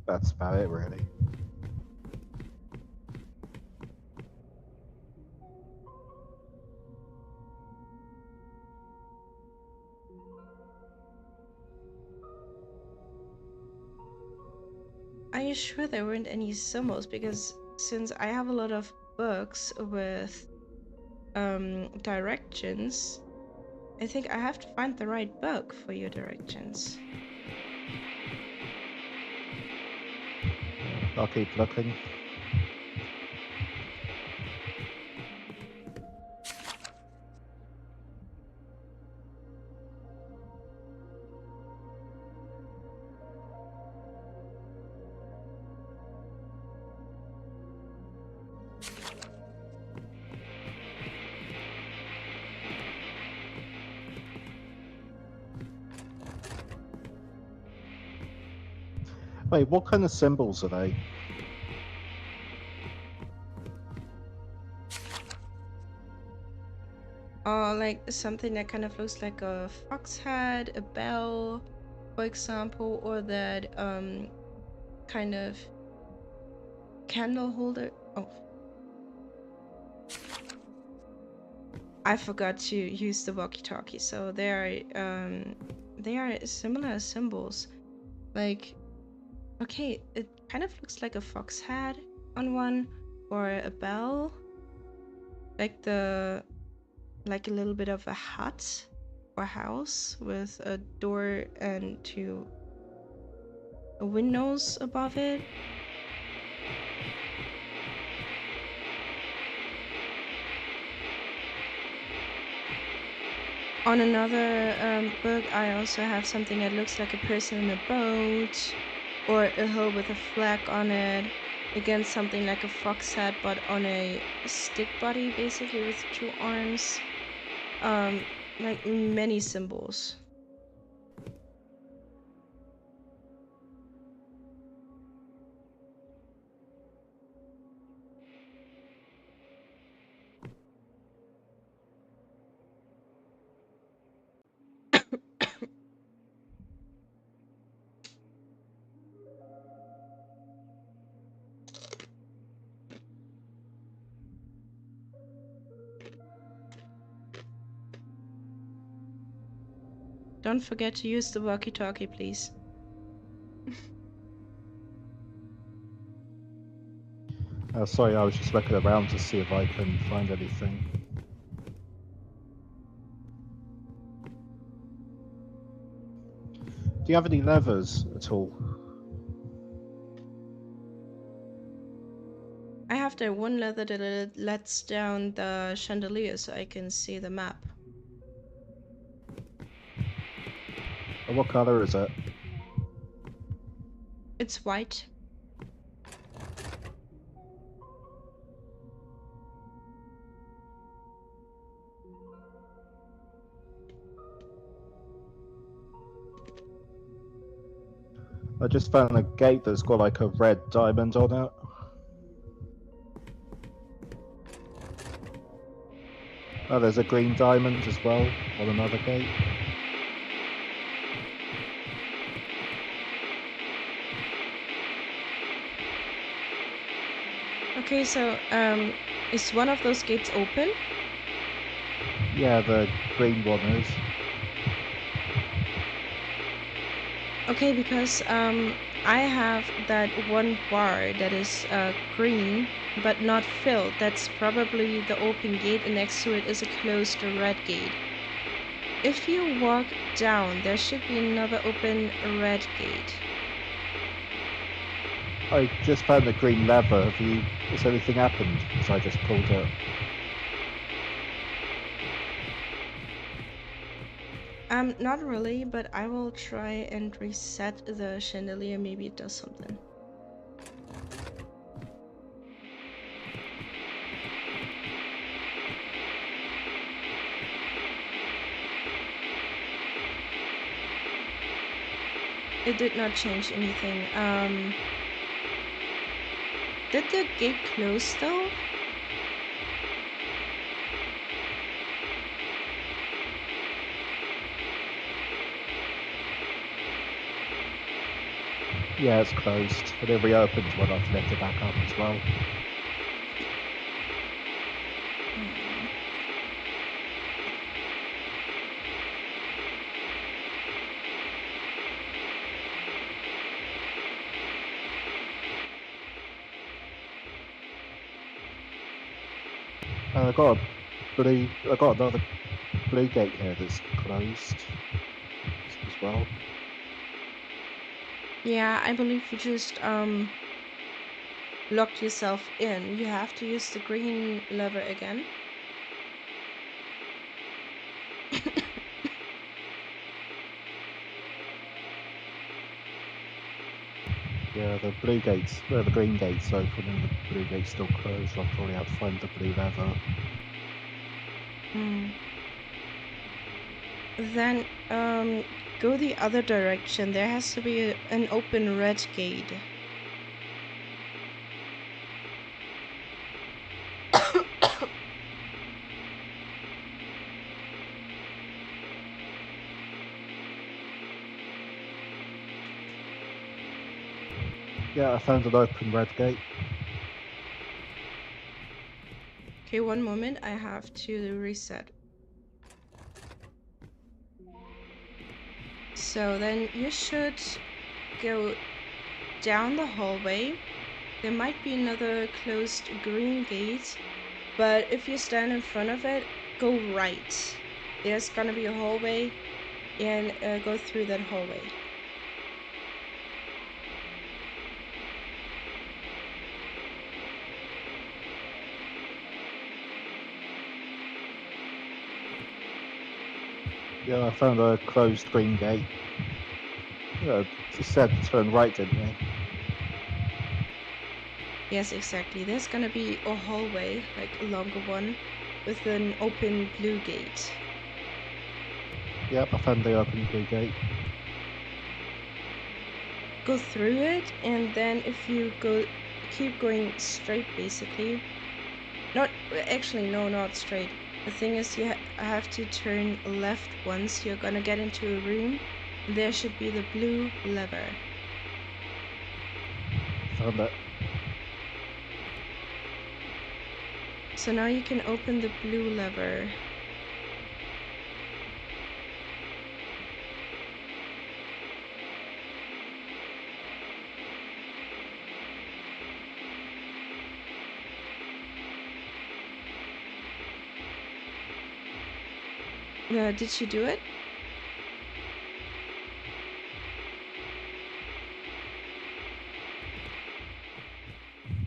that's about it, really. Are you sure there weren't any symbols? Because since I have a lot of books with directions, I think I have to find the right book for your directions. I'll keep looking. Wait, what kind of symbols are they? Like something that kind of looks like a fox head, a bell, for example, or that kind of candle holder. Oh, I forgot to use the walkie-talkie. So they are similar symbols. Like, okay, it kind of looks like a fox head on one, or a bell, like a little bit of a hut or house with a door and two windows above it. On another book, I also have something that looks like a person in a boat, or a hill with a flag on it, against something like a fox head, but on a stick body, basically with two arms. Like many symbols. Don't forget to use the walkie-talkie, please. Sorry, I was just looking around to see if I can find anything. Do you have any levers at all? I have the one leather that lets down the chandelier so I can see the map. What color is it? It's white. I just found a gate that's got like a red diamond on it. Oh, there's a green diamond as well on another gate. Okay, so is one of those gates open? Yeah, the green one is. Okay, because I have that one bar that is green but not filled. That's probably the open gate, and next to it is a closed red gate. If you walk down, there should be another open red gate. I just found the green lever. Has anything happened? Because I just pulled it. Not really, but I will try and reset the chandelier. Maybe it does something. It did not change anything. Did the gate close though? Yeah, it's closed. And it reopened when I flipped it back up as well. I got another blue gate here that's closed as well. Yeah, I believe you just locked yourself in. You have to use the green lever again. Yeah, the green gate's open and the blue gate's still closed. So I'll probably have to find the blue lever. Then go the other direction. There has to be an open red gate. Yeah, I found an open red gate. Okay, one moment. I have to reset. So then you should go down the hallway. There might be another closed green gate, but if you stand in front of it, go right. There's gonna be a hallway, and go through that hallway. Yeah, I found a closed green gate. You said turn right, didn't you? Yes, exactly. There's gonna be a hallway, like a longer one, with an open blue gate. Yep, I found the open blue gate. Go through it, and then if you keep going straight, basically. Not actually, no, not straight. The thing is, you have to turn left once. You're gonna get into a room. There should be the blue lever. Found it. So now you can open the blue lever. Did you do it?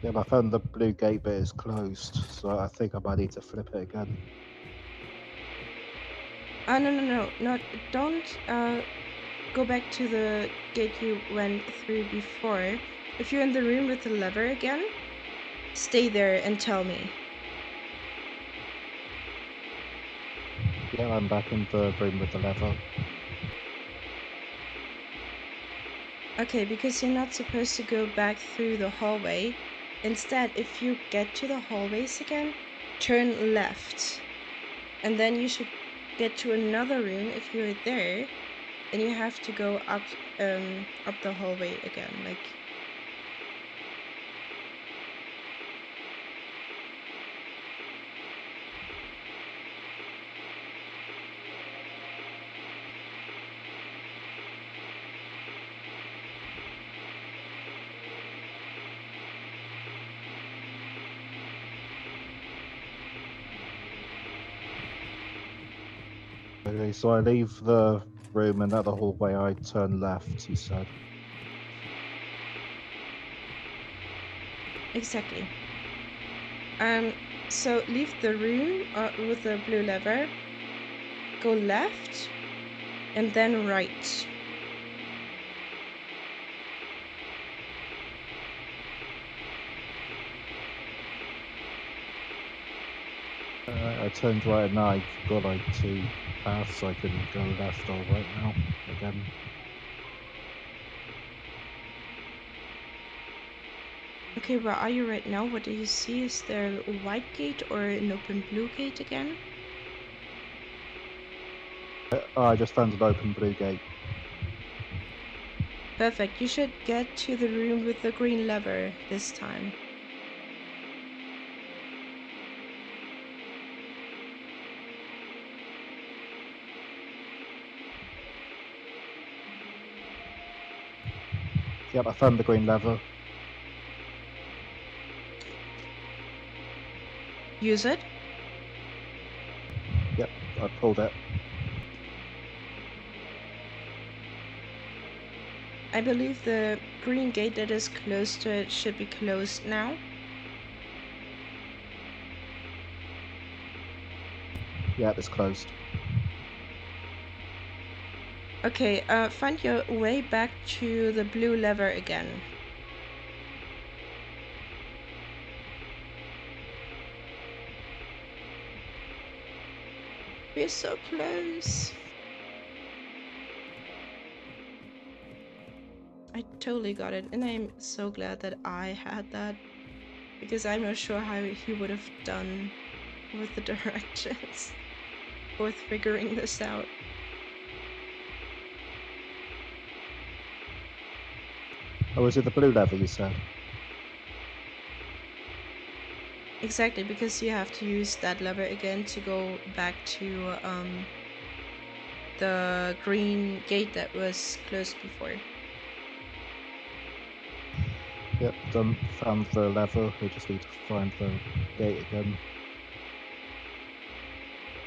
Yeah, I found the blue gate, but it's closed, so I think I might need to flip it again. No. Not. Don't go back to the gate you went through before. If you're in the room with the lever again, stay there and tell me. Yeah, I'm back in the room with the lever. Okay, because you're not supposed to go back through the hallway. Instead, if you get to the hallways again, turn left. And then you should get to another room. If you're there, then you have to go up the hallway again. Like, Okay, so I leave the room and at the hallway I turn left, you said. exactly. So leave the room with the blue lever, go left, and then right. I turned right and now I've got like two paths. I can go left or right now again. Okay, where are you right now? What do you see? Is there a white gate or an open blue gate again? I just found an open blue gate. Perfect. You should get to the room with the green lever this time. Yep, I found the green lever. Use it. Yep, I pulled it. I believe the green gate that is close to it should be closed now. Yep, it's closed. Okay, find your way back to the blue lever again. We're so close. I totally got it, and I'm so glad that I had that, because I'm not sure how he would have done with the directions or figuring this out. Oh, was it the blue lever you said? Exactly, because you have to use that lever again to go back to the green gate that was closed before. Yep, done. Found the lever. I just need to find the gate again.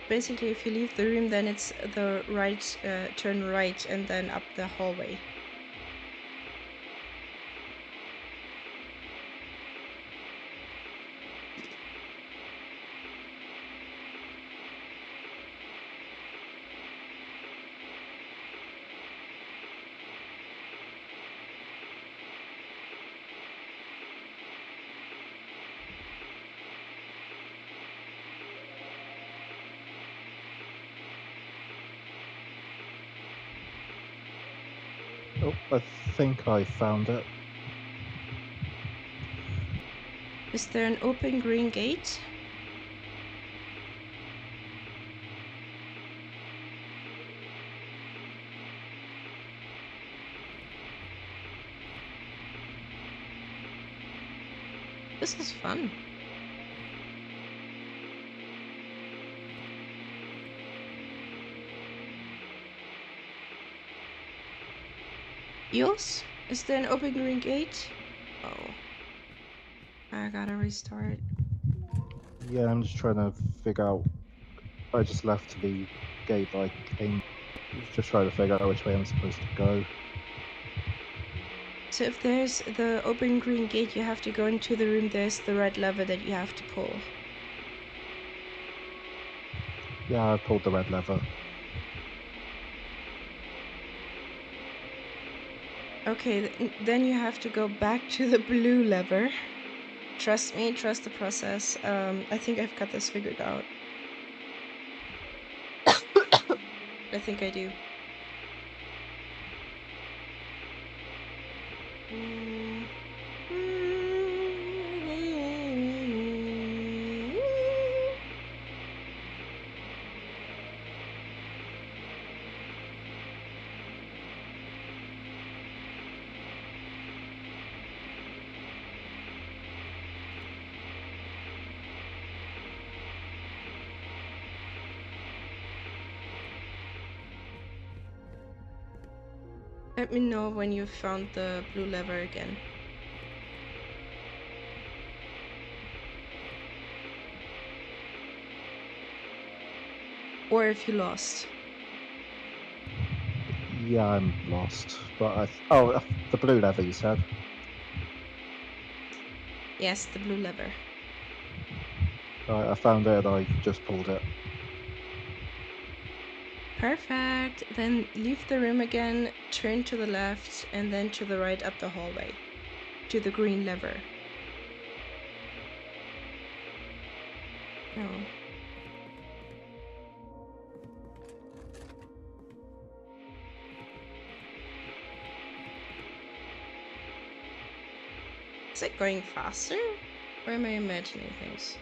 Basically, if you leave the room, then it's the right, turn right, and then up the hallway. Oh, I think I found it. Is there an open green gate? This is fun. Eels? Is there an open green gate? Oh. I gotta restart. Yeah, I'm just trying to figure out. I just left the gate that I came. Just trying to figure out which way I'm supposed to go. So if there's the open green gate, you have to go into the room. There's the red lever that you have to pull. Yeah, I pulled the red lever. Okay, then you have to go back to the blue lever. Trust me, trust the process. I think I've got this figured out. I think I do. Mm. Let me know when you've found the blue lever again. Or if you lost. Yeah, I'm lost. But the blue lever you said. Yes, the blue lever. Right, I found it. I just pulled it. Perfect. Then leave the room again, turn to the left, and then to the right up the hallway. To the green lever. Oh. Is it going faster? Or am I imagining things?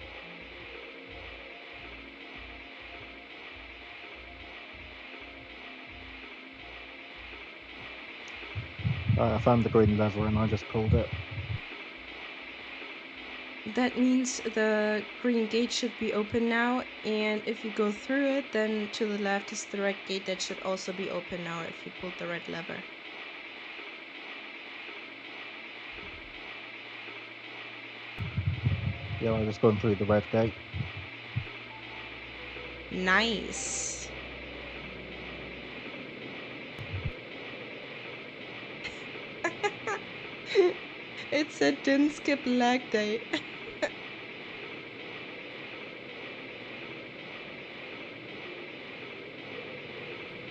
Right, I found the green lever and I just pulled it. That means the green gate should be open now, and if you go through it, then to the left is the red gate that should also be open now if you pulled the red lever. Yeah, I just gone through the red gate. Nice. It said didn't skip lag day.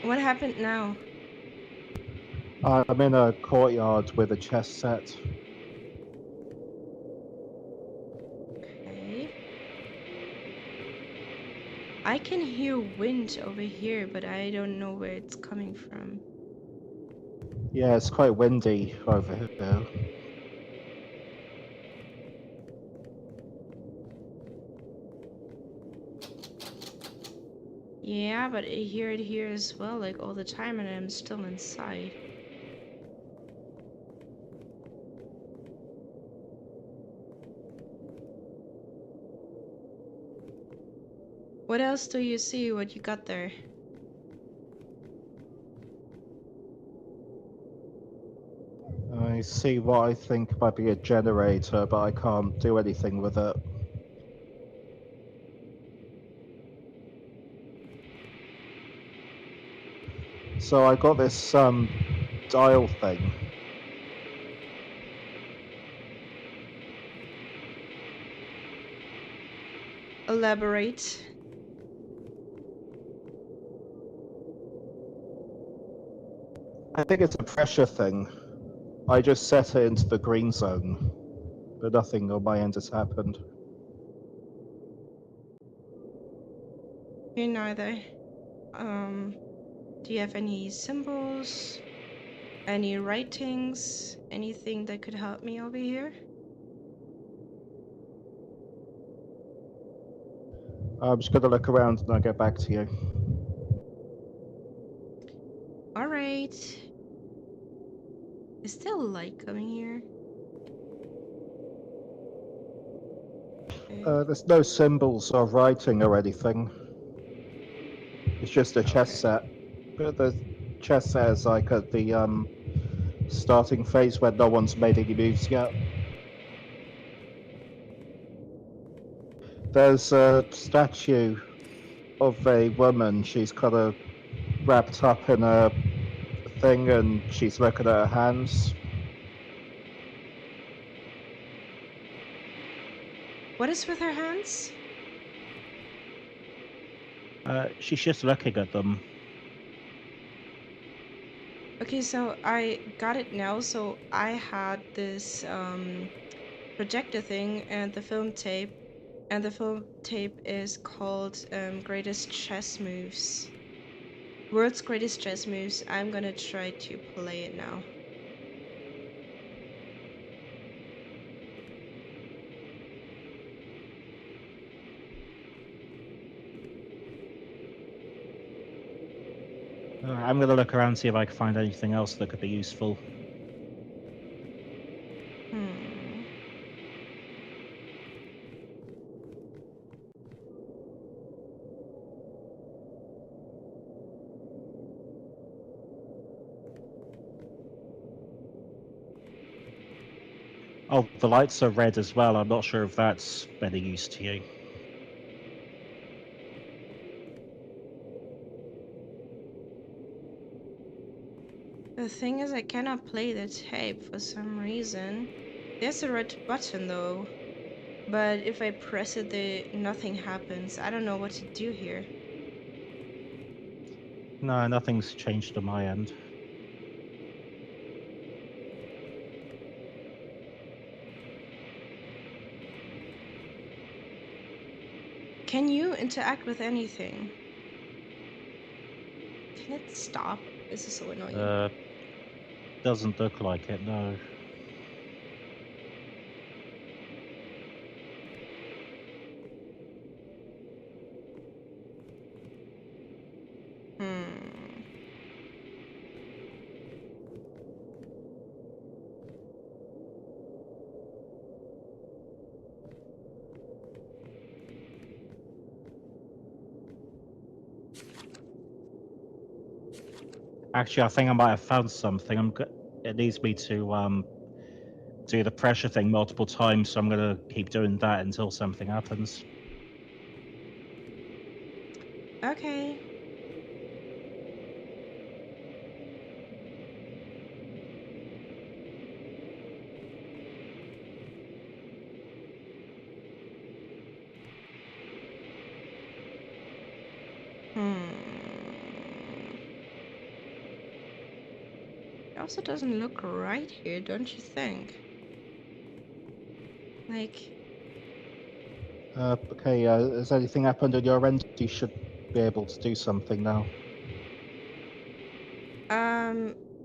What happened now? I'm in a courtyard with a chest set. Okay. I can hear wind over here, but I don't know where it's coming from. Yeah, it's quite windy over here. Yeah, but I hear it here as well, like all the time, and I'm still inside. What else do you see? What you got there? I see what I think might be a generator, but I can't do anything with it. So I got this dial thing. Elaborate. I think it's a pressure thing. I just set it into the green zone, but nothing on my end has happened. Me neither. Do you have any symbols? Any writings? Anything that could help me over here? I'm just gonna look around and I'll get back to you. Alright. Is still light coming here? Okay. There's no symbols or writing or anything. It's just a chess Okay. set. But the chess set is like at the starting phase where no one's made any moves yet. There's a statue of a woman. She's kind of wrapped up in a thing and she's looking at her hands. What is with her hands? She's just looking at them. Okay, so I got it now. So I had this projector thing and the film tape, and the film tape is called Greatest Chess Moves. World's Greatest Chess Moves. I'm gonna try to play it now. I'm gonna look around, see if I can find anything else that could be useful. Hmm. Oh, the lights are red as well. I'm not sure if that's any use to you. The thing is, I cannot play the tape for some reason. There's a red button though, but if I press it, nothing happens. I don't know what to do here. No, nothing's changed on my end. Can you interact with anything? Can it stop? This is so annoying. Doesn't look like it, no. Hmm. Actually, I think I might have found something. It needs me to do the pressure thing multiple times, so I'm gonna keep doing that until something happens. Okay. Hmm. It also doesn't look right here, don't you think? Like, Okay, has anything happened on your end? You should be able to do something now.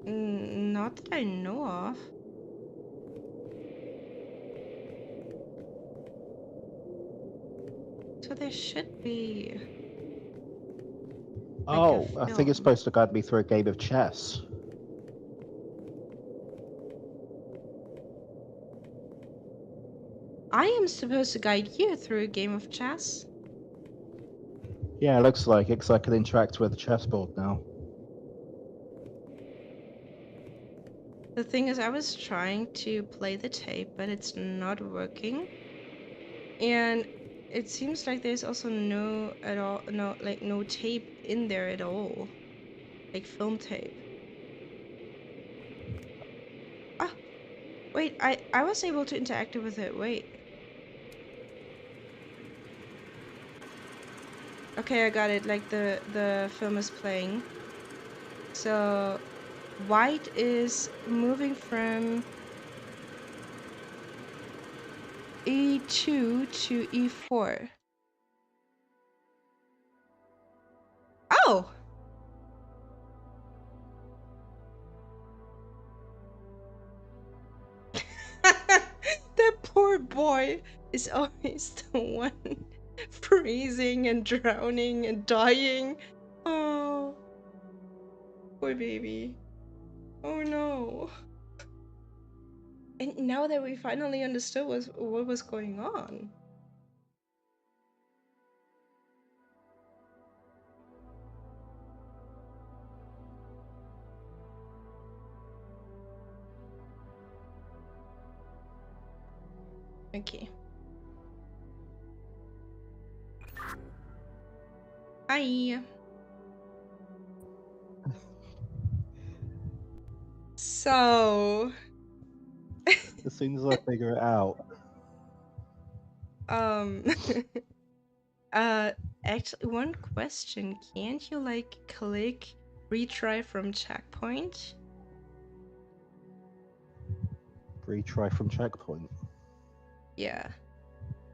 not that I know of. So there should be like a Oh, I think it's film. supposed to guide me through a game of chess. I am supposed to guide you through a game of chess. Yeah, it looks like it, 'cause I can interact with the chessboard now. The thing is, I was trying to play the tape, but it's not working. And it seems like there's also no tape in there at all. Like film tape. Ah, wait, I was able to interact with it. Wait. Okay, I got it. Like the film is playing. So white is moving from E2 to E4. Oh! boy is always the one freezing and drowning and dying. Oh, poor baby. Oh no. And now that we finally understood what was going on. Okay. Hi. So, As soon as I figure it out, um, actually, one question: can't you like click retry from checkpoint? retry from checkpoint. Yeah,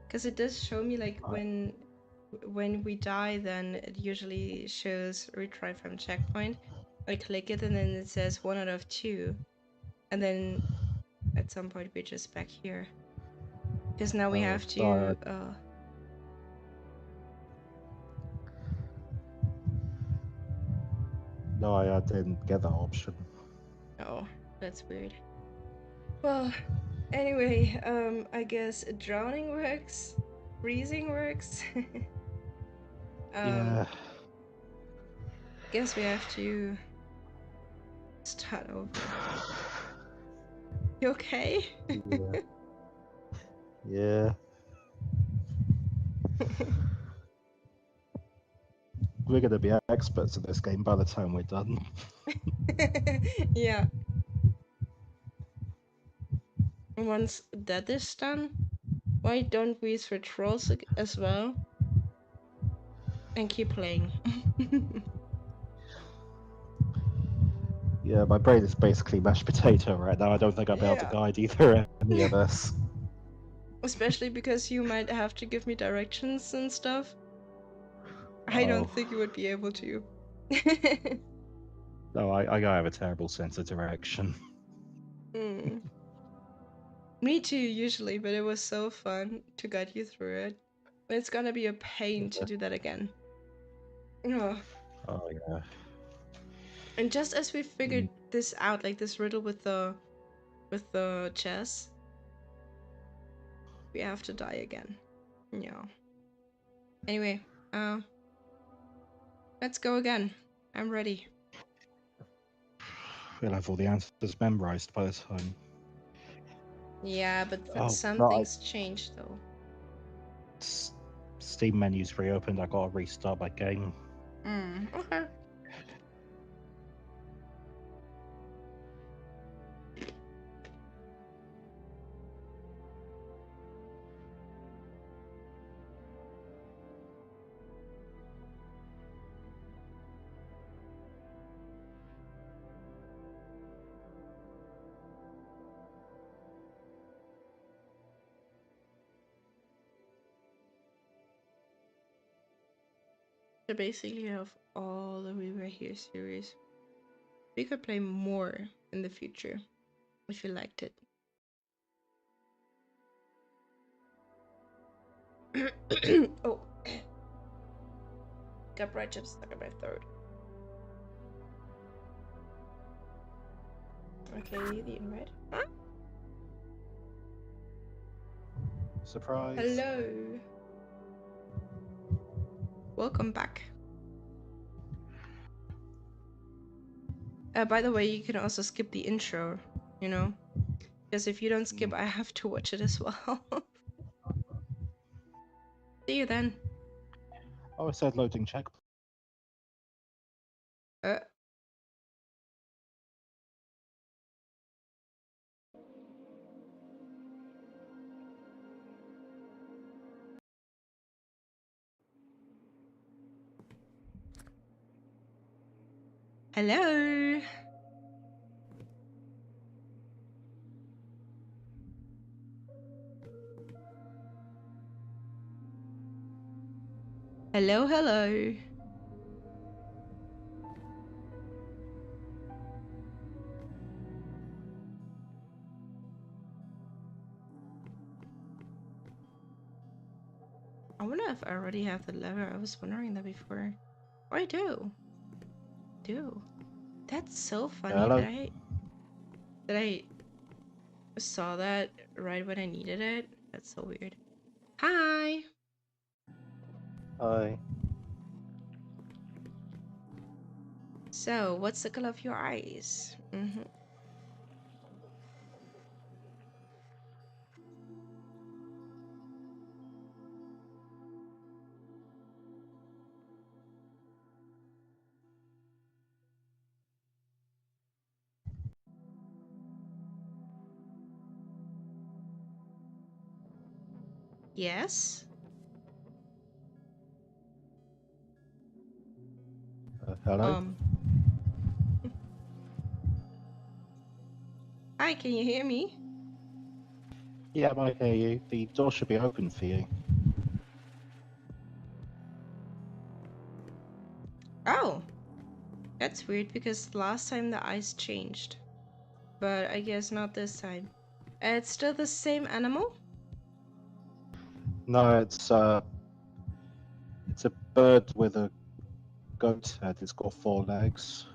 because it does show me like when we die, then it usually shows retry from checkpoint. I click it and then it says 1 out of 2, and then at some point we're just back here. Because now we have to No, I didn't get that option. oh, that's weird. Well, anyway, I guess drowning works, freezing works. Yeah. Guess we have to start over. You okay? Yeah. Yeah. We're gonna be experts at this game by the time we're done. Yeah. Once that is done, why don't we switch roles as well and keep playing? Yeah, my brain is basically mashed potato right now. I don't think I'll be able to Yeah. guide either any of us. Especially because you might have to give me directions and stuff. I Oh. don't think you would be able to. No, I have a terrible sense of direction. Mm. Me too, usually, but it was so fun to guide you through it. But it's gonna be a pain to do that again. Ugh. Oh yeah. And just as we figured this out, like this riddle with the chess, we have to die again. Yeah. Anyway, let's go again. I'm ready. We'll have all the answers memorized by the time. Yeah, but Oh, some no, things changed though. Steam menu's reopened. I gotta restart my game. Okay. So basically, you have all the We Were Here series. We could play more in the future if you liked it. Oh, got bright chips stuck in my throat. Okay, the invite. Huh? Surprise. Hello. Welcome back. By the way, you can also skip the intro, you know? Because if you don't skip, I have to watch it as well. See you then. Oh, it said loading checkpoint. Hello. Hello, hello. I wonder if I already have the lever. I was wondering that before. Oh, I do. That's so funny Hello. that I saw that right when I needed it. That's so weird. Hi. Hi. So, what's the color of your eyes? Yes. Hello. Hi, can you hear me? Yeah, I hear you. The door should be open for you. Oh, that's weird because last time the eyes changed. But I guess not this time. It's still the same animal? No, it's a bird with a goat head. It's got 4 legs.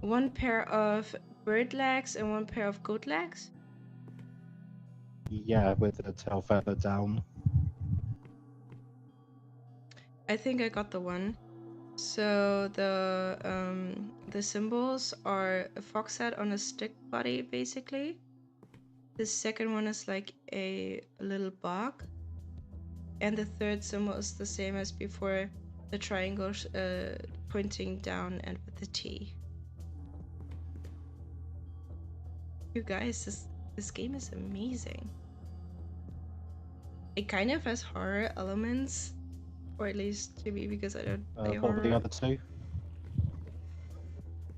One pair of bird legs and one pair of goat legs? Yeah, with the tail feather down. I think I got the one. So the symbols are a fox head on a stick body, basically. The second one is like a little bug, and the third symbol is the same as before, the triangle pointing down and with the T. You guys, this game is amazing. It kind of has horror elements, or at least to me, because I don't play What were the horror. other 2?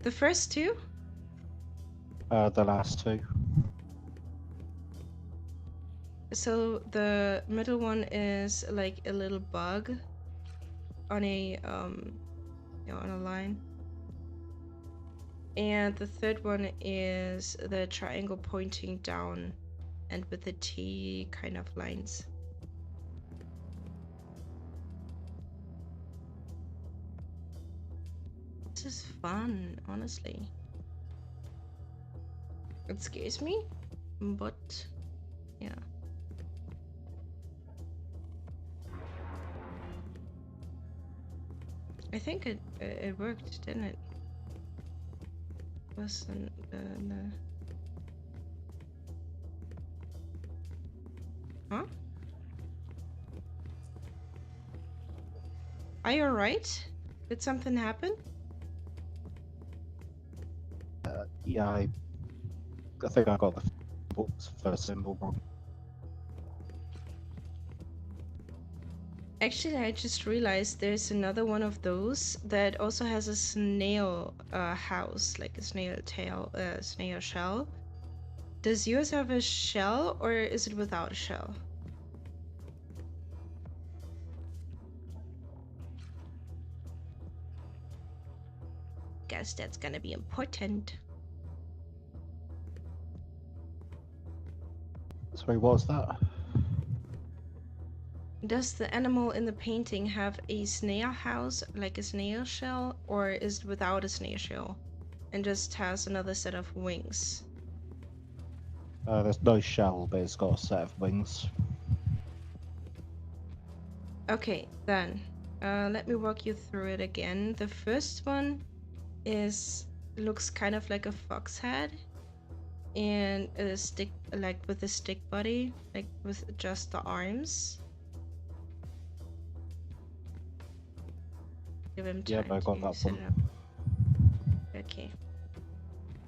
The first two? The last 2. So the middle one is like a little bug on a on a line. And the third one is the triangle pointing down and with the T kind of lines. This is fun, honestly. It scares me, but yeah. I think it worked, didn't it? Wasn't the... Huh? Are you alright? Did something happen? Yeah, I think I got the first symbol wrong. Actually, I just realized there's another one of those that also has a snail house, like a snail tail, snail shell. Does yours have a shell or is it without a shell? Guess that's gonna be important. Sorry, what was that? Does the animal in the painting have a snail house, like a snail shell, or is it without a snail shell and just has another set of wings? There's no shell, but it's got a set of wings. Okay, then let me walk you through it again. The first one looks kind of like a fox head and a stick, like with a stick body, like with just the arms. Give him Yep, time I got to that set one. it up. Okay.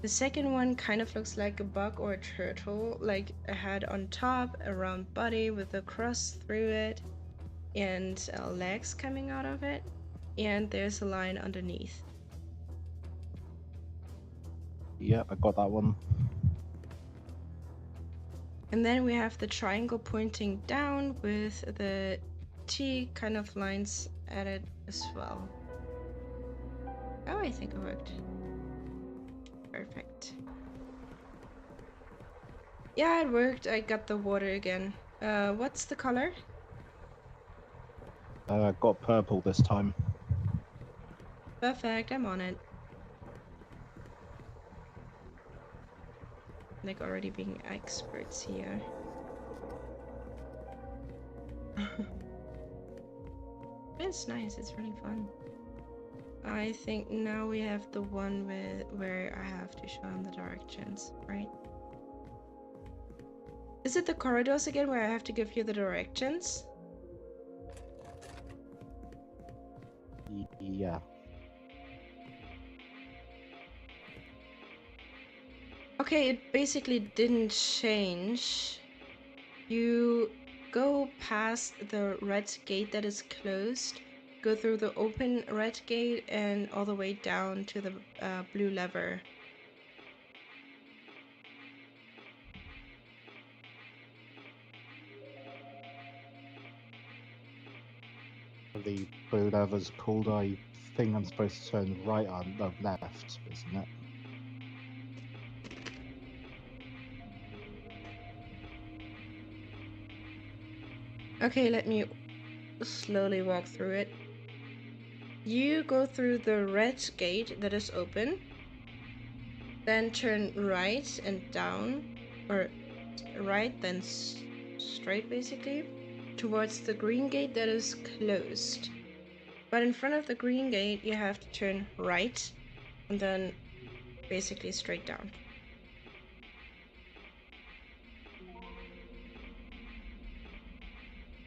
The second one kind of looks like a bug or a turtle, like a head on top, a round body with a cross through it, and legs coming out of it, and there's a line underneath. Yep, I got that one. And then we have the triangle pointing down with the T kind of lines at it as well. Oh, I think it worked. Perfect. Yeah, it worked. I got the water again. What's the color? Got purple this time. Perfect, I'm on it. Like already being experts here. It's nice, it's really fun. I think now we have the one where I have to show him the directions, right? Is it the corridors again where I have to give you the directions? Yeah. Okay, it basically didn't change. You go past the red gate that is closed, go through the open red gate, and all the way down to the blue lever. The blue lever's pulled. I think I'm supposed to turn right on the left, isn't it? Okay, let me slowly walk through it. You go through the red gate that is open, then turn right and down, or right, then straight basically, towards the green gate that is closed. But in front of the green gate, you have to turn right and then basically straight down.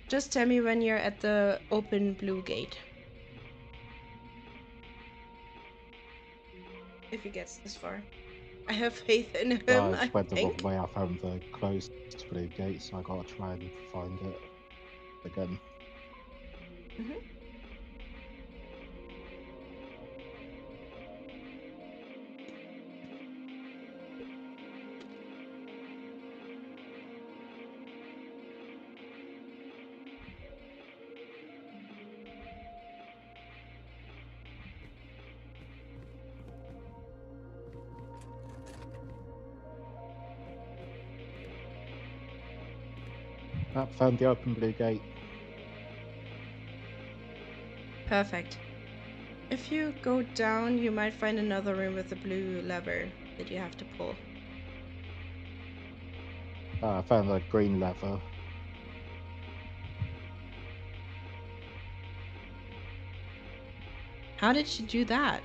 Just tell me when you're at the open blue gate. If he gets this far. I have faith in him, I I just went the wrong think. way. I found the closed blue gate, so I gotta try and find it again. Mm-hmm. Found the open blue gate. Perfect. If you go down, you might find another room with a blue lever that you have to pull. I found the green lever. How did you do that?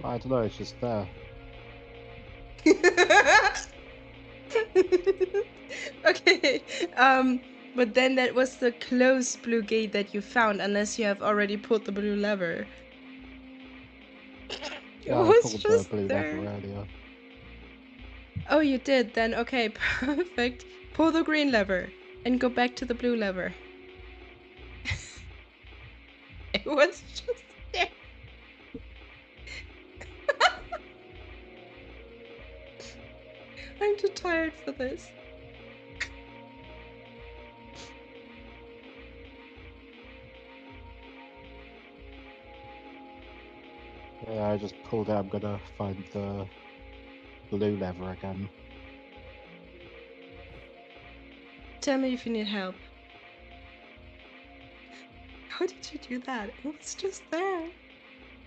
I don't know, it's just there. Okay, but then that was the closed blue gate that you found, unless you have already pulled the blue lever. It Yeah, I was pulled the just blue there. lever earlier. Oh, you did then. Okay, perfect. Pull the green lever and go back to the blue lever. It was just there. I'm too tired for this. Yeah, I just pulled it. I'm gonna find the blue lever again. Tell me if you need help. How did you do that? It was just there.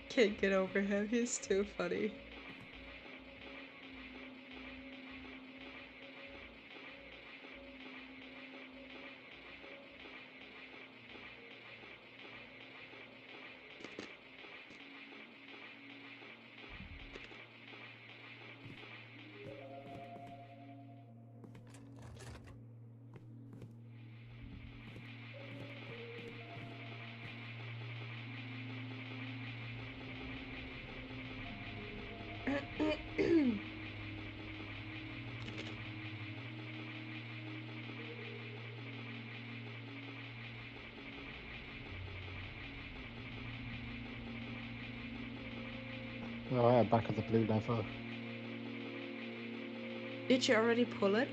Can't get over him. He's too funny. Alright, I'm back at the blue lever. Did you already pull it?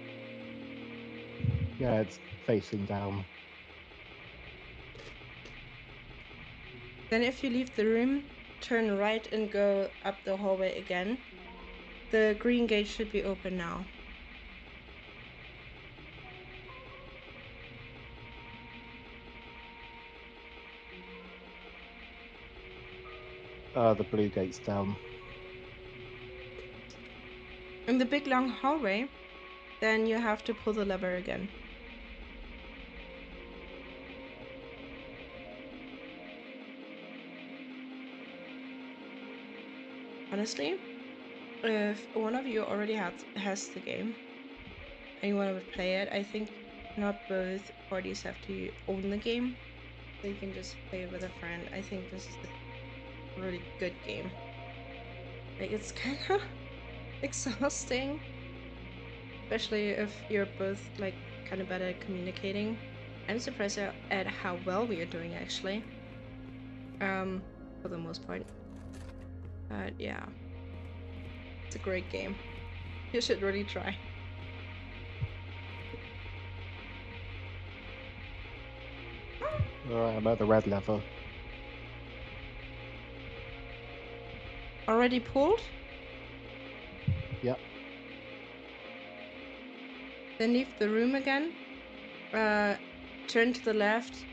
Yeah, it's facing down. Then if you leave the room, turn right and go up the hallway again. The green gate should be open now. The blue gate's down. In the big long hallway, then you have to pull the lever again. Honestly, if one of you already has the game and you want to play it, I think not both parties have to own the game, so you can just play it with a friend. I think this is a really good game. Like, it's kind of exhausting, especially if you're both like kind of bad at communicating. I'm surprised at how well we are doing actually. For the most part. But yeah, it's a great game. You should really try. Alright, I'm at the red lever. Already pulled? Yep. Then leave the room again. Turn to the left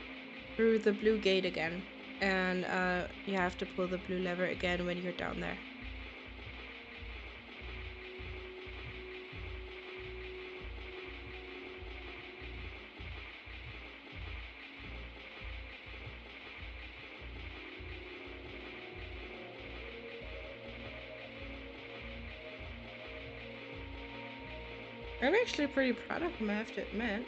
through the blue gate again. And you have to pull the blue lever again when you're down there. I'm actually pretty proud of him, I have to admit.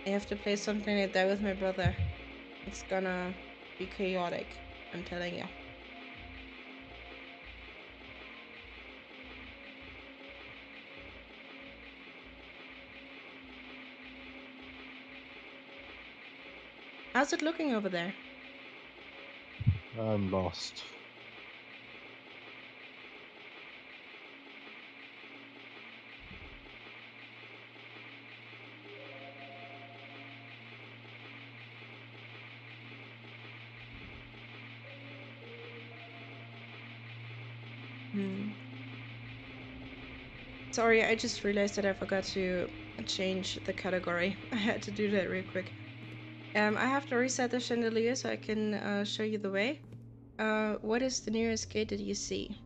I have to play something like that with my brother. It's gonna be chaotic, I'm telling you. How's it looking over there? I'm lost. Sorry, I just realized that I forgot to change the category. I had to do that real quick. I have to reset the chandelier so I can show you the way. What is the nearest gate that you see?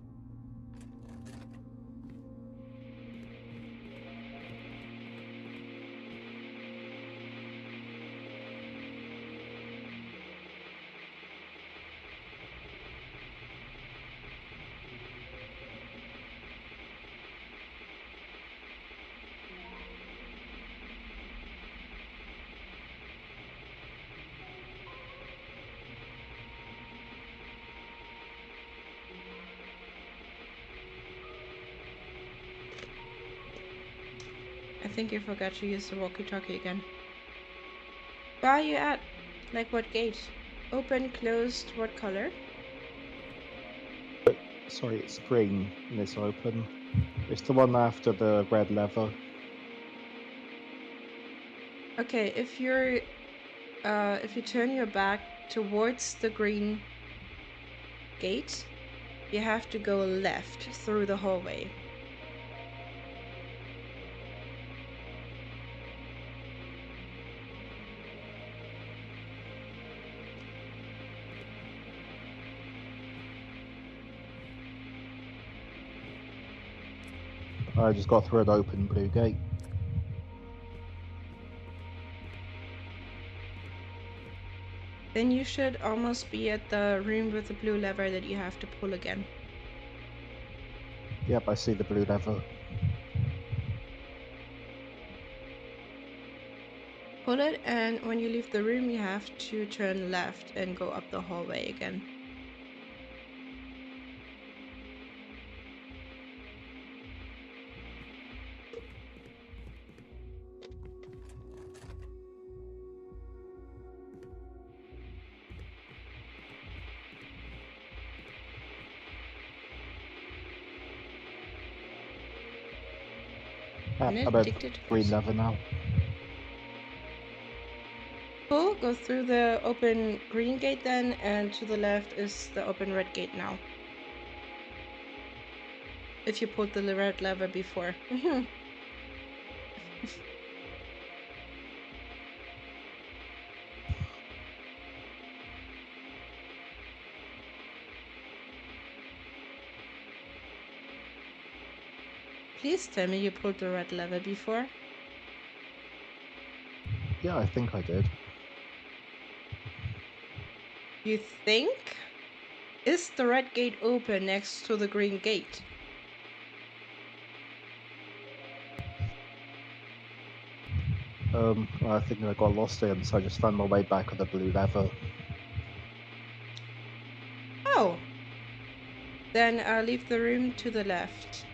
I think you forgot to use the walkie-talkie again. Where are you at? Like what gate? Open, closed, what color? Sorry, it's green and it's open. It's the one after the red lever. Okay, if you turn your back towards the green gate, you have to go left through the hallway. I just got through an open blue gate. Then you should almost be at the room with the blue lever that you have to pull again. Yep, I see the blue lever. Pull it, and when you leave the room, you have to turn left and go up the hallway again. Yep, And I'm at addicted green first. lever now. Pull, go through the open green gate then, and to the left is the open red gate now. If you pulled the red lever before. If Please tell me you pulled the red lever before. Yeah, I think I did. You think? Is the red gate open next to the green gate? I think I got lost in, so I just found my way back on the blue lever. Oh. Then I'll leave the room to the left.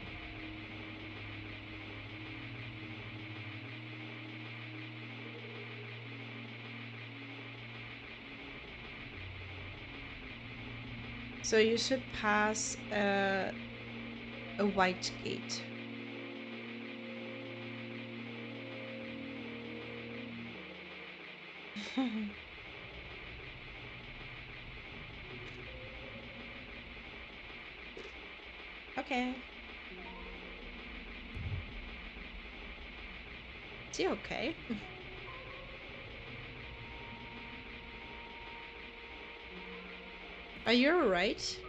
So you should pass a white gate. Okay. Is he okay? Are you alright?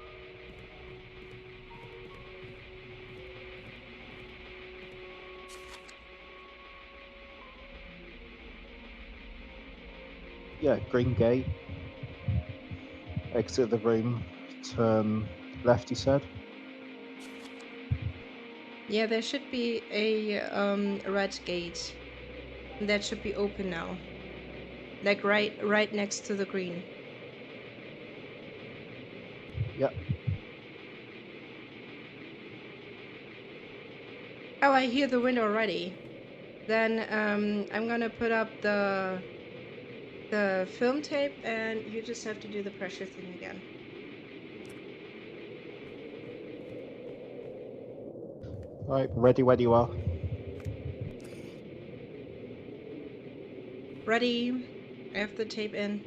Yeah, green gate. Exit the room. Turn left, you said? Yeah, there should be a red gate. That should be open now. Like right next to the green. Yep. Oh, I hear the wind already. Then I'm gonna put up the film tape and you just have to do the pressure thing again. Right, ready when you are. Ready? I have the tape in.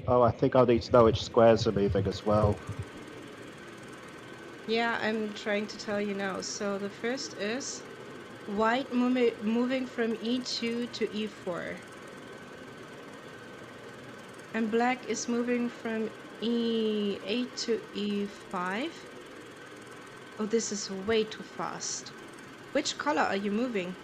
Oh, I think I'll need to know which squares are moving as well. Yeah, I'm trying to tell you now. So the first is white moving from E2 to E4. And black is moving from E8 to E5. Oh, this is way too fast. Which color are you moving?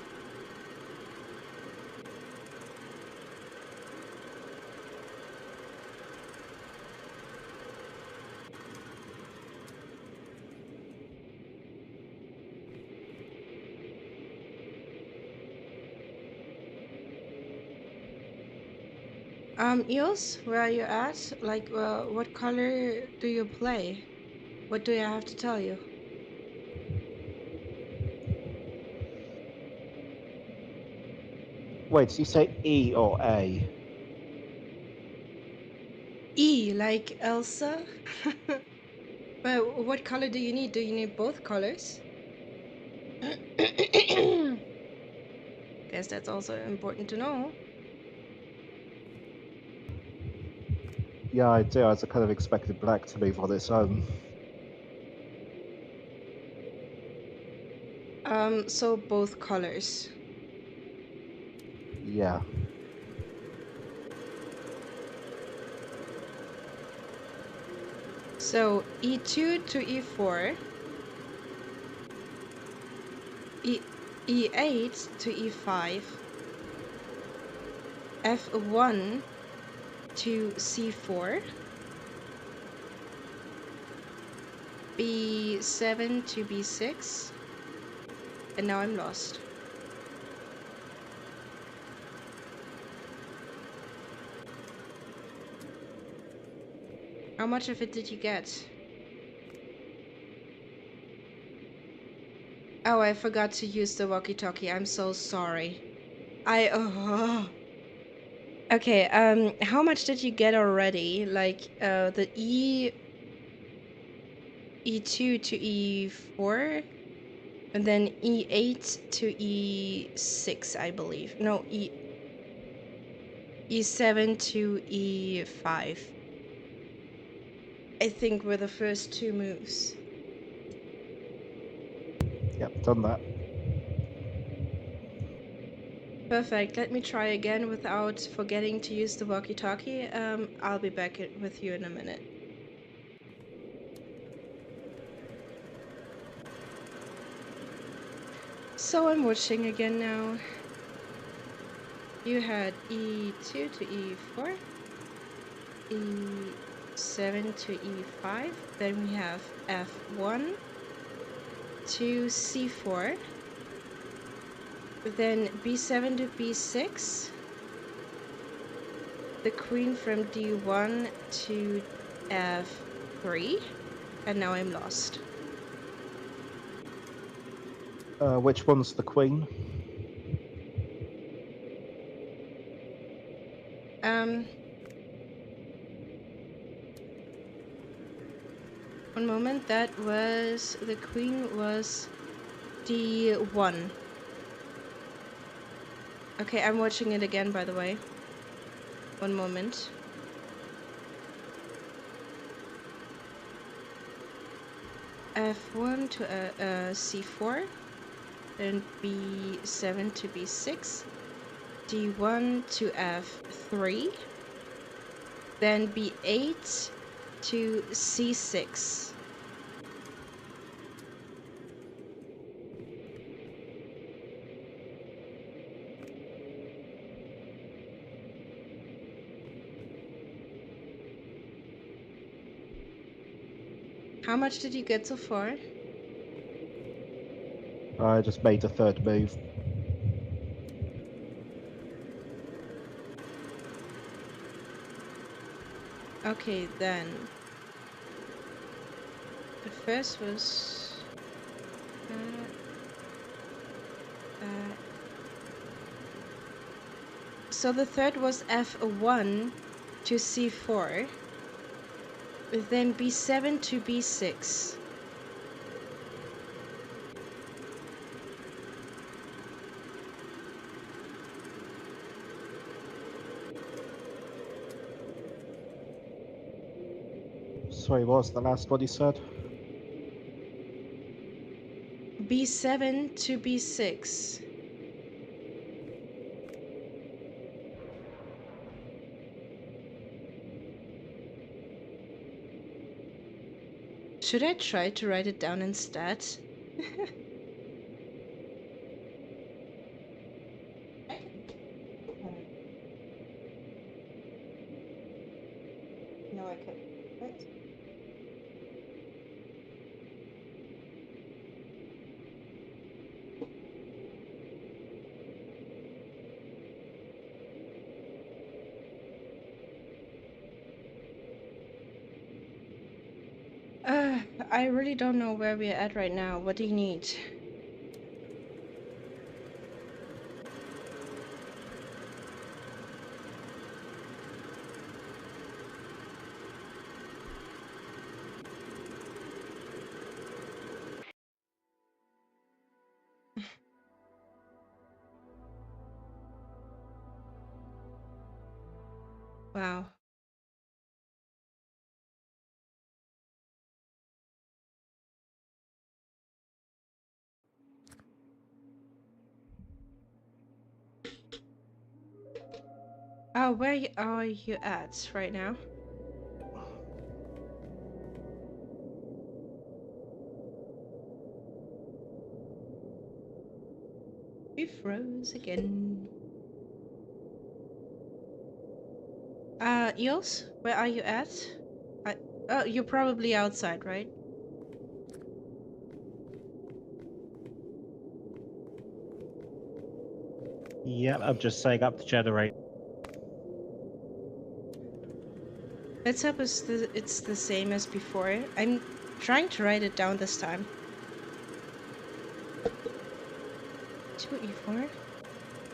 Eels, where are you at? Like, what color do you play? What do I have to tell you? Wait, did you say E or A? E, like Elsa? But what color do you need? Do you need both colors? Guess that's also important to know. Yeah, I do. I was kind of expected black to move on its own. So both colors. Yeah. So E2 to E4, E8 to E5, F1 to C4, B7 to B6, and now I'm lost. How much of it did you get? Oh, I forgot to use the walkie-talkie. I'm so sorry. Okay, how much did you get already? Like, the E2 to E4, and then E8 to E6, I believe. No, E7 to E5. I think were the first two moves. done that. Perfect. Let me try again without forgetting to use the walkie-talkie. I'll be back with you in a minute. So I'm watching again now. You had E2 to E4, E7 to E5, then we have F1 to C4, then B7 to B6, the queen from D1 to F3, and now I'm lost. Which one's the queen? One moment, that was, the queen was D1. Okay, I'm watching it again, by the way. One moment. F1 to C4, then B7 to B6, D1 to F3, then B8 to C6. How much did you get so far? I just made a third move. Okay, then. The first was... So the third was F1 to C4, then B7 to B6. Sorry, what was the last one you said? B7 to B6. Should I try to write it down instead? No, I couldn't. Right. I really don't know where we're at right now. What do you need? Wow. Oh, where are you at right now? We froze again. Eels, where are you at? Oh, you're probably outside, right? Yeah, I'm just setting up the generator. Let's hope it's the same as before. I'm trying to write it down this time. 2E4.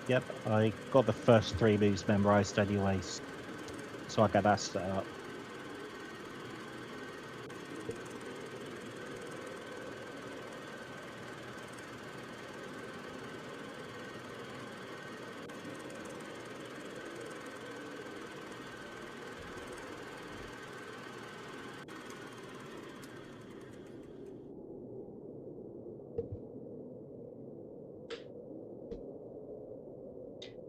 Yep, I got the first 3 moves memorized anyway, so I get that set up.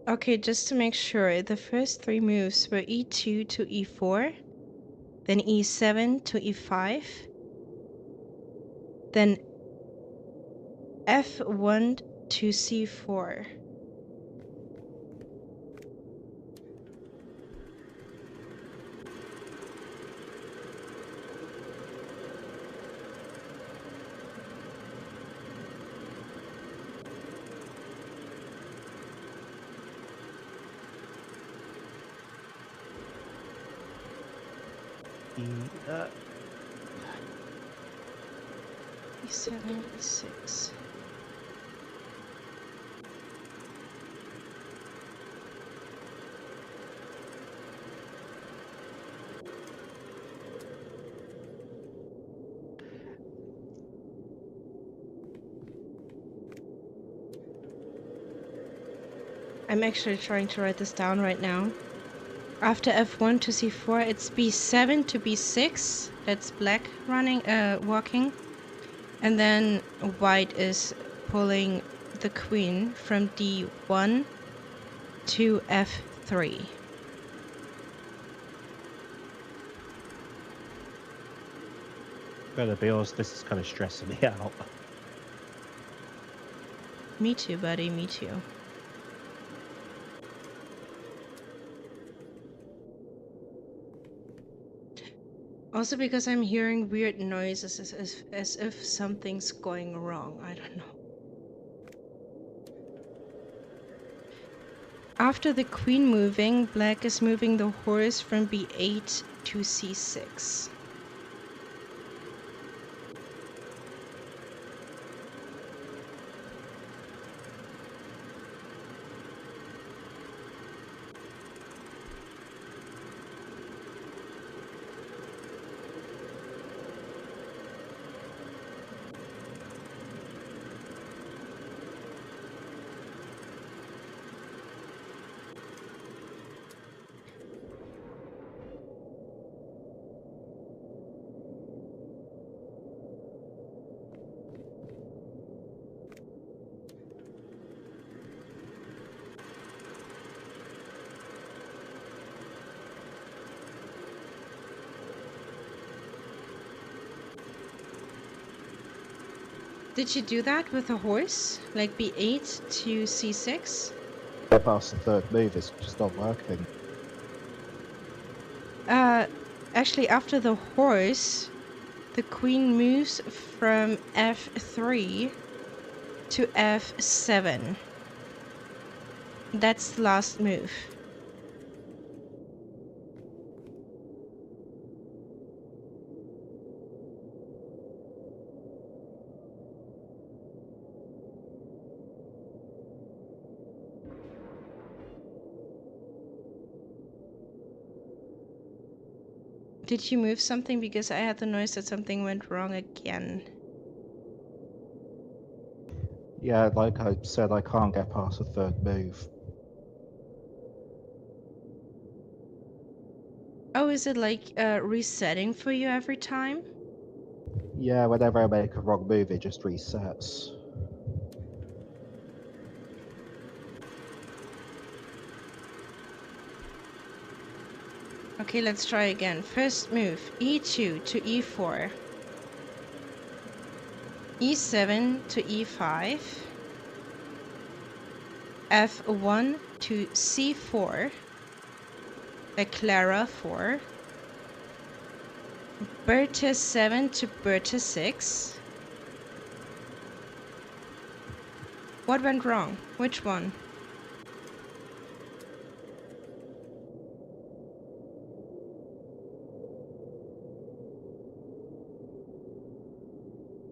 Okay, just to make sure, the first three moves were e2 to e4, then e7 to e5, then f1 to c4. Uh, e7, e6. I'm actually trying to write this down right now. After f1 to c4, it's b7 to b6. That's black walking. And then white is pulling the queen from d1 to f3. Gotta be honest, this is kind of stressing me out. Me too, buddy, me too. Also because I'm hearing weird noises as if something's going wrong. I don't know. After the queen moving, black is moving the horse from b8 to c6. Did you do that with a horse? Like b8 to c6? Get past the third move, it's just not working. Actually, after the horse, the queen moves from f3 to f7. That's the last move. Did you move something? Because I had the noise that something went wrong again. Yeah, like I said, I can't get past the third move. Oh, is it like resetting for you every time? Yeah, whenever I make a wrong move, it just resets. Okay, let's try again. First move, e2 to e4. e7 to e5. f1 to c4. The Clara 4. Berta 7 to Berta 6. What went wrong? Which one?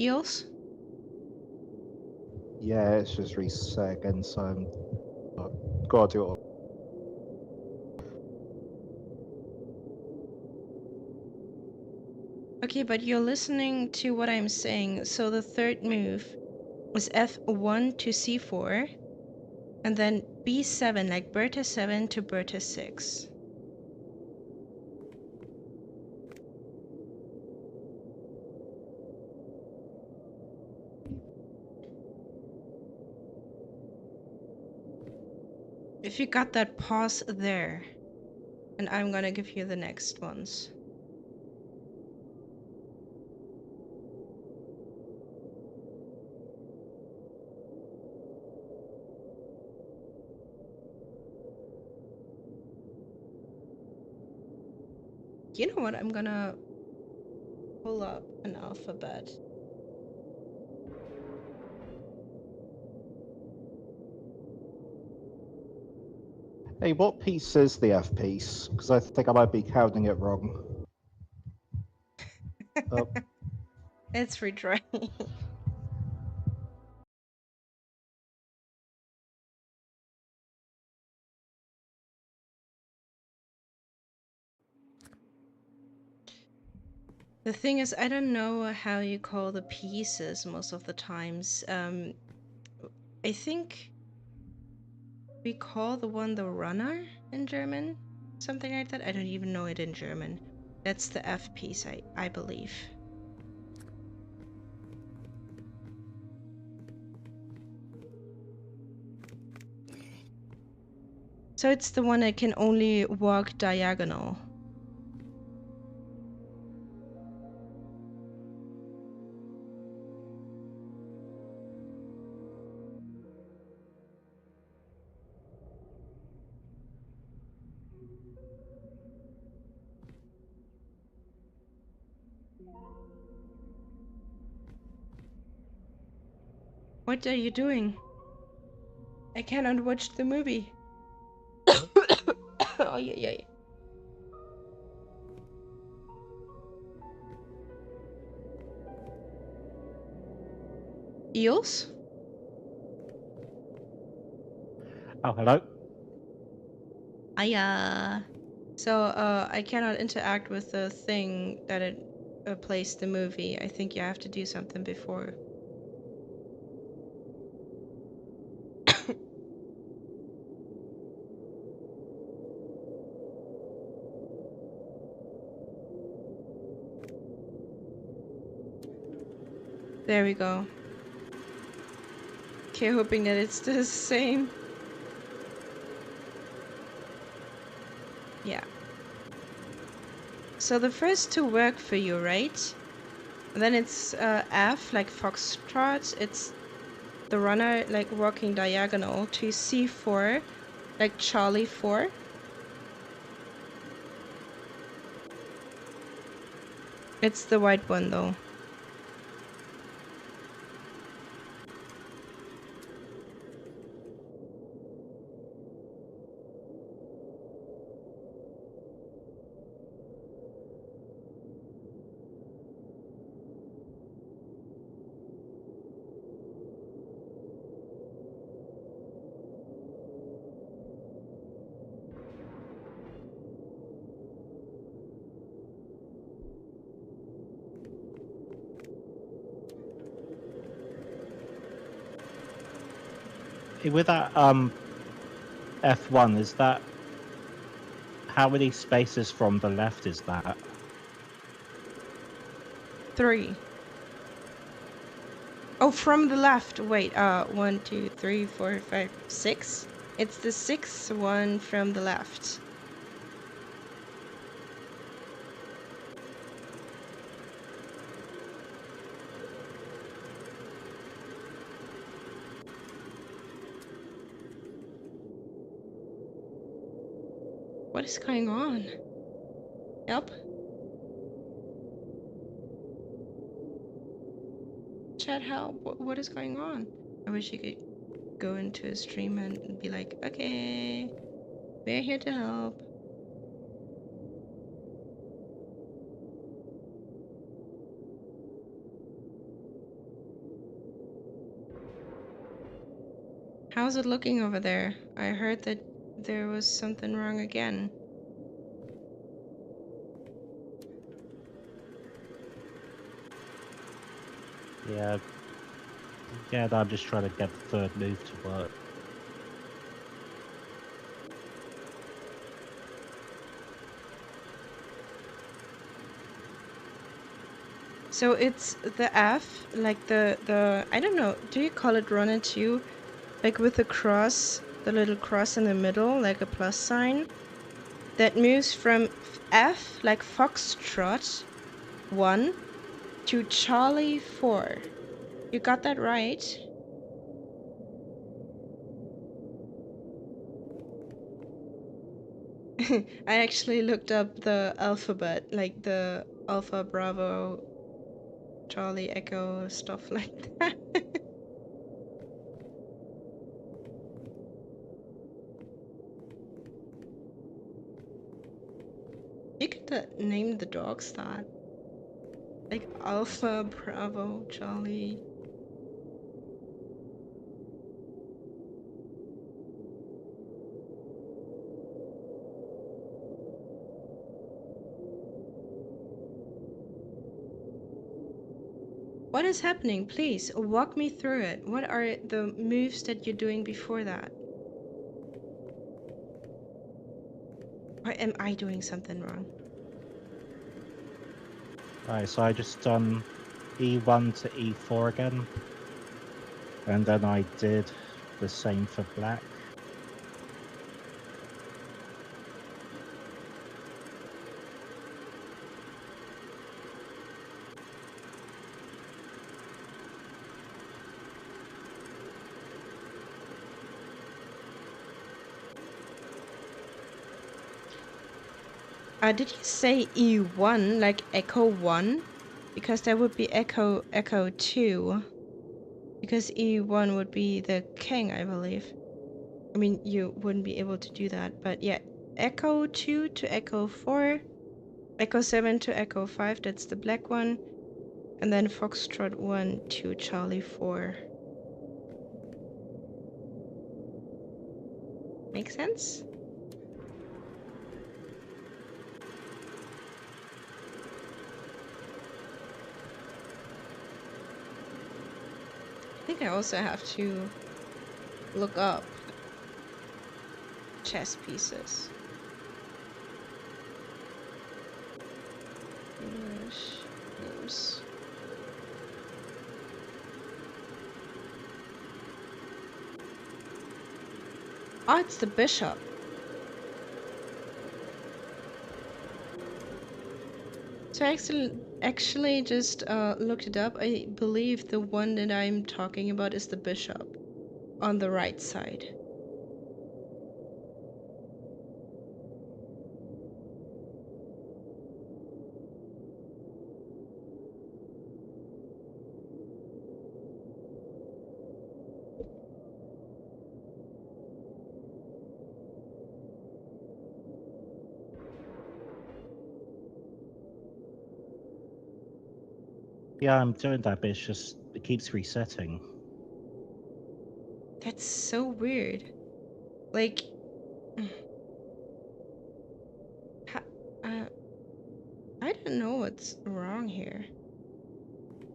Eels? Yeah, it's just reset again, so I'm gotta do it. Okay, but you're listening to what I'm saying. So the third move is f1 to c4, and then b7, like Berta 7 to Berta 6. If you got that pause there, and I'm gonna give you the next ones. You know what? I'm gonna pull up an alphabet. Hey, what piece is the F piece? Because I think I might be counting it wrong. Oh, It's retrying. The thing is, I don't know how you call the pieces most of the times. I think we call the one the runner in German, something like that. I don't even know it in German. That's the F piece, I believe. So it's the one that can only walk diagonal. What are you doing? I cannot watch the movie. Oh, yeah. Eels? oh, hello. Aya. So, I cannot interact with the thing that it plays the movie. I think you have to do something before. There we go. Okay, hoping that it's the same. Yeah. So the first two work for you, right? And then it's F, like foxtrot. It's the runner, like walking diagonal, to C4, like Charlie 4. It's the white one, though. With that F1, is that how many spaces from the left is that? 3. Oh, from the left. Wait, 1, 2, 3, 4, 5, 6. It's the 6th one from the left. What is going on? Help? Chat, help. What is going on? I wish you could go into a stream and be like, okay, we're here to help. How's it looking over there? I heard that there was something wrong again. Yeah. Yeah, I'm just trying to get the third move to work. So it's the F, like the I don't know, do you call it runner 2? Like with the cross the little cross in the middle, like a plus sign, that moves from F, like Foxtrot 1, to Charlie 4. You got that right? I actually looked up the alphabet, like the Alpha, Bravo, Charlie, Echo, stuff like that. You could name the dogs that. Like Alpha, Bravo, Charlie. What is happening? Please walk me through it. What are the moves that you're doing before that? Or am I doing something wrong? Right, so I just done E1 to E4 again. And then I did the same for black. Did you say E1, like Echo 1? Because that would be Echo 2. Because E1 would be the king, I believe. I mean, you wouldn't be able to do that, but yeah. Echo 2 to Echo 4. Echo 7 to Echo 5, that's the black one. And then Foxtrot 1 to Charlie 4. Make sense? I think I also have to look up chess pieces. English names. Oh, it's the bishop. So I actually just looked it up. I believe the one that I'm talking about is the bishop on the right side. Yeah, I'm doing that, but it keeps resetting. That's so weird. Like, uh, I don't know what's wrong here.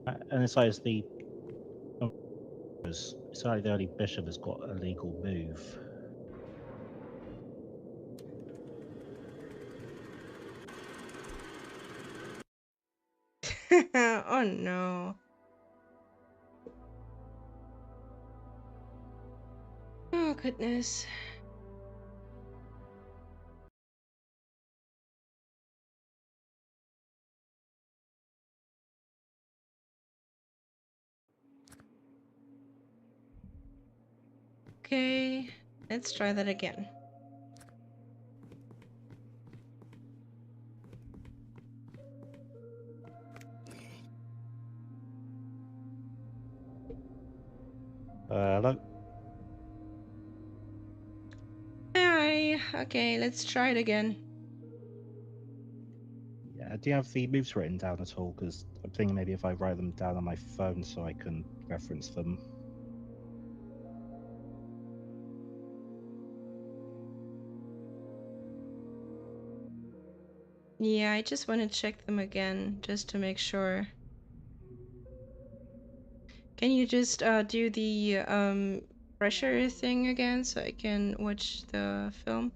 And it's like it's like the only bishop has got a legal move. Oh no. Oh goodness. Okay, let's try that again. Hello? Hi. Okay, let's try it again. Yeah, do you have the moves written down at all? Because I'm thinking maybe if I write them down on my phone so I can reference them. Yeah, I just want to check them again just to make sure. Can you just do the pressure thing again so I can watch the film?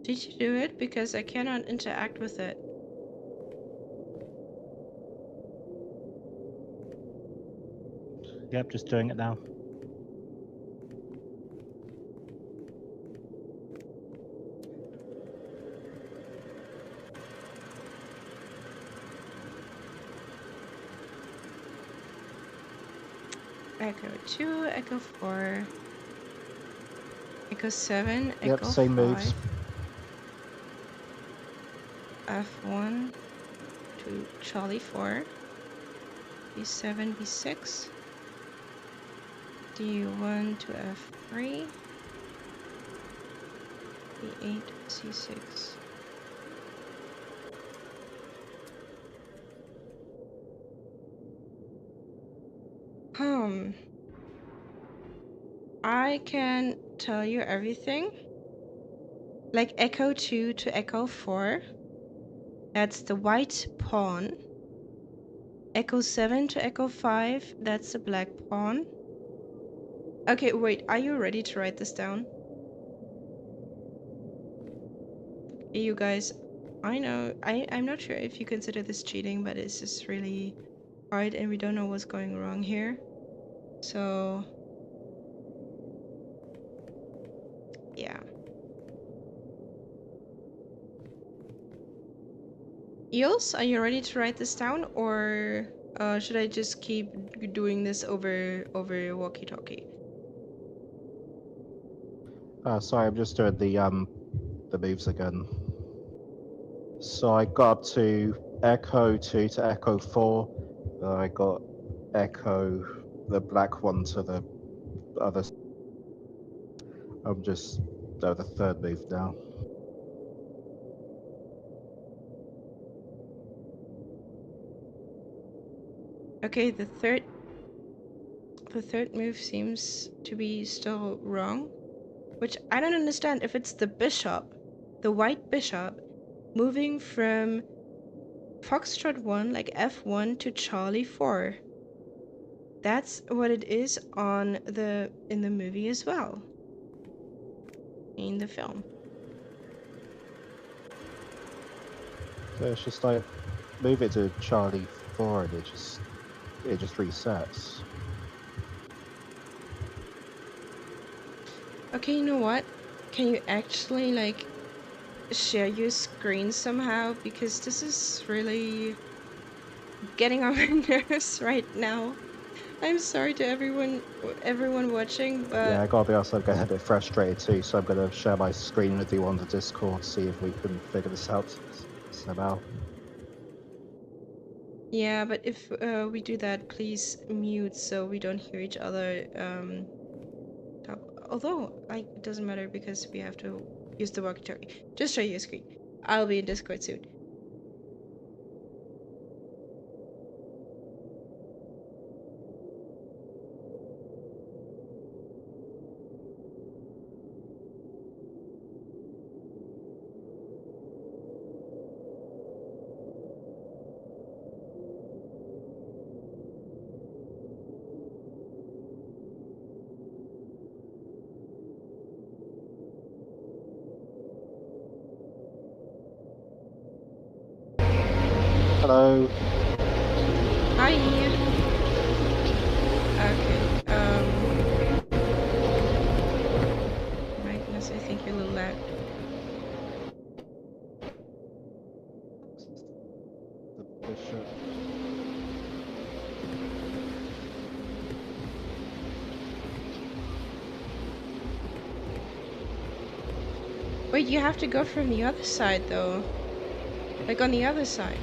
Did you do it? Because I cannot interact with it. Yep, just doing it now. Echo 2, Echo 4, Echo 7, Yep, Echo same 5, moves. F1 to Charlie 4, B7, B6, D1 to F3, B8, C6. I can tell you everything. Like Echo 2 to Echo 4. That's the white pawn. Echo 7 to Echo 5. That's the black pawn. Okay, wait. Are you ready to write this down? Okay, you guys, I know. I'm not sure if you consider this cheating, but it's just really hard and we don't know what's going wrong here. So, yeah. Eels, are you ready to write this down, or should I just keep doing this over walkie-talkie? Sorry, I'm just doing the moves again. So I got up to Echo 2 to Echo 4. I got Echo, the black one, to the other. I'm just the third move now. Okay, the third move seems to be still wrong, which I don't understand. If it's the bishop, the white bishop, moving from Foxtrot 1, like F1 to Charlie 4. That's what it is in the movie as well. In the film. So it's just like move it to Charlie 4 and it just resets. Okay, you know what? Can you actually like share your screen somehow? Because this is really getting on my nerves right now. I'm sorry to everyone watching, Yeah, but I gotta be honest, I'm getting a bit frustrated too, so I'm gonna share my screen with you on the Discord, see if we can figure this out somehow. yeah, but if we do that, please mute so we don't hear each other. Although it doesn't matter because we have to use the walkie-talkie. Just show your screen. I'll be in Discord soon. Hello. Hi. Okay. Magnus, I think you're a little loud. The bishop. Wait, you have to go from the other side though. Like on the other side.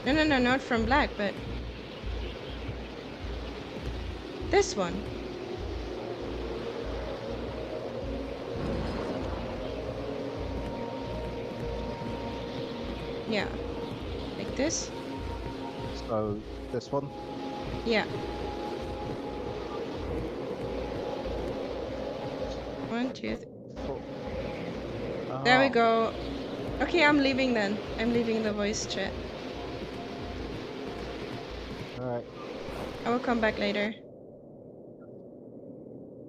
No, not from black, but this one. Yeah. Like this? So this one? Yeah. 1, 2, 3. There we go. Okay, I'm leaving then. I'm leaving the voice chat. Alright. I will come back later.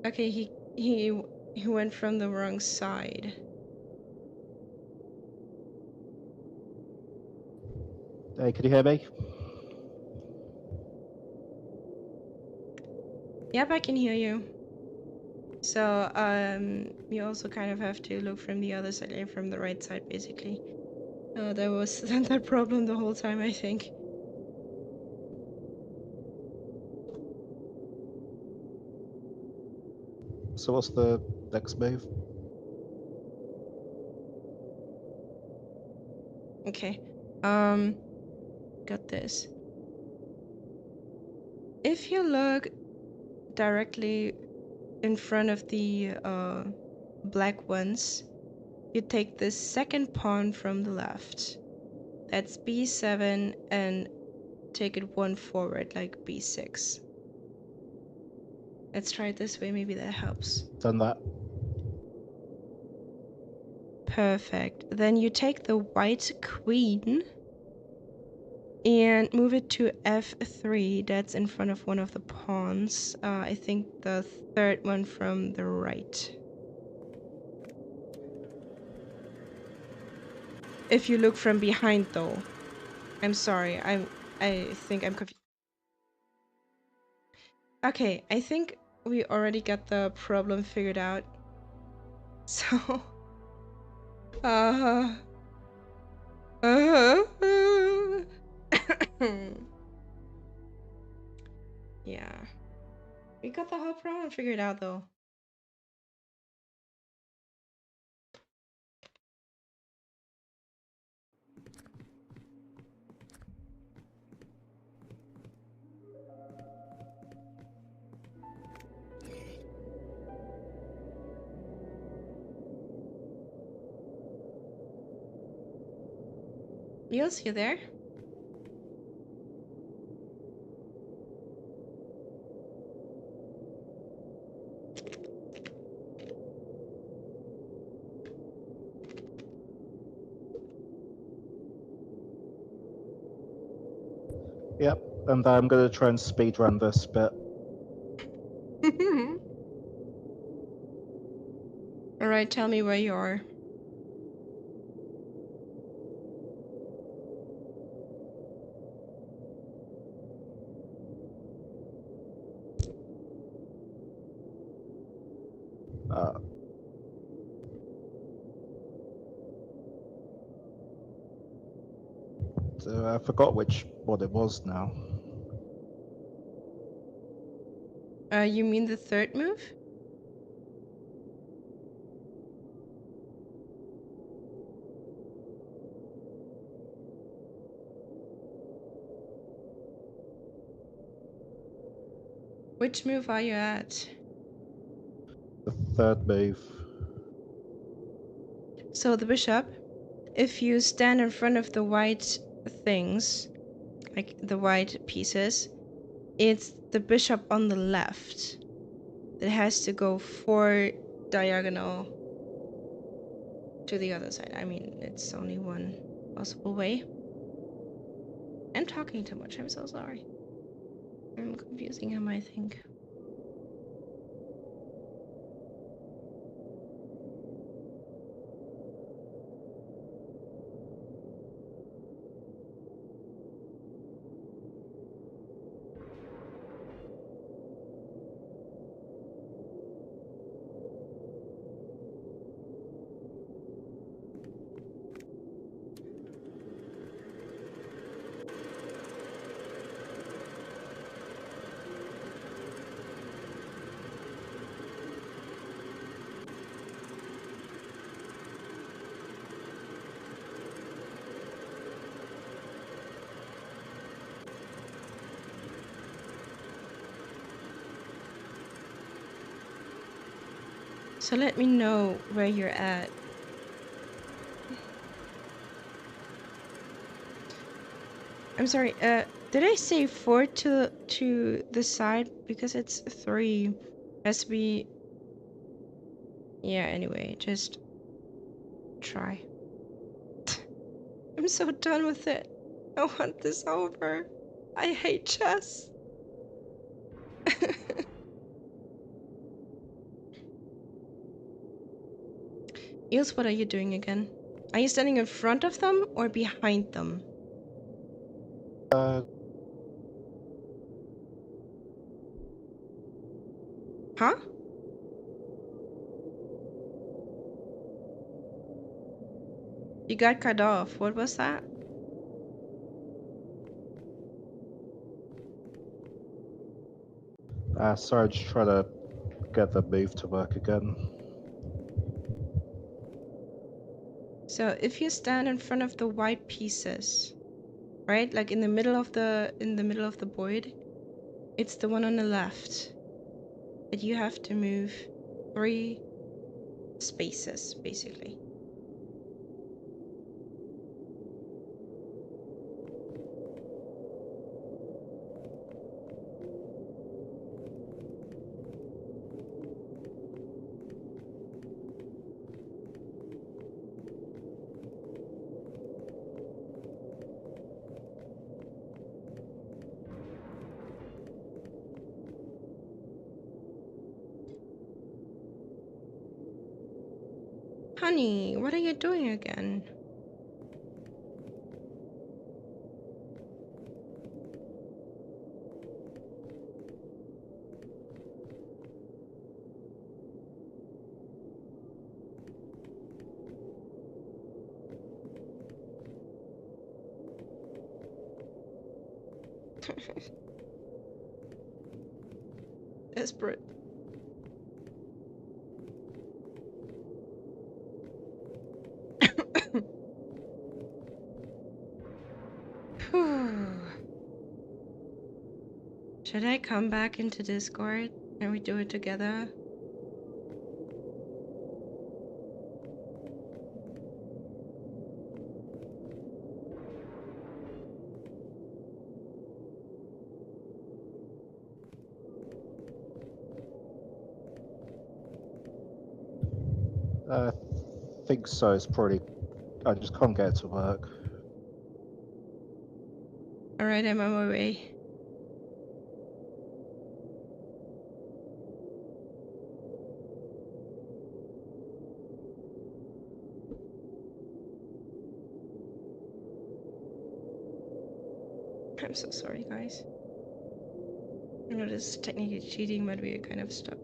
Okay, he went from the wrong side. Hey, can you hear me? Yep, I can hear you. So, you also kind of have to look from the other side, from the right side, basically. There was that problem the whole time, I think. So what's the next move? Okay. Got this. If you look directly in front of the black ones, you take the second pawn from the left. That's b7, and take it one forward, like b6. Let's try it this way, maybe that helps. Done that. Perfect. Then you take the white queen and move it to f3. That's in front of one of the pawns. I think the third one from the right. If you look from behind, though. I'm sorry. I think I'm confused. Okay, I think we already got the problem figured out. So, uh, yeah. We got the whole problem figured out, though. Eels, you there? Yep. And I'm gonna try and speed run this bit. Alright, tell me where you are. Uh, I forgot which what it was now. You mean the third move? Which move are you at? The third move. So the bishop, if you stand in front of the white things, like the white pieces, it's the bishop on the left that has to go 4 diagonal to the other side. I mean, it's only one possible way. I'm talking too much, I'm so sorry. I'm confusing him, I think. So let me know where you're at. I'm sorry, did I say 4 to the side? Because it's 3. Has to be... Yeah, anyway, just try. I'm so done with it. I want this over. I hate chess. Eels, what are you doing again? Are you standing in front of them or behind them? Huh? You got cut off. What was that? Sorry, just trying to get the move to work again. So if you stand in front of the white pieces, right? Like in the middle of the board, it's the one on the left. But you have to move 3 spaces, basically. Honey, what are you doing again? Desperate. Whew. Should I come back into Discord and we do it together? I think so. It's probably. I just can't get it to work. Alright, I'm on my way. I'm so sorry, guys. I know this is technically cheating, but we are kind of stuck.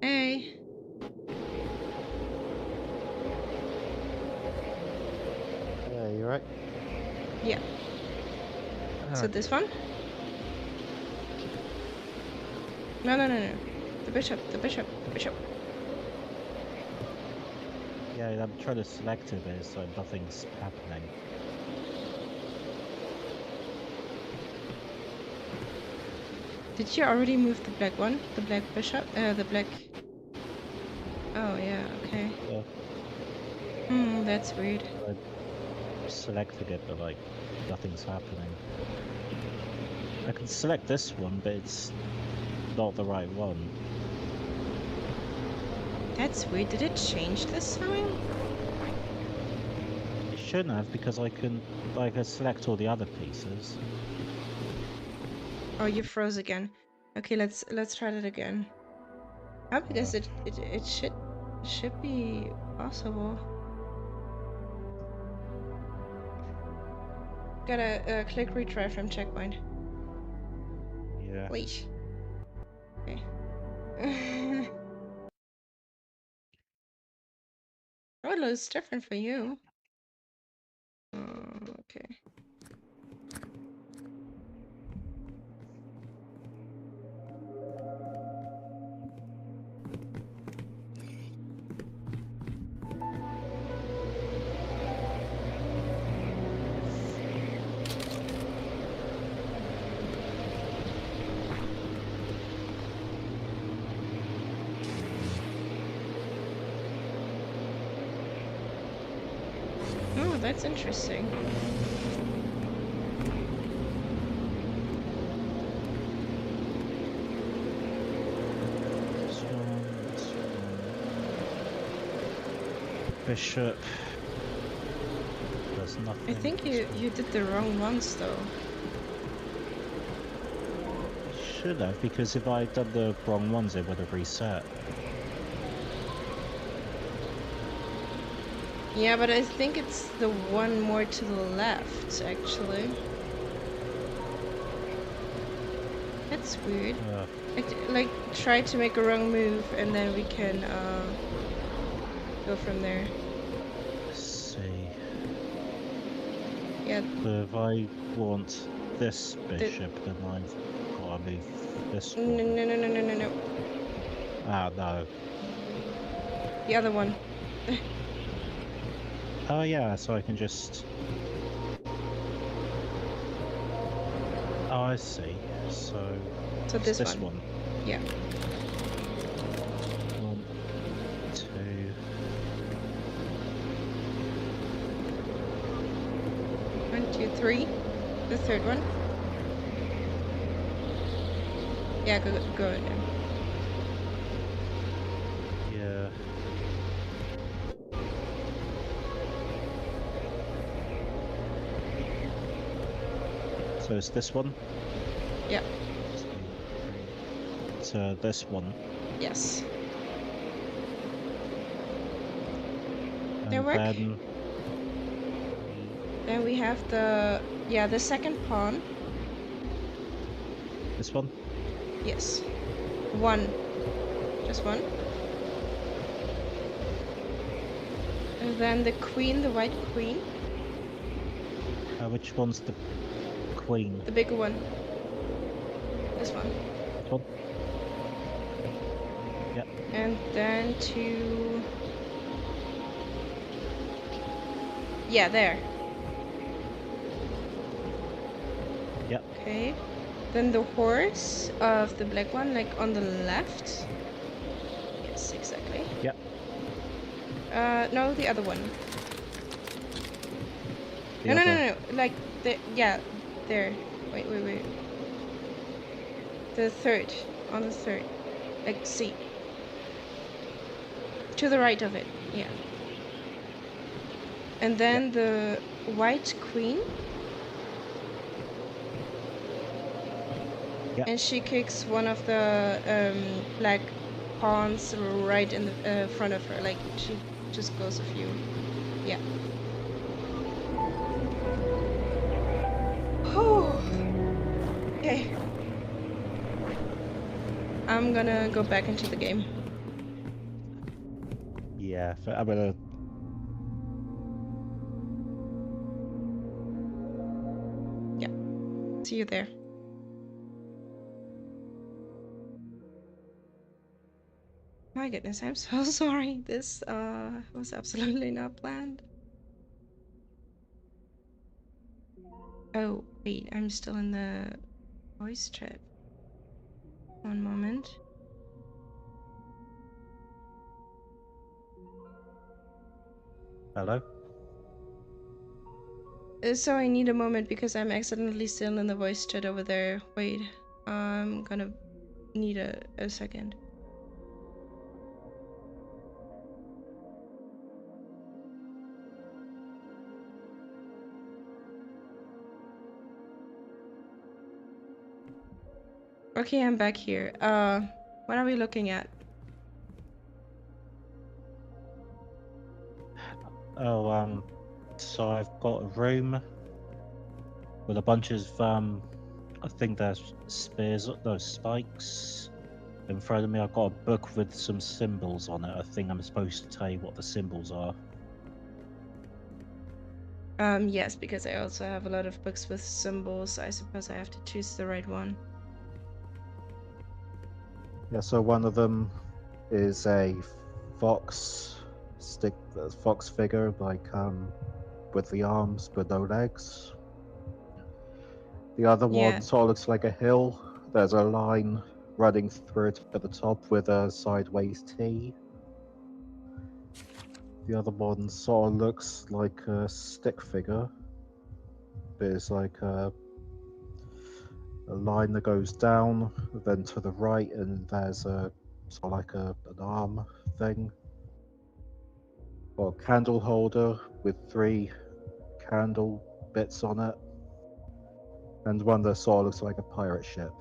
Hey! Yeah, you right? Yeah. So this one? No. The bishop. Yeah, I'm trying to select it, but it's like nothing's happening. Did you already move the black one? The black bishop? The black... Oh, yeah, okay. Yeah. That's weird. I'm selecting it, but like nothing's happening. I can select this one, but it's not the right one. That's weird. Did it change this time? It shouldn't have, because I can select all the other pieces. Oh, you froze again. Okay, let's try that again. Oh, because it should be possible. Gotta click retry from checkpoint. Yeah. Wait. Okay. Oh, it looks different for you. Okay. Oh, that's interesting. This one. Bishop. There's nothing. I think you did the wrong ones though. Should have, because if I'd done the wrong ones, it would have reset. Yeah, but I think it's the one more to the left, actually. That's weird. Like, try to make a wrong move, and then we can go from there. Let's see. Yeah. So if I want this bishop, then I've got to move this No, one. no, no, no, no, no, no. Ah, no. The other one. Oh yeah, so I can just... Oh, I see. So it's this one. Yeah. 1, 2... 1, 2, 3. The third one. Yeah, go again. Yeah. So it's this one? Yeah. 2, 3. So this one. Yes. And They work. Then we have the second pawn. This one? Yes. One. Just one. And then the queen, the white queen. Which one's the queen? The bigger one. This one. This one? Yep. And then to... Yeah, there. Yep. Okay. Then the horse of the black one, like on the left. Yes, exactly. Yep. No, the other one. The No, other... no, no, no. Like, yeah, there. Wait. The third. On the third. Like, C. To the right of it, yeah. And then the white queen. Yep. And she kicks one of the black pawns right in the front of her. Like, she just goes a few. Yeah. Oh. Okay. I'm gonna go back into the game. Yeah, I'm gonna... Yeah. See you there. My goodness, I'm so sorry. This was absolutely not planned. Oh, wait, I'm still in the voice chat. One moment. Hello? So I need a moment because I'm accidentally still in the voice chat over there. Wait, I'm gonna need a second. Okay, I'm back here. What are we looking at? Oh, so I've got a room with a bunch of, I think there's spears, those spikes in front of me. I've got a book with some symbols on it. I think I'm supposed to tell you what the symbols are. Yes, because I also have a lot of books with symbols. I suppose I have to choose the right one. Yeah, so one of them is a fox fox figure, like with the arms but no legs. The other Yeah. one sort of looks like a hill. There's a line running through it at the top with a sideways T. The other one sort of looks like a stick figure, but it's like a line that goes down, then to the right, and there's a sort of like an arm thing. Or a candle holder with 3 candle bits on it, and one that sort of looks like a pirate ship.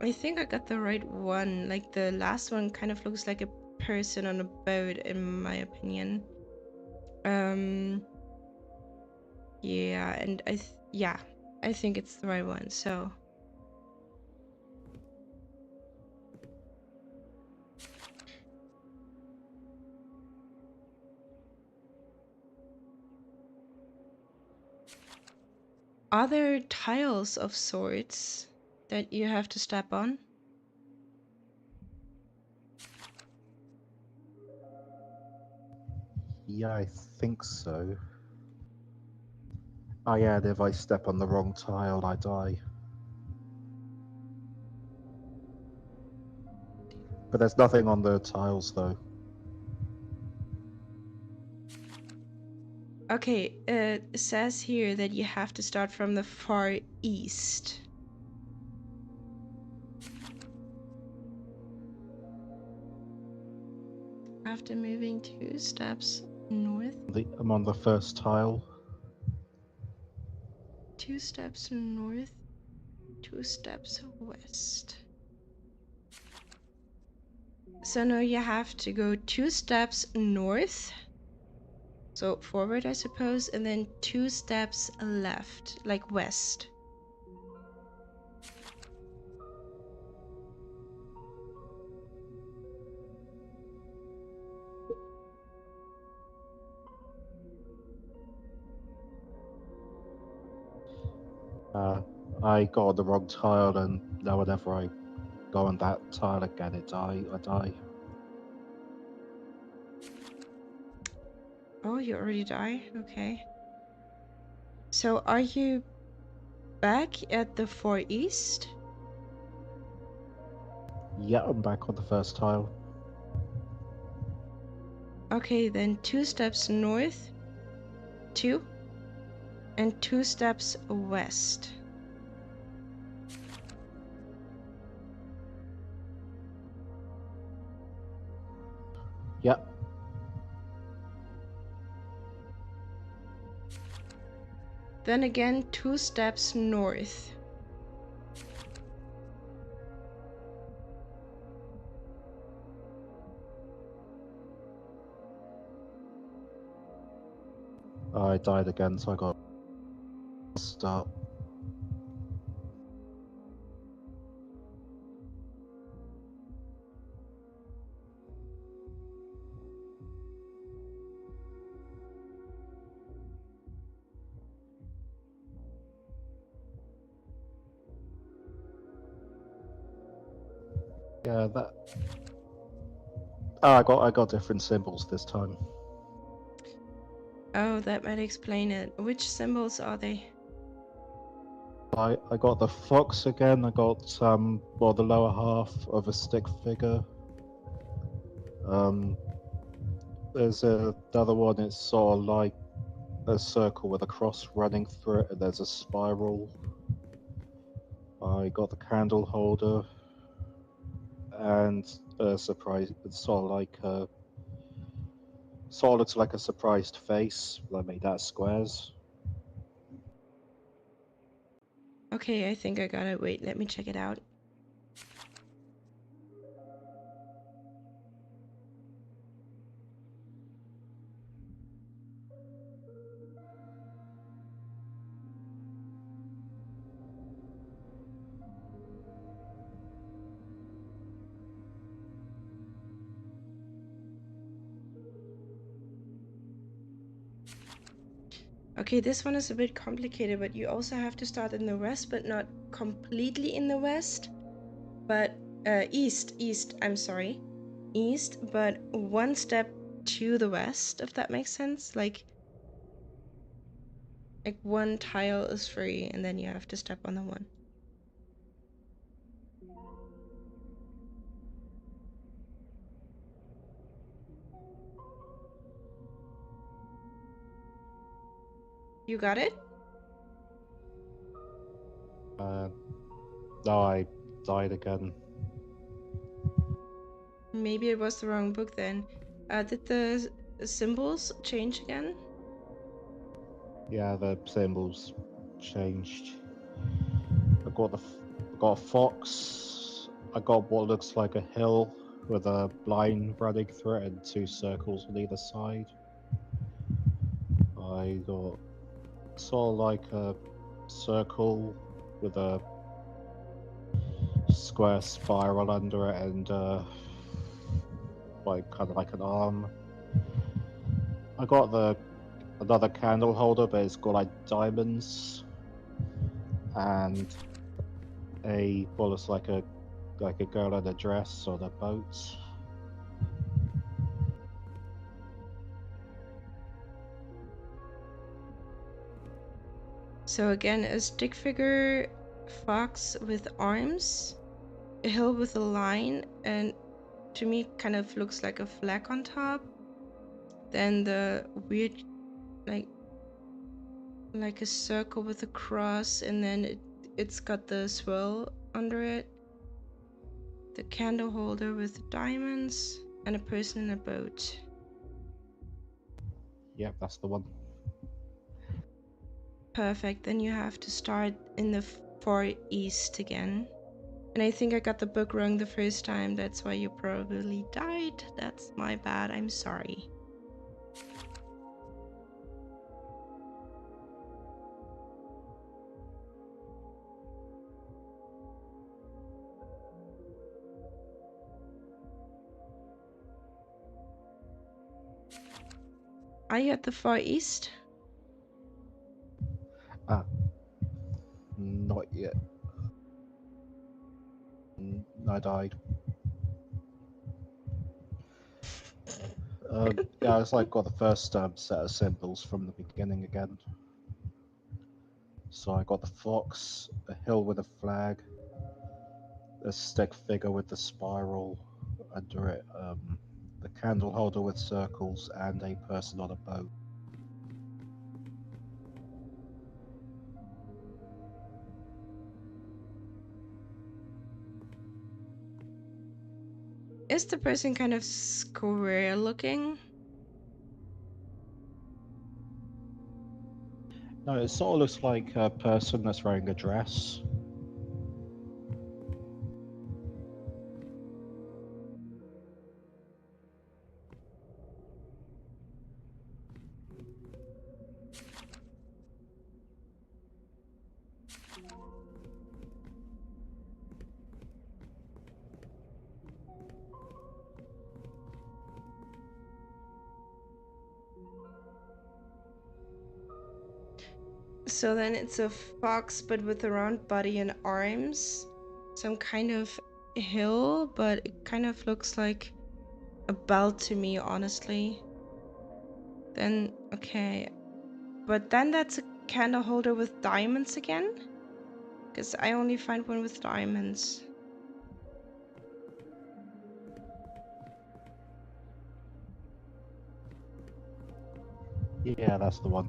I think I got the right one. Like the last one kind of looks like a person on a boat, in my opinion. Yeah, and I think it's the right one. So are there tiles of sorts that you have to step on? Yeah, I think so. Oh yeah, and if I step on the wrong tile, I die. But there's nothing on the tiles though. Okay, it says here that you have to start from the far east. After moving 2 steps north, I'm on the first tile. 2 steps north, 2 steps west. So now you have to go 2 steps north, so forward I suppose, and then 2 steps left, like west. I got on the wrong tile, and now whenever I go on that tile again, I die. Oh, you already die? Okay. So are you back at the far east? Yeah, I'm back on the first tile. Okay, then 2 steps north, 2, and 2 steps west. Yep. Then again 2 steps north. I died again, so I got to start. Yeah, that. Oh, I got different symbols this time. Oh, that might explain it. Which symbols are they? I got the fox again. I got well, the lower half of a stick figure. There's another one. It's sort of like a circle with a cross running through it, and there's a spiral. I got the candle holder, and a surprise. It's sort of like sort of looks like a surprised face. I made that squares. Okay, I think I got it. Wait, let me check it out. Okay, this one is a bit complicated, but you also have to start in the west, but not completely in the west. But east, I'm sorry. East, but 1 step to the west, if that makes sense. Like 1 tile is free, and then you have to step on the one. You got it? No, I died again. Maybe it was the wrong book then. Did the symbols change again? Yeah, the symbols changed. I got a fox. I got what looks like a hill with a line running through it and two circles on either side. I got sort of like a circle with a square spiral under it and like kind of like an arm. I got another candle holder, but it's got like diamonds and it's like a girl in a dress on a boat. So again, a stick figure, fox with arms, a hill with a line, and to me it kind of looks like a flag on top. Then the weird, like a circle with a cross, and then it's got the swirl under it. The candle holder with diamonds, and a person in a boat. Yep, that's the one. Perfect. Then you have to start in the far east again. And I think I got the book wrong the first time. That's why you probably died. That's my bad. I'm sorry. Are you at the far east? Not yet. I died. Yeah, it's like got the first set of symbols from the beginning again. So I got the fox, a hill with a flag, a stick figure with the spiral under it, the candle holder with circles, and a person on a boat. Is the person kind of square looking? No, it sort of looks like a person that's wearing a dress. So then it's a fox, but with a round body and arms. Some kind of hill, but it kind of looks like a belt to me, honestly. Then, okay. But then that's a candle holder with diamonds again? Because I only find one with diamonds. Yeah, that's the one.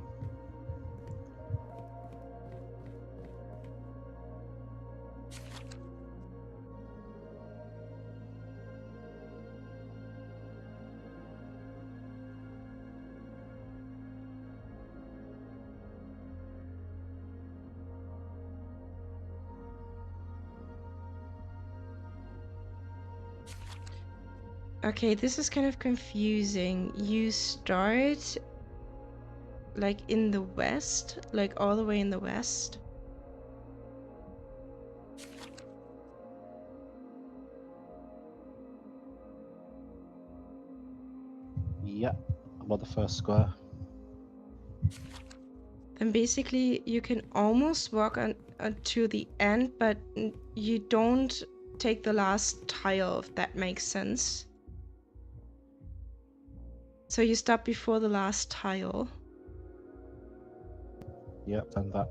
Okay, this is kind of confusing. You start like in the west, like all the way in the west. Yeah, I'm on the first square. Then basically you can almost walk on to the end, but you don't take the last tile, if that makes sense. So you stop before the last tile. Yep, and that.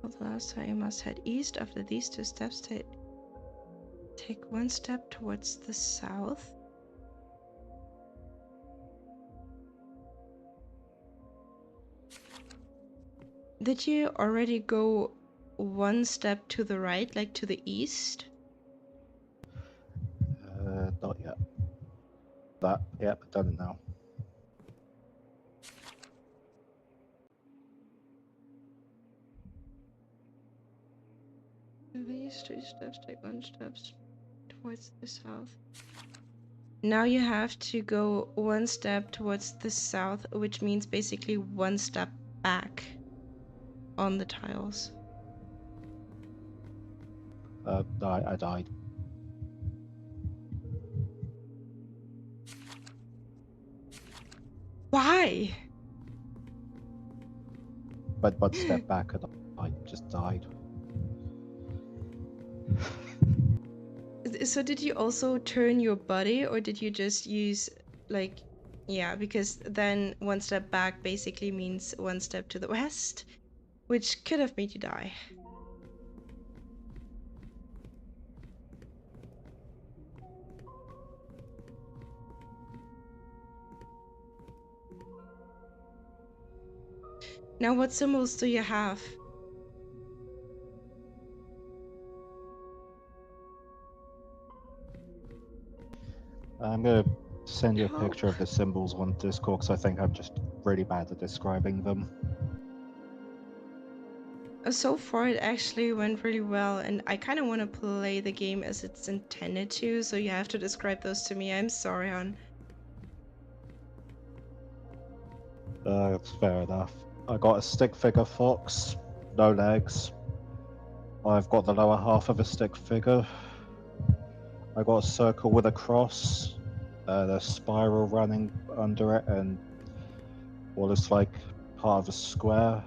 For the last tile, you must head east. After these two steps, take one step towards the south. Did you already go one step to the right, like to the east? Not yet. that. Yep, I've done it now. These 2 steps, take 1 step towards the south. Now you have to go 1 step towards the south, which means basically 1 step back on the tiles. I died. Why? But 1 step back and I just died. So did you also turn your body, or did you just use, like, yeah, because then 1 step back basically means 1 step to the west, which could have made you die. Now, what symbols do you have? I'm gonna send you a Help. picture of the symbols on Discord because I think I'm just really bad at describing them. So far, it actually went really well, and I kind of want to play the game as it's intended to, so you have to describe those to me. I'm sorry, hon. That's fair enough. I got a stick figure fox, no legs. I've got the lower half of a stick figure. I got a circle with a cross, a spiral running under it, and what looks like part of a square.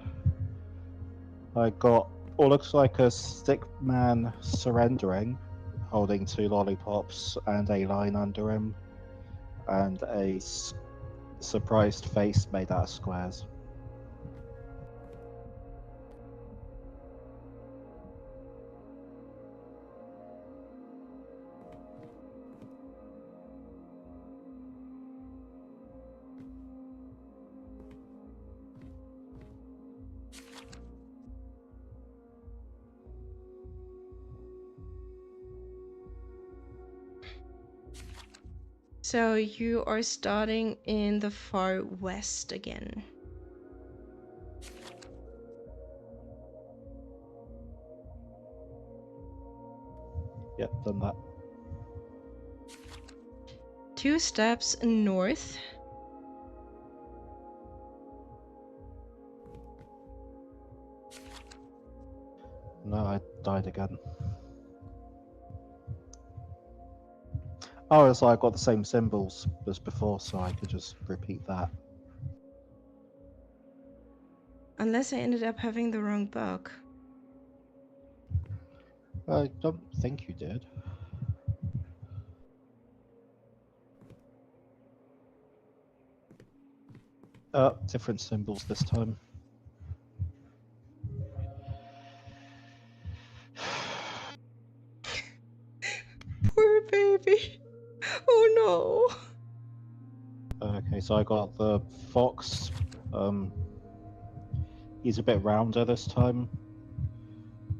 I got what looks like a stick man surrendering, holding 2 lollipops and a line under him, and a surprised face made out of squares. So you are starting in the far west again. Yep, done that. 2 steps north. No, I died again. Oh, so I got the same symbols as before, so I could just repeat that. Unless I ended up having the wrong book. I don't think you did. Different symbols this time. Poor baby. Oh no. Okay, so I got the fox. He's a bit rounder this time.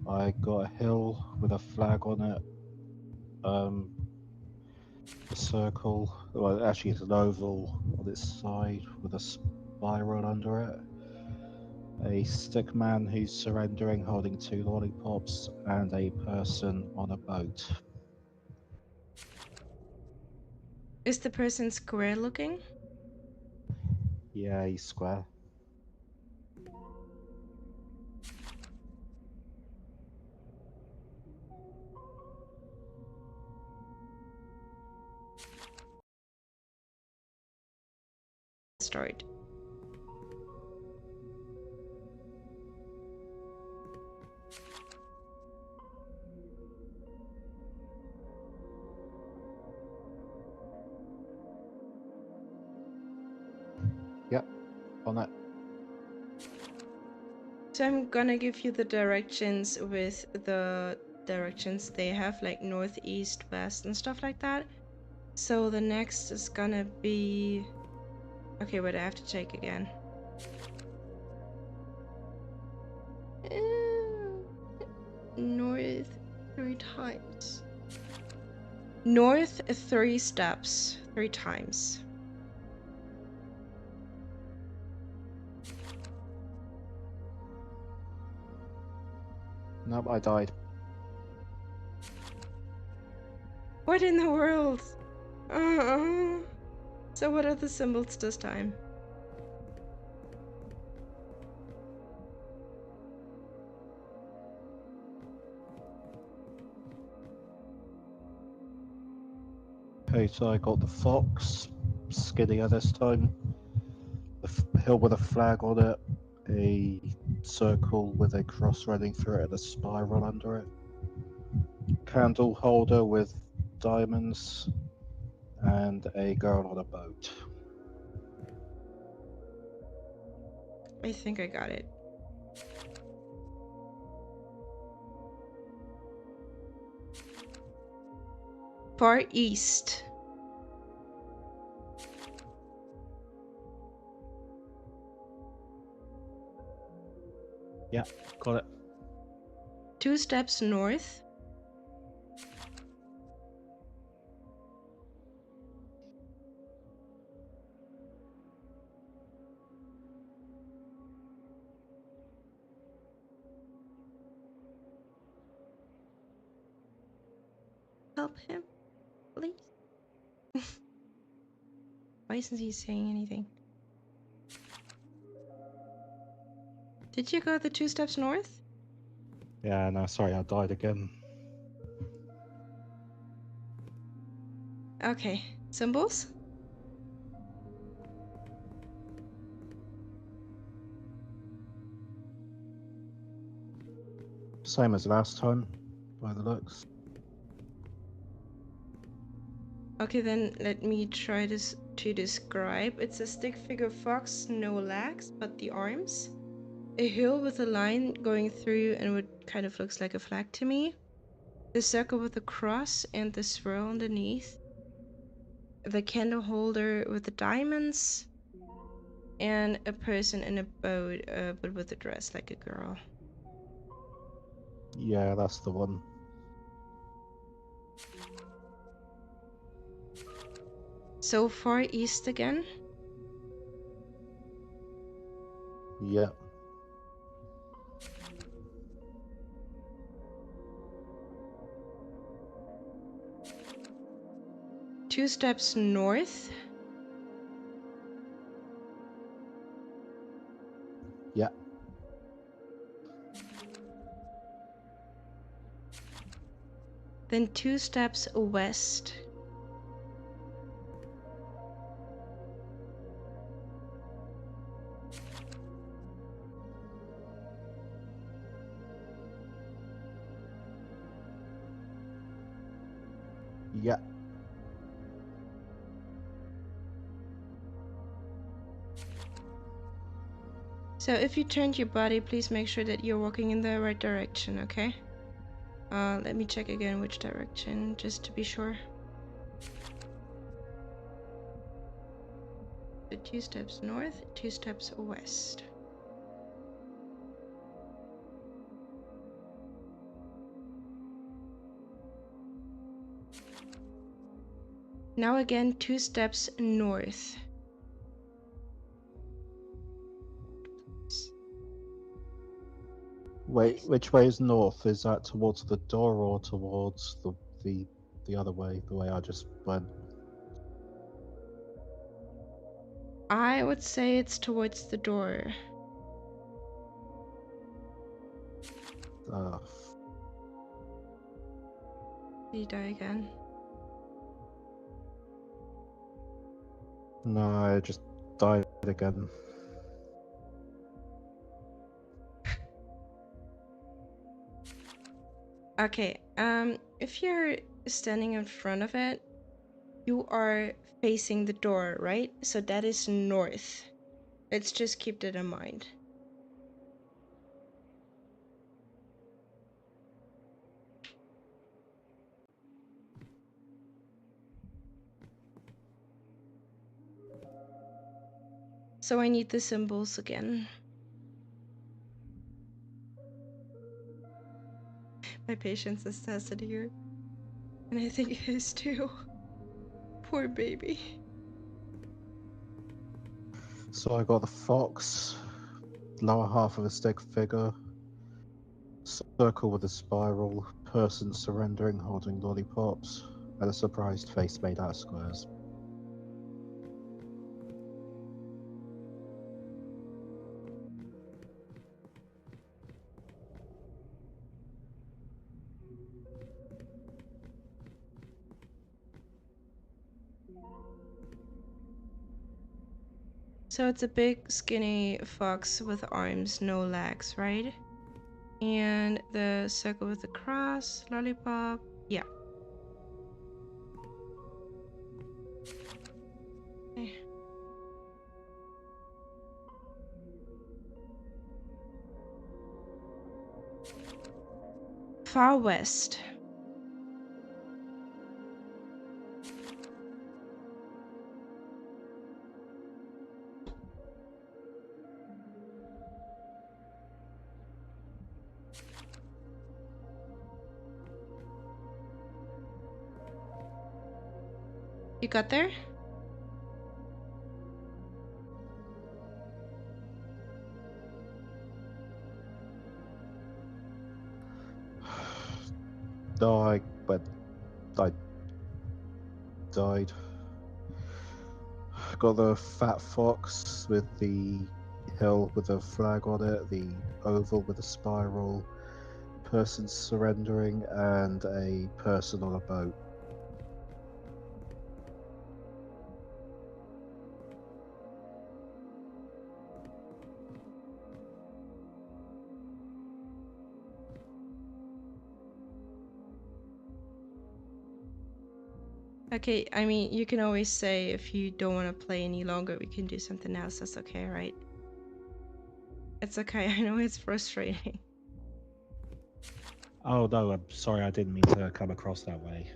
I got a hill with a flag on it. A circle. Well, actually, it's an oval on its side with a spiral under it. A stick man who's surrendering, holding 2 lollipops, and a person on a boat. Is the person square looking? Yeah, he's square. Start. Yep, on it. So I'm gonna give you the directions with the directions they have, like north, east, west, and stuff like that. So the next is gonna be... Okay, wait, I have to check again. North 3 times. North 3 steps, 3 times. Nope, I died. What in the world? So what are the symbols this time? Okay, so I got the fox, skinnier this time. The hill with a flag on it, a circle with a cross running through it and a spiral under it. Candle holder with diamonds, and a girl on a boat. I think I got it. Far east. Yeah, got it. 2 steps north. Help him, please. Why isn't he saying anything? Did you go the 2 steps north? Yeah, no, sorry, I died again. Okay. Symbols? Same as last time, by the looks. Okay, then let me try this to describe. It's a stick figure fox, no legs, but the arms. A hill with a line going through and what kind of looks like a flag to me. The circle with a cross and the swirl underneath. The candle holder with the diamonds. And a person in a boat, but with a dress like a girl. Yeah, that's the one. So far east again. Yeah. Two steps north. Yeah. Then 2 steps west. Yeah. So if you turned your body, please make sure that you're walking in the right direction, okay? Let me check again which direction, just to be sure. So 2 steps north, 2 steps west. Now again, 2 steps north. Wait, which way is north? Is that towards the door or towards the other way? The way I just went. I would say it's towards the door. Uh, Did he die again? no, I just died again. Okay, if you're standing in front of it, you are facing the door, right? So that is north. Let's just keep that in mind. So I need the symbols again. My patience is tested here. And I think it is too. Poor baby. So I got the fox, lower half of a stick figure, circle with a spiral, person surrendering holding lollipops, and a surprised face made out of squares. So it's a big, skinny fox with arms, no legs, right? And the circle with the cross, lollipop. Yeah. Okay. Far west. You got there? But I died. Got the fat fox with the hill with a flag on it, the oval with a spiral, person surrendering, and a person on a boat. Okay, I mean, you can always say if you don't want to play any longer, we can do something else. That's okay, right? It's okay. I know it's frustrating. Oh no, I'm sorry, I didn't mean to come across that way.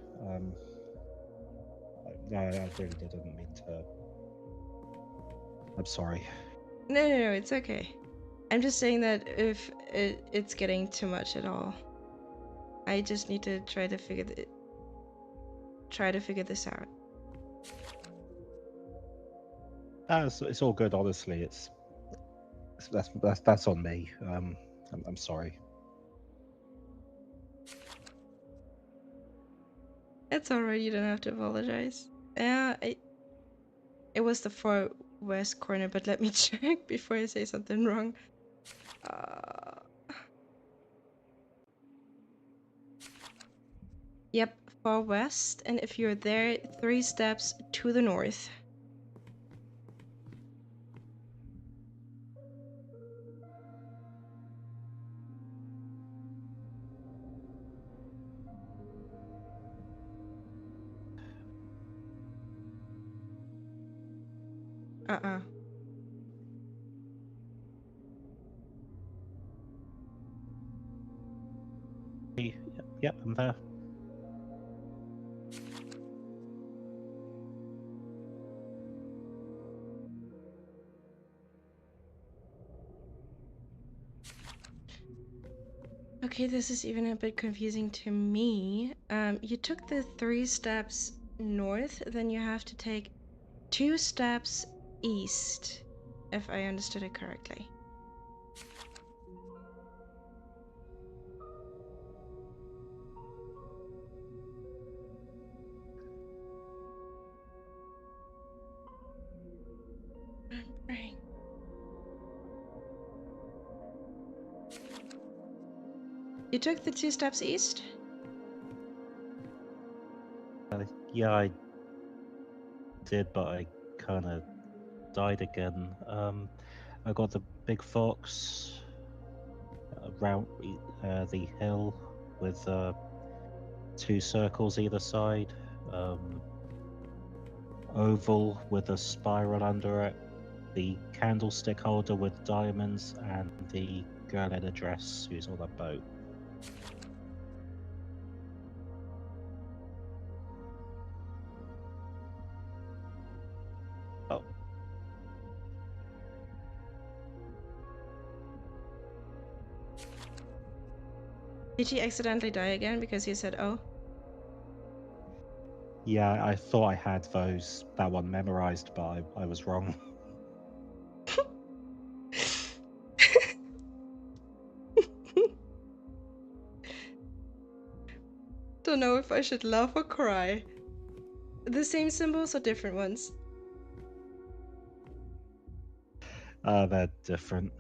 No, I really didn't mean to. I'm sorry. No, it's okay. I'm just saying that if it's getting too much at all, I just need to try to figure this out. It's all good, honestly. That's on me. I'm sorry. It's alright. You don't have to apologize. Yeah, it was the far west corner, but let me check before I say something wrong. Yep, far west, and if you're there, 3 steps to the north. Uh-uh. Yep, I'm there. Okay, this is even a bit confusing to me. You took the 3 steps north, then you have to take 2 steps east, if I understood it correctly. I'm praying. You took the 2 steps east? Yeah, I did, but I kind of died again. I got the big fox around the hill with 2 circles either side. Oval with a spiral under it. The candlestick holder with diamonds, and the girl in a dress who's on a boat. Oh. Did he accidentally die again because you said, oh? Yeah, I thought I had that one memorized, but I was wrong. Don't know if I should laugh or cry. The same symbols or different ones? They're different.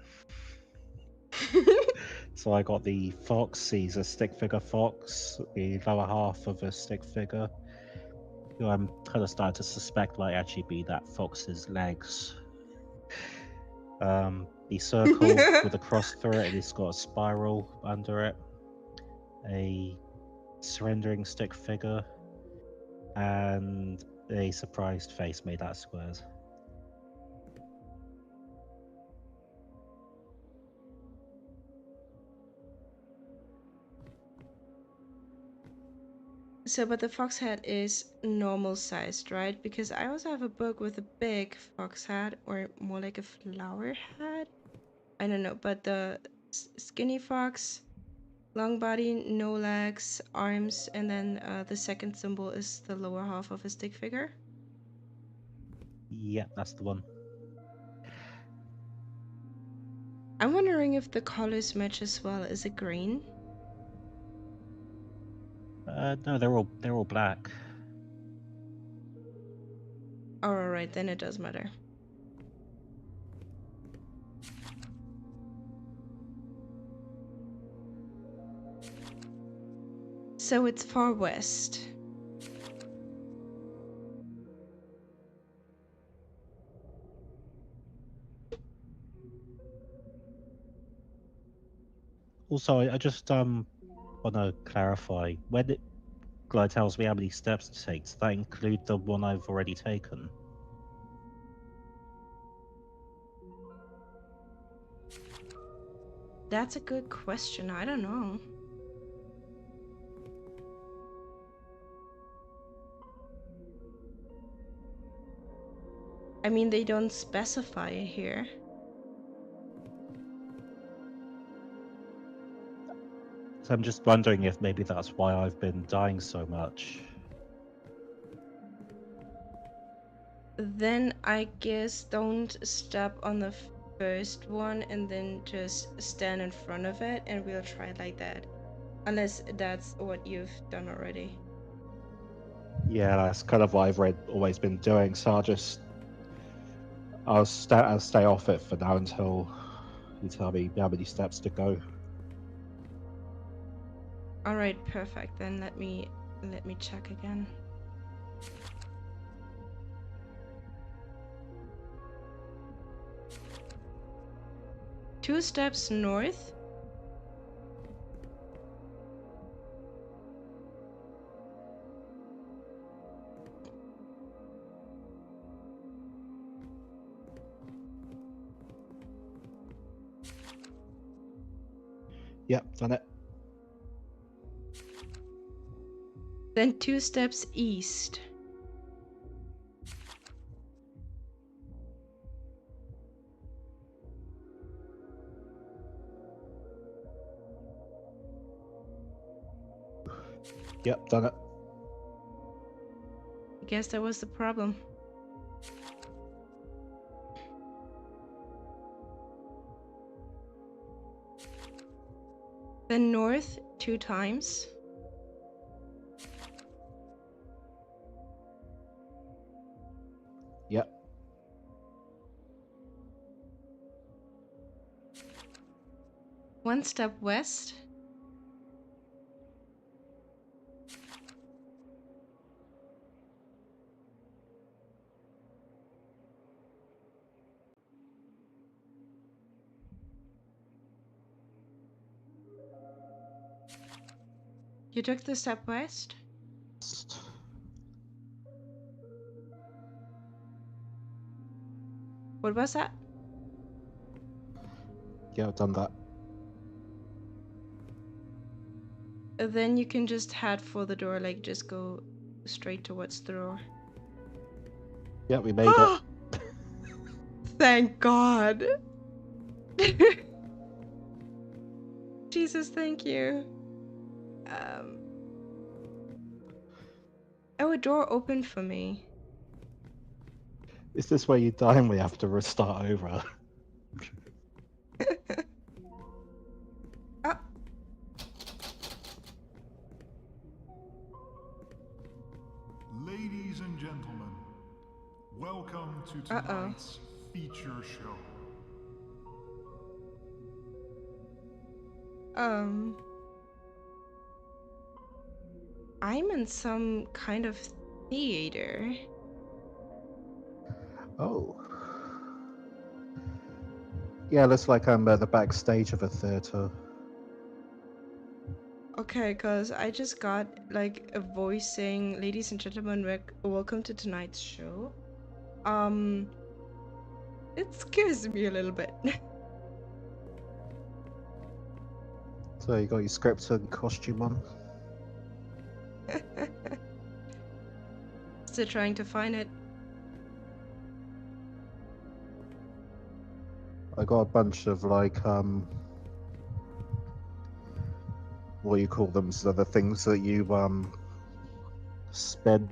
So I got the fox. He's a stick figure fox, the lower half of a stick figure, who I'm kind of starting to suspect might actually be that fox's legs. The circle with a cross through it, and it's got a spiral under it. A surrendering stick figure, and a surprised face made out of squares. So, but the fox head is normal sized, right? Because I also have a book with a big fox head, or more like a flower head. I don't know, but the skinny fox, long body, no legs, arms, and then the second symbol is the lower half of a stick figure. Yeah, that's the one. I'm wondering if the colors match as well. Is it green? No, they're all black. Oh, all right, then it does matter. So it's far west. Also, I just want to clarify when it Glide tells me how many steps to take. Does that include the one I've already taken? That's a good question. I don't know. I mean, they don't specify it here. So I'm just wondering if maybe that's why I've been dying so much. Then I guess don't step on the first one and then just stand in front of it, and we'll try like that. Unless that's what you've done already. Yeah, that's kind of what always been doing. So I'll stay off it for now until you tell me how many steps to go. All right, perfect. Then let me check again. Two steps north. Yep, done it. Then two steps east. Yep, done it. I guess that was the problem. Then north 2 times. Yep. One step west. You took the step west? What was that? Yeah, I've done that. Then you can just head for the door, like just go straight towards the door. Yeah, we made it. Thank God. Jesus, thank you. Oh, a door opened for me. Is this where you die and we have to restart over? Ah, Ladies and gentlemen, welcome to uh-oh. tonight's feature show. I'm in some kind of theater. Oh. Yeah, looks like I'm at the backstage of a theater. Okay, cause I just got like a voice saying, "Ladies and gentlemen, welcome to tonight's show." It scares me a little bit. So you got your script and costume on? Still trying to find it. I got a bunch of like what do you call them? So the things that you spin.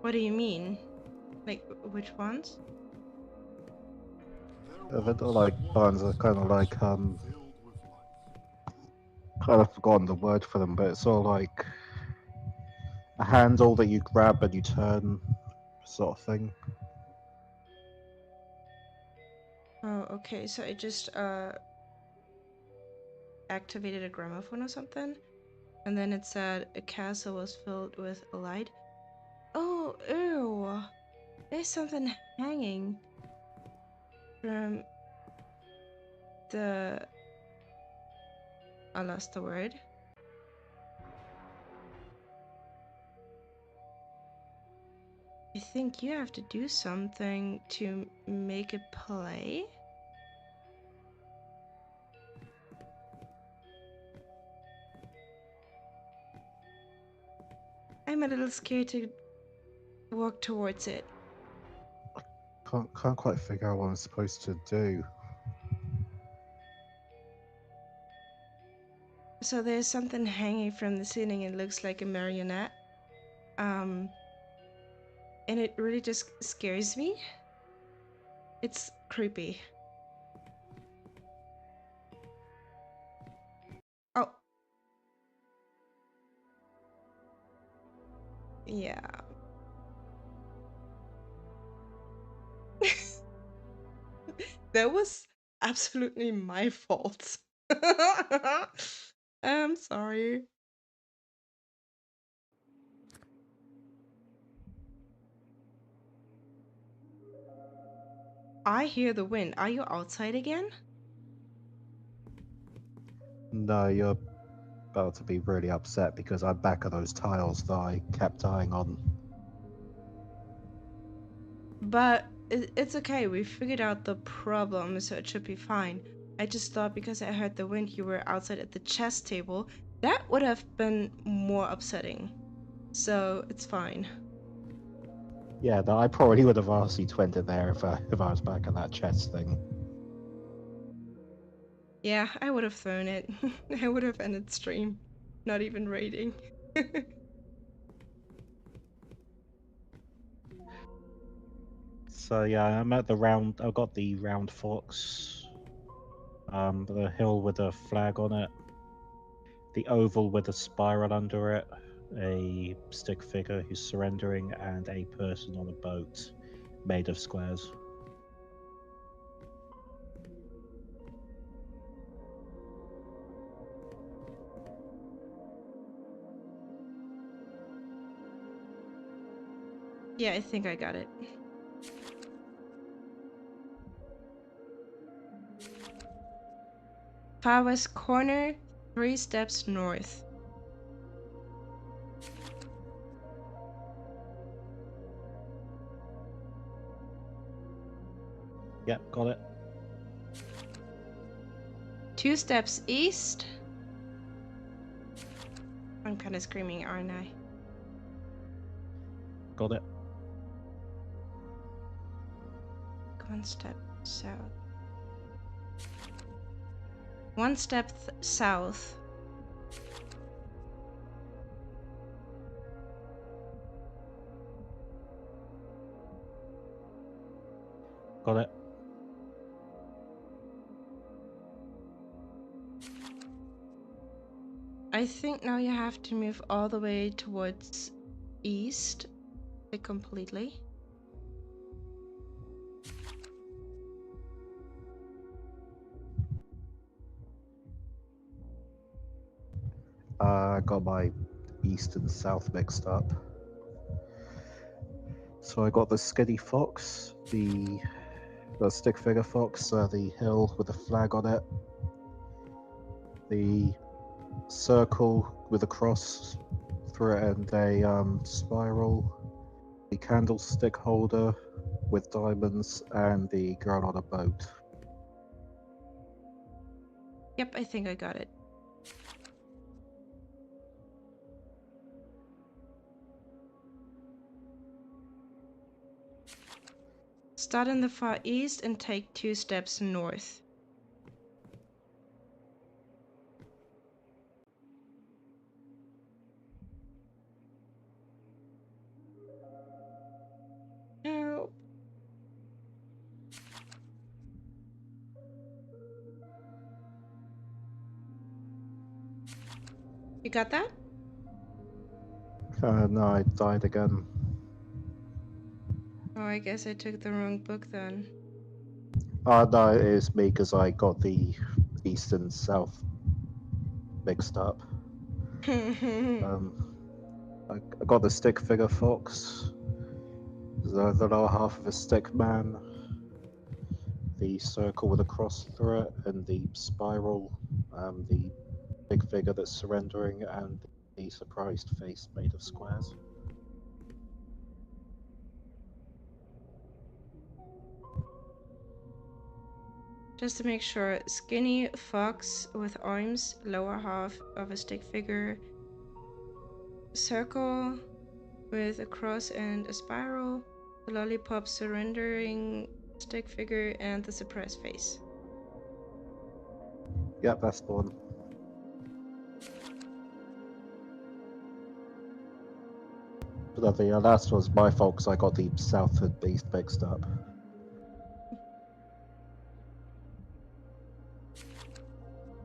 What do you mean? Like, which ones? They're not like buns, are kind of like kind of forgotten the word for them, but it's all like a handle that you grab and you turn, sort of thing. Oh, okay. So I just activated a gramophone or something, and then it said a castle was filled with a light. Oh, ew! There's something hanging from the. I lost the word. I think you have to do something to make it play. I'm a little scared to walk towards it. Can't quite figure out what I'm supposed to do. So there's something hanging from the ceiling. It looks like a marionette. And it really just scares me. It's creepy. Oh. Yeah. That was absolutely my fault. I'm sorry. I hear the wind. Are you outside again? No, you're about to be really upset because I'm back at those tiles that I kept dying on. But it's okay. We figured out the problem, so it should be fine. I just thought because I heard the wind, you were outside at the chess table. That would have been more upsetting. So it's fine. Yeah, no, I probably would have asked you to enter there if I was back at that chest thing. Yeah, I would have thrown it. I would have ended stream. Not even raiding. So yeah, I'm at the round. I've got the round fox, the hill with a flag on it, the oval with a spiral under it, a stick figure who's surrendering, and a person on a boat made of squares. Yeah, I think I got it. Far west corner, 3 steps north. Yep, got it. 2 steps east. I'm kind of screaming, aren't I? Got it. 1 step South. One step south. Got it. I think now you have to move all the way towards east, like completely. I got my east and south mixed up. So I got the skinny fox, the stick figure fox, the hill with a flag on it, the circle with a cross through it and a spiral, the candlestick holder with diamonds, and the girl on a boat. Yep, I think I got it. Start in the far east and take 2 steps north. Help. You got that? No, I died again. Oh, I guess I took the wrong book then. No, it is me because I got the east and south mixed up. I got the stick figure fox, the lower half of a stick man, the circle with a cross through it, and the spiral, the big figure that's surrendering, and the surprised face made of squares. Just to make sure, skinny fox with arms, lower half of a stick figure, circle with a cross and a spiral, the lollipop surrendering stick figure, and the surprised face. Yep, that's the one. But the last was my fault because I got the south and east mixed up.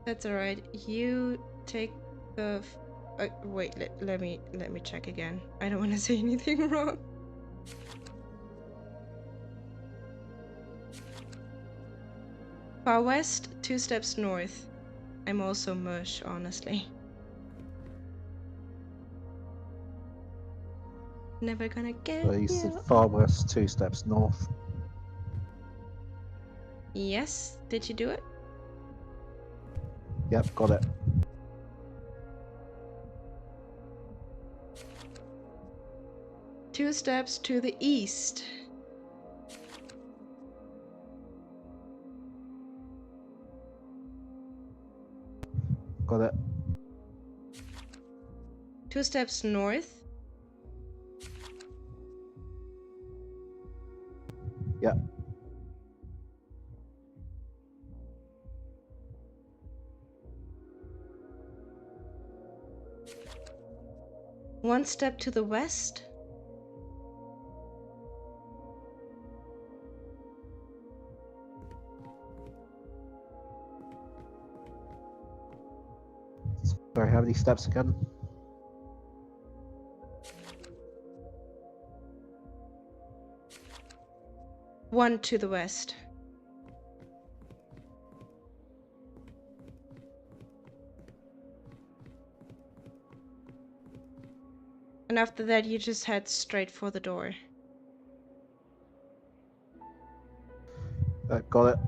That's alright. You take the. Wait. Let me check again. I don't want to say anything wrong. Far west, 2 steps north. I'm also mush, honestly. Never gonna get East you. far west, 2 steps north. Yes. Did you do it? Yep, got it. Two steps to the east. Got it. 2 steps north. Yep. One step to the west. Sorry, how many steps again? One to the west. And after that, you just head straight for the door. Got it.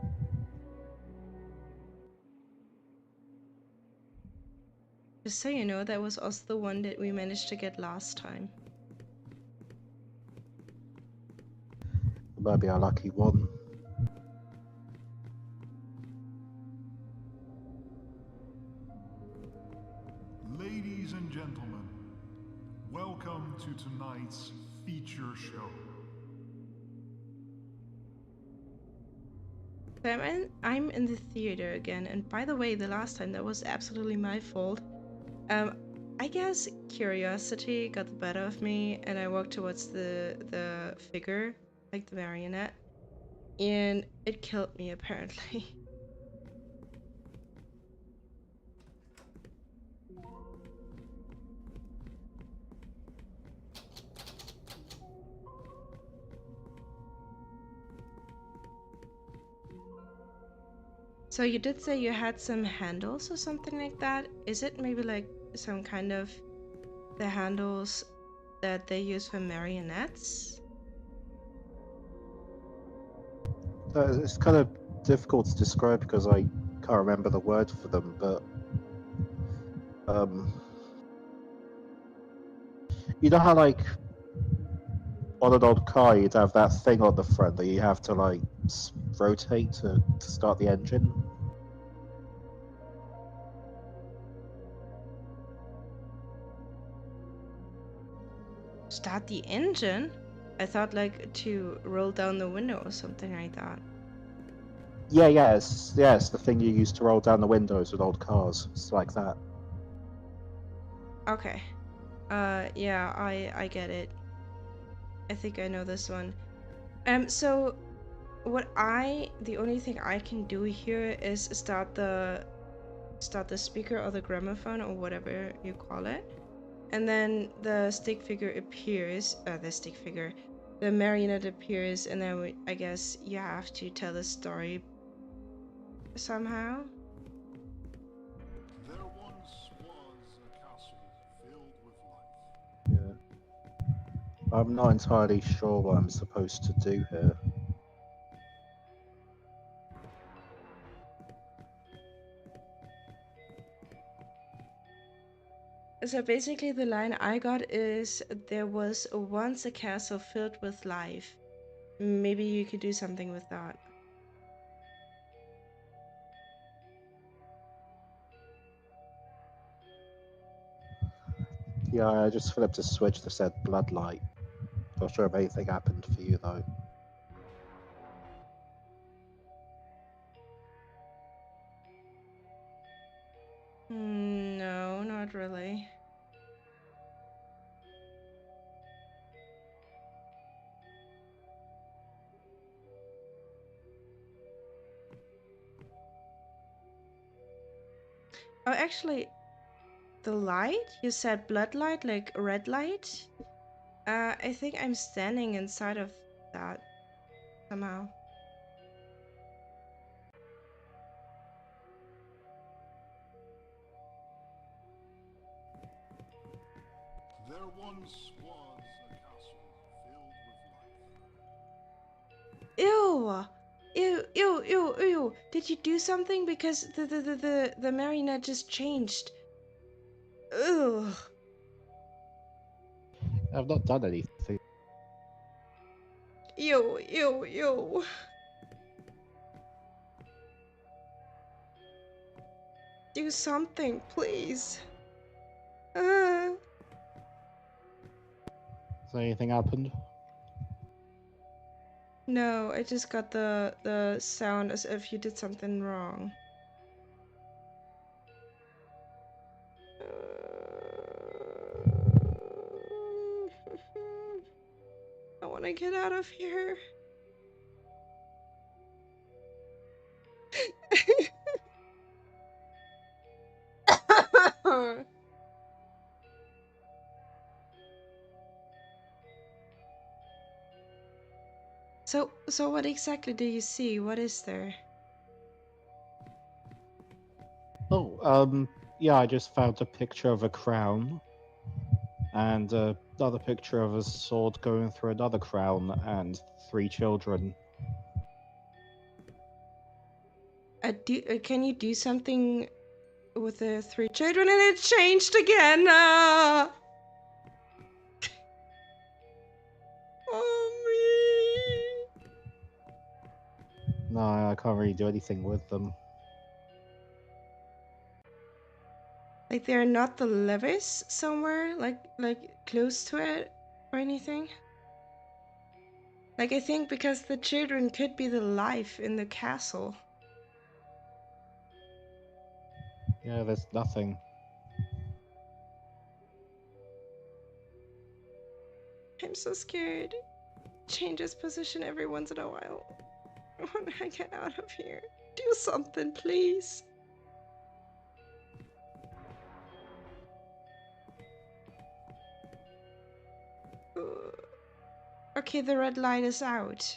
Just so you know, that was also the one that we managed to get last time. Might be our lucky one. Ladies and gentlemen, welcome to tonight's feature show. So I'm in the theater again, and by the way, the last time that was absolutely my fault. I guess curiosity got the better of me, and I walked towards the figure, like the marionette, and it killed me apparently. So you did say you had some handles or something like that. Is it maybe like some kind of the handles that they use for marionettes? It's kind of difficult to describe because I can't remember the word for them, but you know how like on an old car you'd have that thing on the front that you have to like rotate to start the engine. Start the engine? I thought like to roll down the window or something like that. Yeah, yes, the thing you use to roll down the windows with old cars. It's like that. Okay. Yeah, I get it. I think I know this one. So the only thing I can do here is start the speaker or the gramophone or whatever you call it. And then the stick figure appears, the marionette appears, and then I guess you have to tell the story somehow. There once was a castle filled with life. Yeah. I'm not entirely sure what I'm supposed to do here. So basically, the line I got is there was once a castle filled with life. Maybe you could do something with that. Yeah, I just flipped a switch that said bloodlight. Not sure if anything happened for you though. No, not really. Oh, actually, the light? You said bloodlight, like red light? I think I'm standing inside of that somehow. There once was a castle filled with life. Ew! Ew! Did you do something? Because the marionette just changed. Ugh. I've not done anything. Ew. Do something, please. Has anything happened? No, I just got the sound as if you did something wrong. I want to get out of here. So what exactly do you see? What is there? Oh, yeah, I just found a picture of a crown and another picture of a sword going through another crown and 3 children. Can you do something with the 3 children? And it changed again. Oh me. No, I can't really do anything with them. Like they're not the levers somewhere, like close to it or anything. Like, I think because the children could be the life in the castle. Yeah, there's nothing. I'm so scared. Changes position every once in a while. When I get out of here, do something, please. Okay, the red light is out.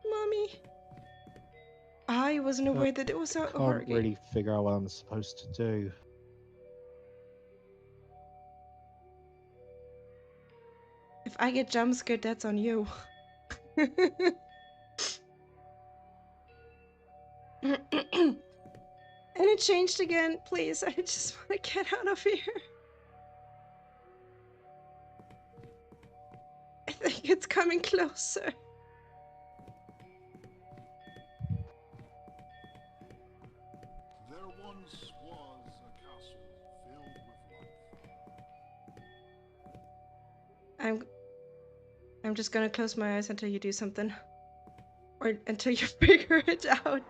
Mommy. I wasn't aware that it was a Can't hurricane. really figure out what I'm supposed to do. If I get jump scared, that's on you. And it changed again. Please, I just want to get out of here. I think it's coming closer. There once was a castle filled with life. I'm just gonna close my eyes until you do something. Or until you figure it out.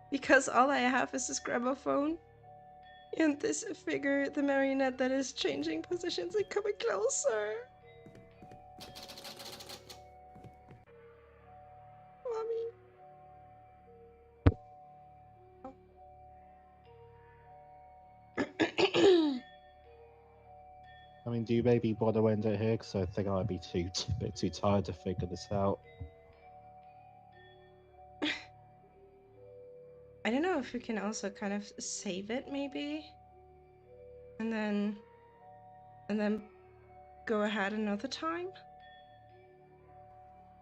Because all I have is this gramophone. And this figure, the marionette that is changing positions and coming closer. Mommy. I mean, do you maybe want to end it here? Because I think I'd be a bit too tired to figure this out. I don't know if we can also kind of save it maybe. And then go ahead another time.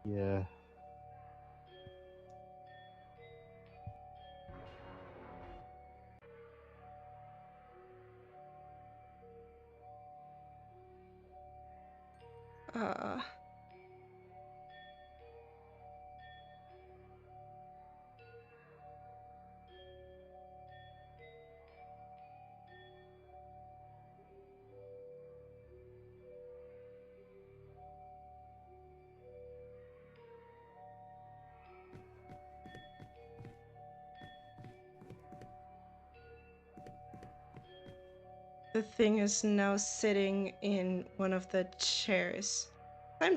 Yeah. Uh The thing is now sitting in one of the chairs. I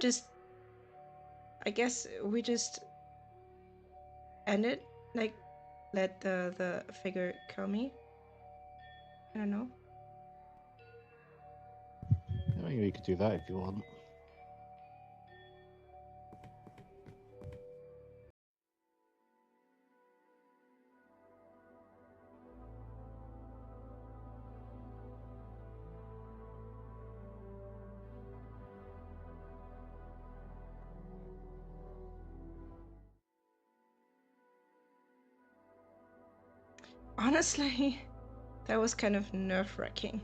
guess we just end it, like let the figure kill me. I don't know. I mean, you could do that if you want. Honestly, that was kind of nerve-wracking.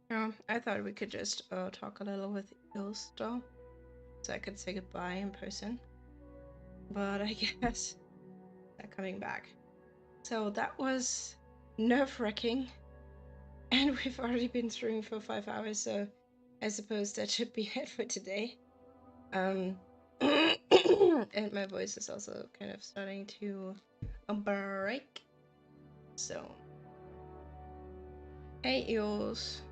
Yeah, I thought we could just talk a little with Eels though, so I could say goodbye in person. But I guess they're coming back. So that was nerve-wracking, and we've already been streaming for 5 hours, so I suppose that should be it for today. And my voice is also kind of starting to break. So, hey Eels.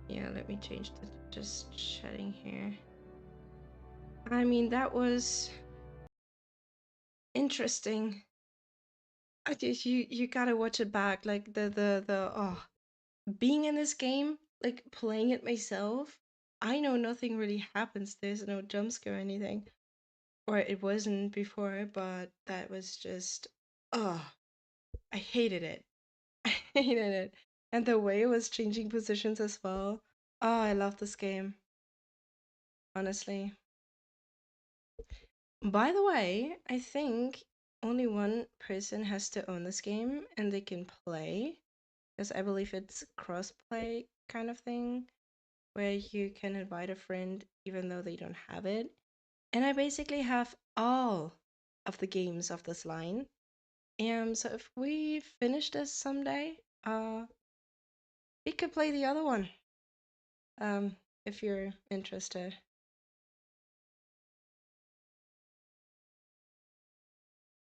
Yeah, let me change the just chatting here. I mean, that was interesting. I just you gotta watch it back. Like the being in this game, like playing it myself. I know nothing really happens. There's no jump scare or anything, or it wasn't before. But that was just I hated it. I hated it. And the way it was changing positions as well. Oh, I love this game. Honestly. By the way, I think only one person has to own this game and they can play. Because I believe it's cross-play kind of thing, where you can invite a friend even though they don't have it. And I basically have all of the games of this line. And so if we finish this someday, we could play the other one. If you're interested.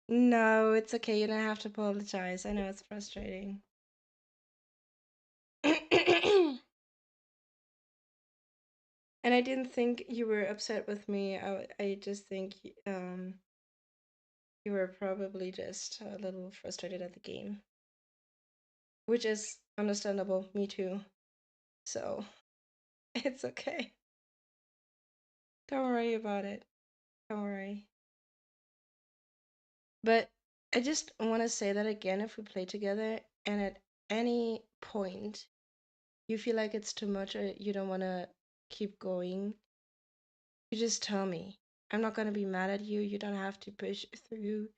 No, it's okay. You don't have to apologize. I know it's frustrating. And I didn't think you were upset with me. I just think you were probably just a little frustrated at the game, which is understandable. Me too. So it's okay. Don't worry about it. Don't worry. But I just want to say that again, if we play together and at any point you feel like it's too much or you don't want to keep going, you just tell me. I'm not going to be mad at you. You don't have to push through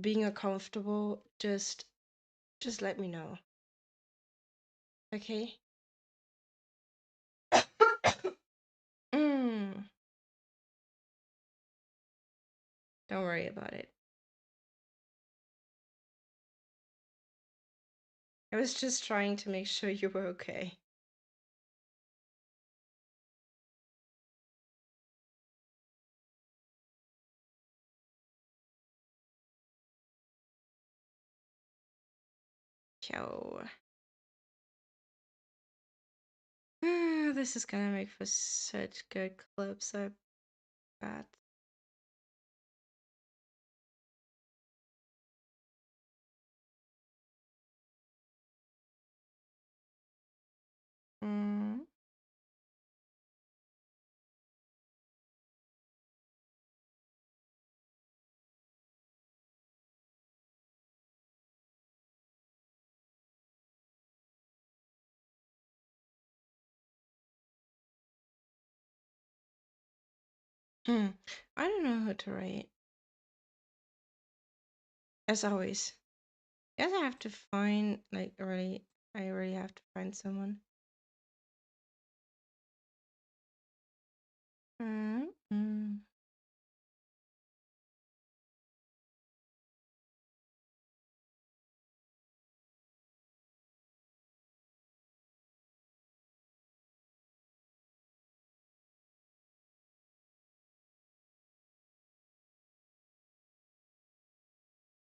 being uncomfortable. Just let me know. Okay? mm. Don't worry about it. I was just trying to make sure you were okay. Ciao. This is gonna make for such good clips, I bet. Mm. I don't know who to rate. As always. Guess I have to find I really have to find someone. Mm.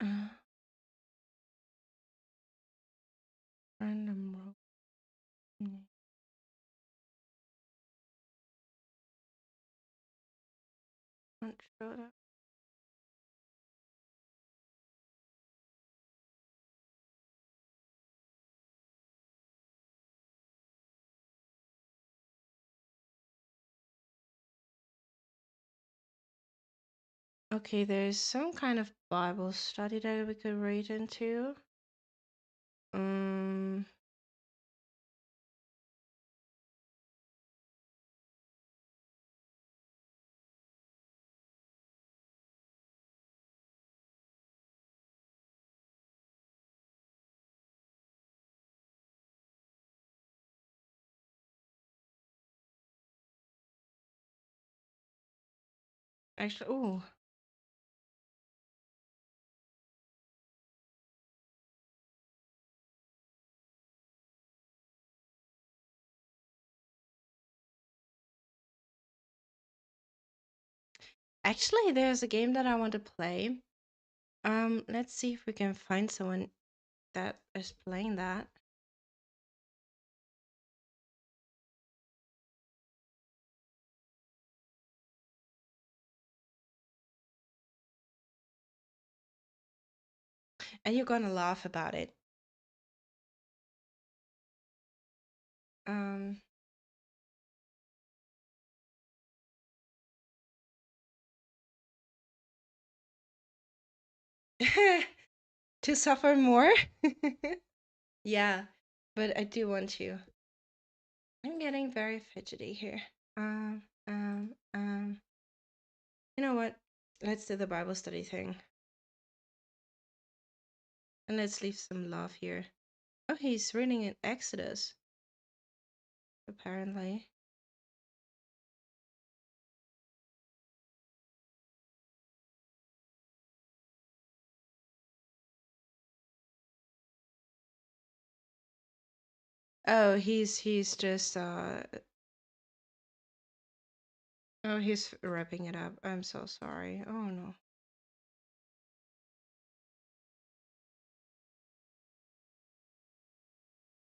Uh, Random roll. Not sure. Okay, there's some kind of Bible study that we could read into. Actually, ooh. Actually, there's a game that I want to play. Let's see if we can find someone that is playing that. And you're gonna laugh about it. Um to suffer more? Yeah. but I do want to. I'm getting very fidgety here. Um, um, um. You know what? Let's do the Bible study thing. And let's leave some love here. Oh, he's reading in Exodus. Apparently. Oh, he's just oh, he's wrapping it up. I'm so sorry. Oh no.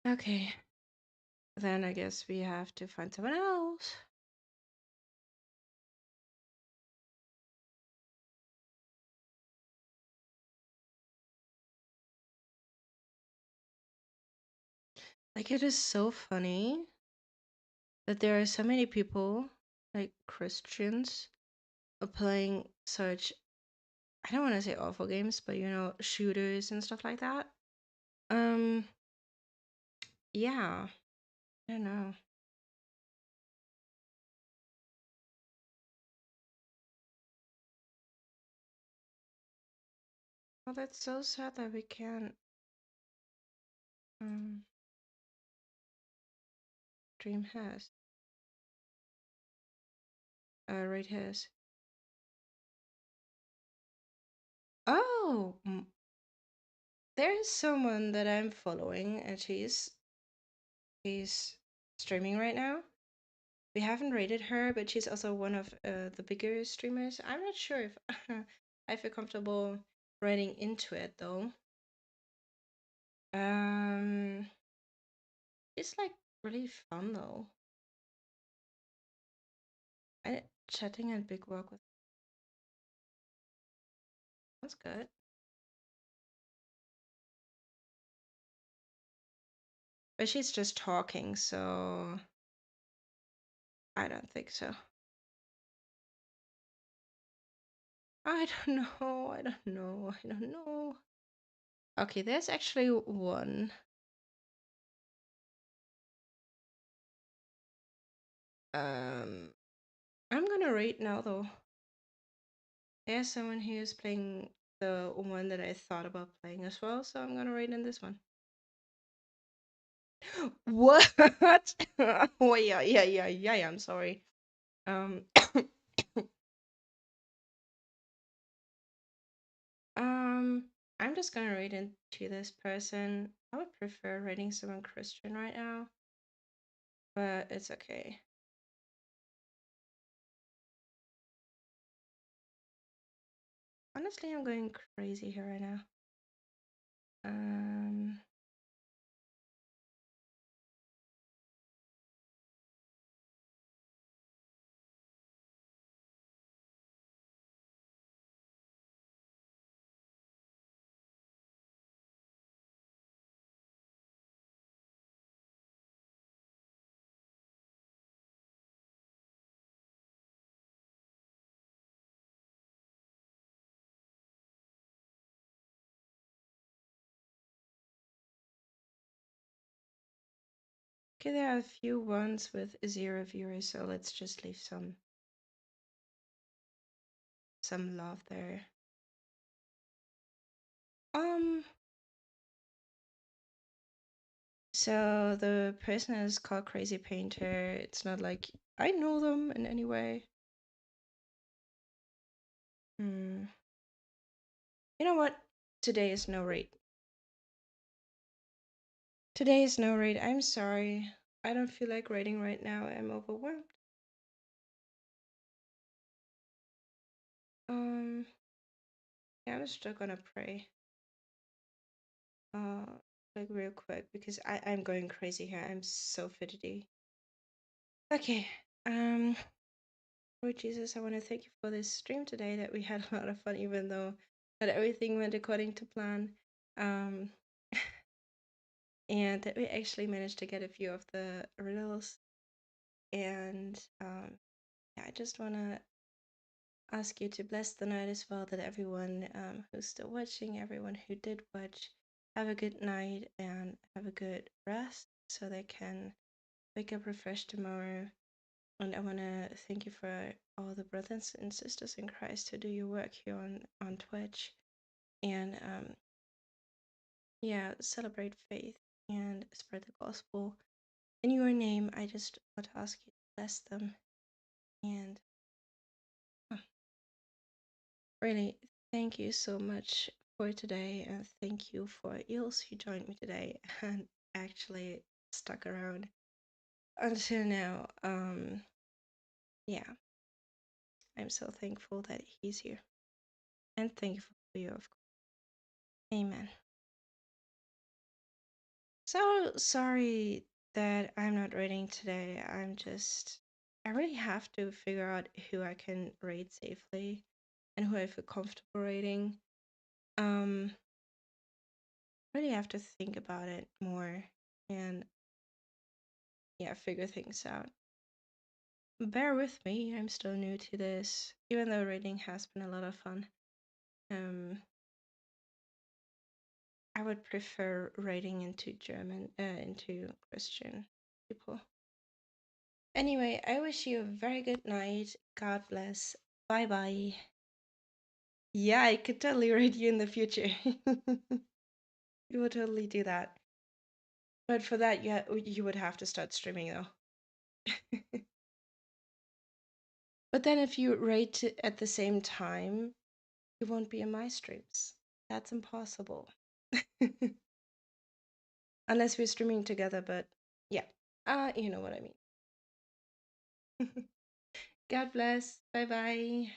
Okay. Then I guess we have to find someone else. Like, it is so funny that there are so many people, like Christians, are playing such, I don't want to say awful games, but you know, shooters and stuff like that. Yeah, I don't know. Oh, that's so sad that we can't stream his. Rate his. Oh, there's someone that I'm following, and she's streaming right now. We haven't rated her, but she's also one of the bigger streamers. I'm not sure if I feel comfortable writing into it though. It's like really fun though. Chatting and big walk with. That's good. But she's just talking, so I don't think so. I don't know. I don't know. I don't know. Okay, there's actually one. I'm gonna rate now though. There's someone who is playing the one that I thought about playing as well, so I'm gonna rate in this one. What? Oh yeah. I'm sorry. I'm just gonna rate into this person. I would prefer rating someone Christian right now, but it's okay. Honestly, I'm going crazy here right now. Okay, there are a few ones with 0 viewers, so let's just leave some love there. So the person is called Crazy Painter. It's not like I know them in any way. You know what? Today is no rate. Today is no rate. I'm sorry. I don't feel like rating right now. I'm overwhelmed. Yeah, I'm still gonna pray. Like real quick because I'm going crazy here. I'm so fidgety. Okay. Lord Jesus, I want to thank you for this stream today. That we had a lot of fun, even though not everything went according to plan. And that we actually managed to get a few of the riddles. And yeah, I just want to ask you to bless the night as well, that everyone who's still watching, everyone who did watch, have a good night and have a good rest so they can wake up refreshed tomorrow. And I want to thank you for all the brothers and sisters in Christ who do your work here on Twitch. And yeah, celebrate faith and spread the gospel. In your name, I just want to ask you to bless them. And really, thank you so much for today. And thank you for Eels who joined me today and actually stuck around until now. Yeah, I'm so thankful that he's here. And thankful for you, of course. Amen. So sorry that I'm not raiding today. I really have to figure out who I can raid safely and who I feel comfortable raiding. Really have to think about it more and yeah, figure things out. Bear with me, I'm still new to this, even though raiding has been a lot of fun. I would prefer raiding into into Christian people. Anyway, I wish you a very good night. God bless. Bye bye. Yeah, I could totally raid you in the future. You would totally do that. But for that, you would have to start streaming though. But then if you raid at the same time, you won't be in my streams. That's impossible. Unless we're streaming together, but yeah. You know what I mean. God bless. Bye bye.